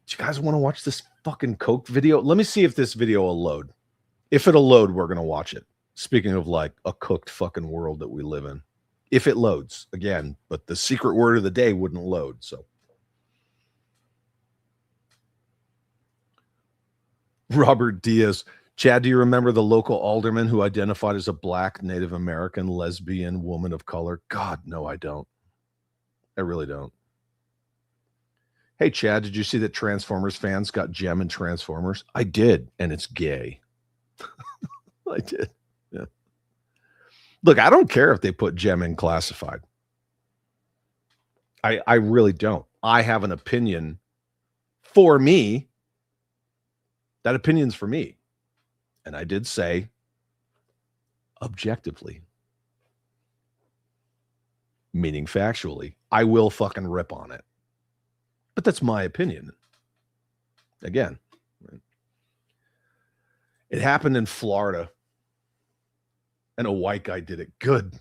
Do you guys want to watch this fucking Coke video? Let me see if this video will load. If it'll load, we're going to watch it. Speaking of like a cooked fucking world that we live in. If it loads, again, but the secret word of the day wouldn't load, so. Robert Diaz. Chad, do you remember the local alderman who identified as a black Native American lesbian woman of color? God, no, I don't. I really don't. Hey, Chad, did you see that Transformers fans got Gem in Transformers? I did, and it's gay. I did. Yeah. Look, I don't care if they put Gem in classified. I really don't. I have an opinion for me. That opinion's for me. And I did say objectively, meaning factually, I will fucking rip on it. But that's my opinion. Again, it happened in Florida and a white guy did it. Good.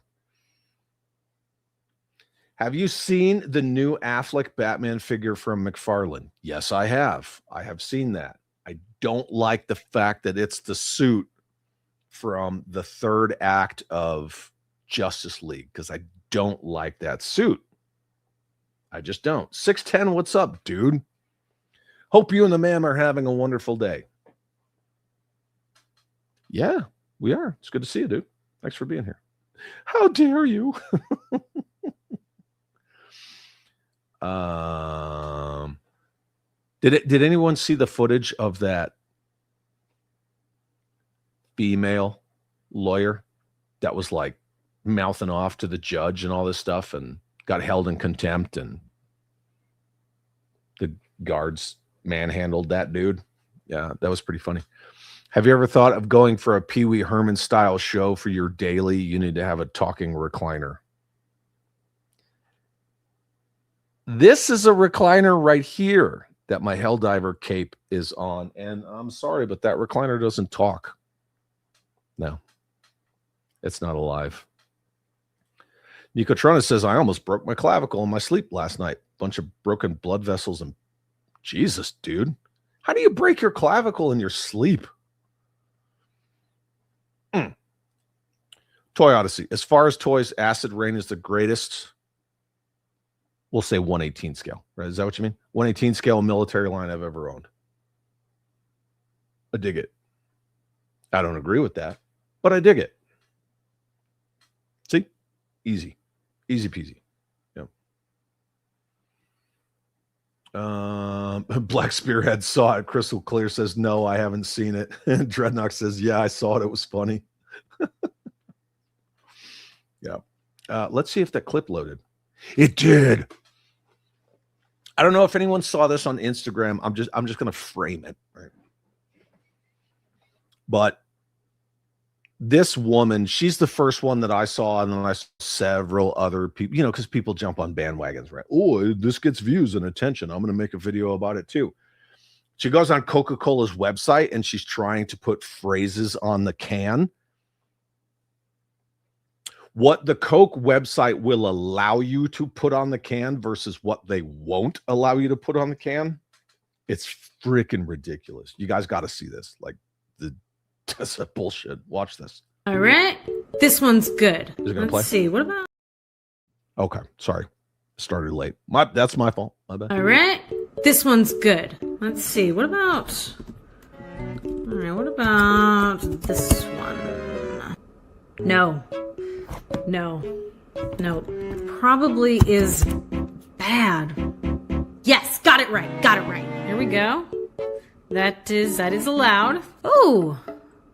Have you seen the new Affleck Batman figure from McFarlane? Yes, I have. I have seen that. I don't like the fact that it's the suit from the third act of Justice League because I don't like that suit. I just don't. 610, what's up, dude? Hope you and the ma'am are having a wonderful day. Yeah, we are. It's good to see you, dude. Thanks for being here. How dare you? Did anyone see the footage of that female lawyer that was like mouthing off to the judge and all this stuff and got held in contempt and the guards manhandled that dude? Yeah, that was pretty funny. Have you ever thought of going for a Pee Wee Herman style show for your daily? You need to have a talking recliner. This is a recliner right here that my Helldiver cape is on. And I'm sorry, but that recliner doesn't talk. No, it's not alive. Nicotrona says, I almost broke my clavicle in my sleep last night. Bunch of broken blood vessels and Jesus, dude. How do you break your clavicle in your sleep? Toy Odyssey. As far as toys, Acid Rain is the greatest. We'll say 1/18 scale, right? Is that what you mean? 1/18 scale military line I've ever owned. I dig it. I don't agree with that, but I dig it. See? Easy. Easy peasy. Yep. Black Spearhead saw it. Crystal Clear says, no, I haven't seen it. Dreadnought says, yeah, I saw it. It was funny. Yeah. Let's see if that clip loaded. It did. I don't know if anyone saw this on Instagram. I'm just going to frame it. Right? But this woman, she's the first one that I saw, and then I saw several other people, you know, because people jump on bandwagons, right? Oh, this gets views and attention. I'm going to make a video about it too. She goes on Coca-Cola's website and she's trying to put phrases on the can. What the Coke website will allow you to put on the can versus what they won't allow you to put on the can, it's freaking ridiculous. You guys got to see this. Like, that's a bullshit. Watch this. All right. This one's good. Is it gonna Let's play? see. What about? Okay. Sorry. Started late. That's my fault. My bad. All right. This one's good. Let's see. What about? All right. What about this one? No. Probably is bad. Yes. Got it right. Here we go. That is allowed. Oh.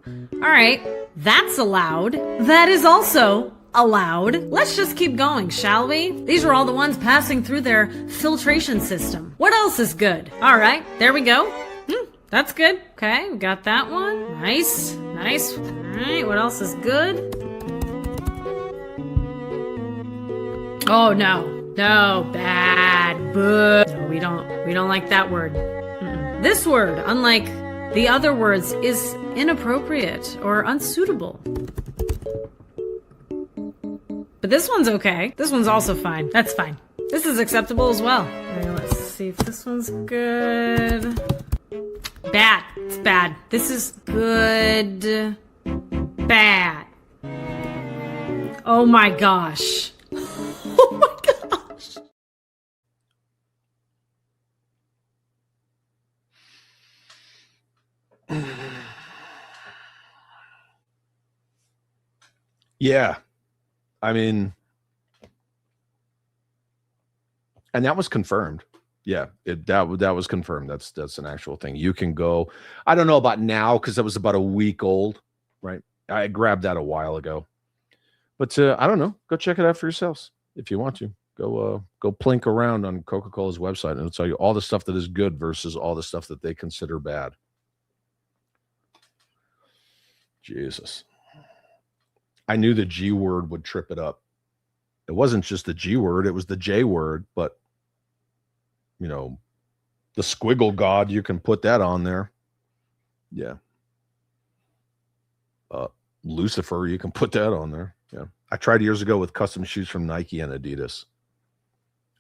All right. That's allowed. That is also allowed. Let's just keep going, shall we? These are all the ones passing through their filtration system. What else is good? All right, there we go. That's good. Okay, we got that one. Nice. All right, what else is good? Oh, no, bad. Boo. No, we don't like that word. This word, unlike the other words, is inappropriate or unsuitable. But this one's okay. This one's also fine. That's fine. This is acceptable as well. All right, let's see if this one's good. Bad. It's bad. This is good. Bad. Oh my gosh. Oh my gosh. Yeah. I mean, and that was confirmed. Yeah, that was confirmed. That's an actual thing. You can go. I don't know about now because that was about a week old, right? I grabbed that a while ago. But I don't know. Go check it out for yourselves if you want to. Go plink around on Coca-Cola's website and it'll tell you all the stuff that is good versus all the stuff that they consider bad. Jesus. I knew the G word would trip it up. It wasn't just the G word, it was the J word, but you know, the squiggle god, you can put that on there. Yeah. Lucifer, you can put that on there. Yeah. I tried years ago with custom shoes from Nike and Adidas.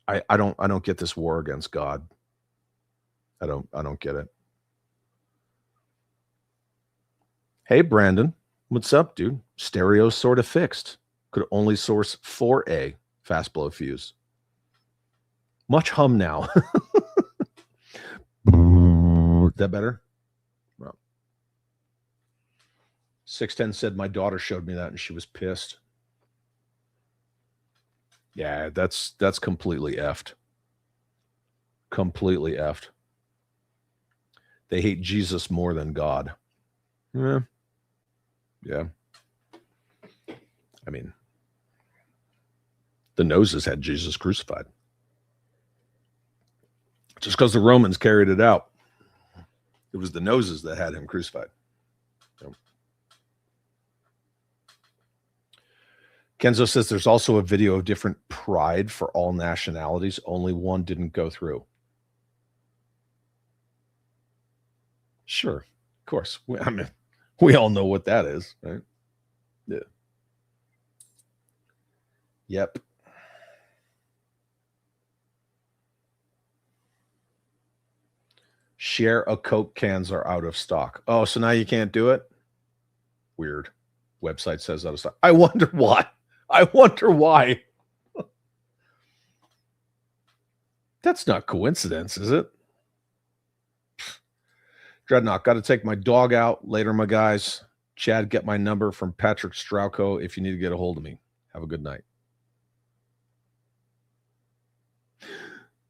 I don't get this war against God. I don't get it. Hey, Brandon, what's up, dude? Stereo sort of fixed. Could only source 4A fast blow fuse. Much hum now. Is that better? No. 610 said my daughter showed me that and she was pissed. Yeah, that's completely effed. Completely effed. They hate Jesus more than God. Yeah. Yeah. I mean, the noses had Jesus crucified. Just because the Romans carried it out. It was the noses that had him crucified. So. Kenzo says there's also a video of different pride for all nationalities. Only one didn't go through. Sure. Of course. I mean, we all know what that is, right? Yeah. Yep. Share a Coke cans are out of stock. Oh, so now you can't do it? Weird. Website says out of stock. I wonder why. I wonder why. That's not coincidence, is it? Dreadnought, got to take my dog out later, my guys. Chad, get my number from Patrick Strauko if you need to get a hold of me. Have a good night.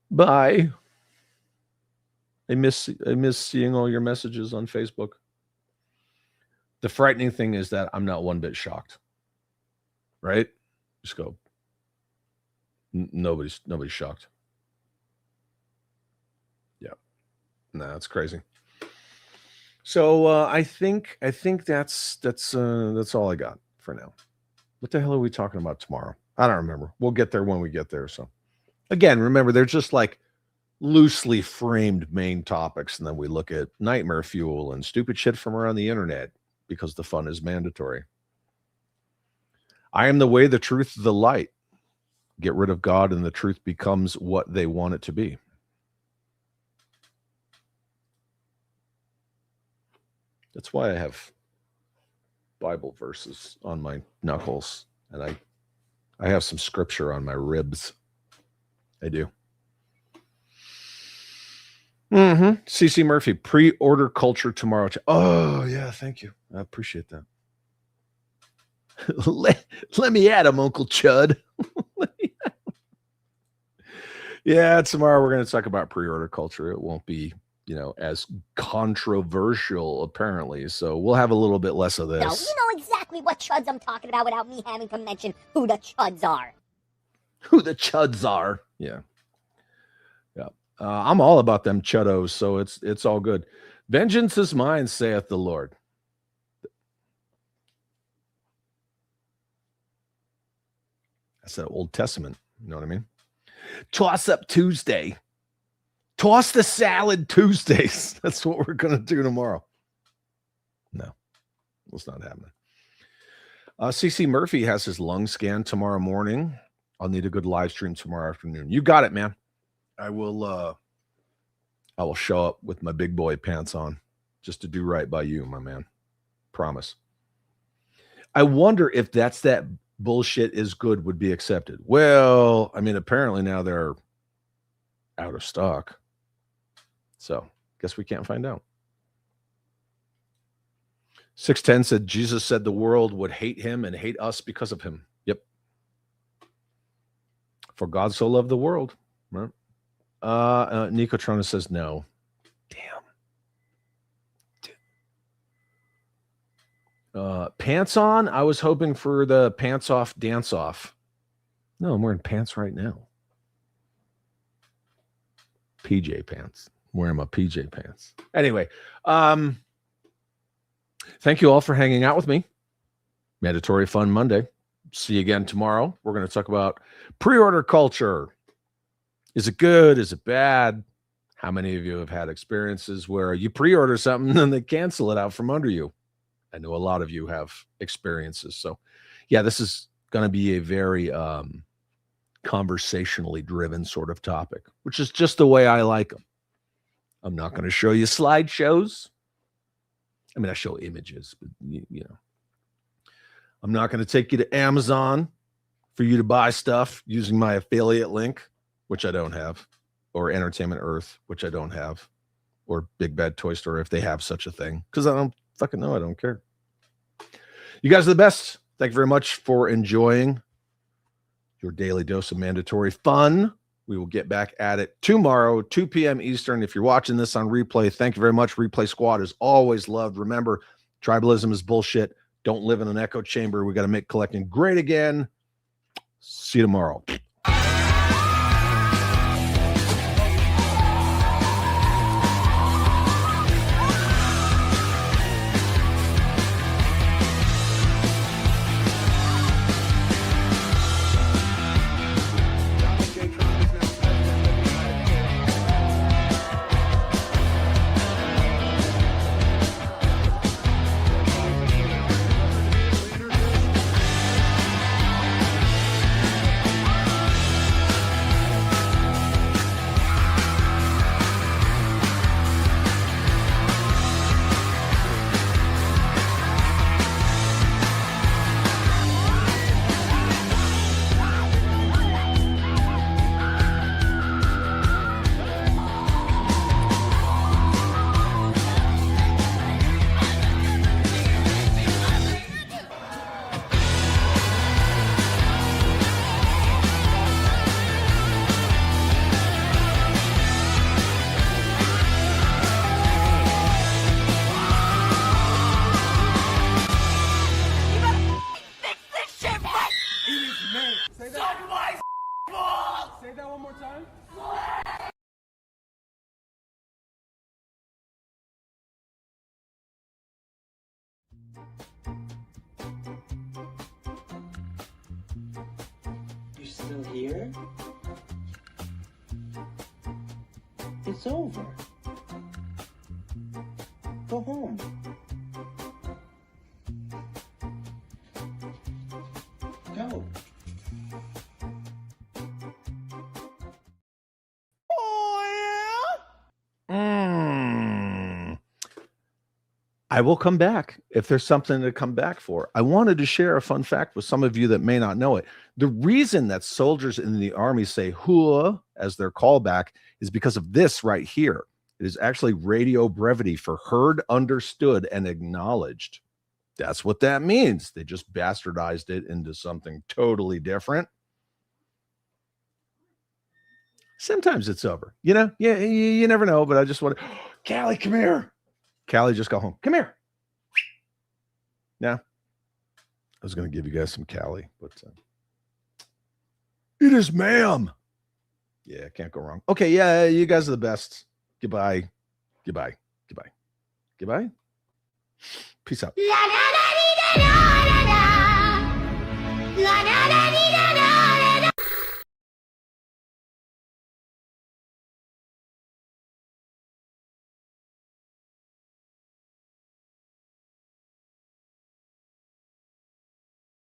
Bye. I miss seeing all your messages on Facebook. The frightening thing is that I'm not one bit shocked. Right? Just go. Nobody's shocked. Yeah. Nah, that's crazy. So I think that's all I got for now. What the hell are we talking about tomorrow? I don't remember. We'll get there when we get there. So again, remember, they're just like loosely framed main topics, and then we look at nightmare fuel and stupid shit from around the internet because the fun is mandatory. I am the way, the truth, the light. Get rid of God and the truth becomes what they want it to be. That's why I have Bible verses on my knuckles, and I have some scripture on my ribs. I do. CC Murphy, pre-order culture tomorrow. Oh, yeah, thank you. I appreciate that. let me at him, Uncle Chud. Yeah, tomorrow we're going to talk about pre-order culture. It won't be, as controversial, apparently. So we'll have a little bit less of this. No, you know exactly what chuds I'm talking about without me having to mention who the chuds are. Who the chuds are. Yeah. Yeah. I'm all about them chuddos, so it's all good. Vengeance is mine, saith the Lord. That's that Old Testament. You know what I mean? Toss up Tuesday. Toss the salad Tuesdays. That's what we're going to do tomorrow. No, it's not happening. CC Murphy has his lung scan tomorrow morning. I'll need a good live stream tomorrow afternoon. You got it, man. I will show up with my big boy pants on just to do right by you, my man. Promise. I wonder if that bullshit is good would be accepted. Well, I mean, apparently now they're out of stock. So guess we can't find out. 610 said Jesus said the world would hate him and hate us because of him. Yep. For God so loved the world. Right? Nicotrona says no. Damn. Pants on? I was hoping for the pants off dance off. No, I'm wearing pants right now. PJ pants. I'm wearing my PJ pants. Anyway, thank you all for hanging out with me. Mandatory Fun Monday. See you again tomorrow. We're going to talk about pre-order culture. Is it good? Is it bad? How many of you have had experiences where you pre-order something and then they cancel it out from under you? I know a lot of you have experiences. So yeah, this is going to be a very kind conversationally driven sort of topic, which is just the way I like them. I'm not going to show you slideshows. I mean, I show images, but you know, I'm not going to take you to Amazon for you to buy stuff using my affiliate link, which I don't have, or Entertainment Earth, which I don't have, or Big Bad Toy Store if they have such a thing, because I don't fucking know. I don't care. You guys are the best. Thank you very much for enjoying your daily dose of mandatory fun. We will get back at it tomorrow, 2 p.m. Eastern. If you're watching this on replay, thank you very much. Replay Squad is always loved. Remember, tribalism is bullshit. Don't live in an echo chamber. We got to make collecting great again. See you tomorrow. You're still here? It's over. Go home. Go. I will come back if there's something to come back for. I wanted to share a fun fact with some of you that may not know it. The reason that soldiers in the army say "hua" as their callback is because of this right here. It is actually radio brevity for heard, understood, and acknowledged. That's what that means. They just bastardized it into something totally different. Sometimes it's over. You know, yeah, you never know, but I just want to, Callie, come here. Callie just got home. Come here. Yeah. I was going to give you guys some Callie, but it is ma'am. Yeah, can't go wrong. Okay, yeah, you guys are the best. Goodbye. Goodbye. Goodbye. Goodbye. Peace out. La da da dee da da da da. La da da dee da da.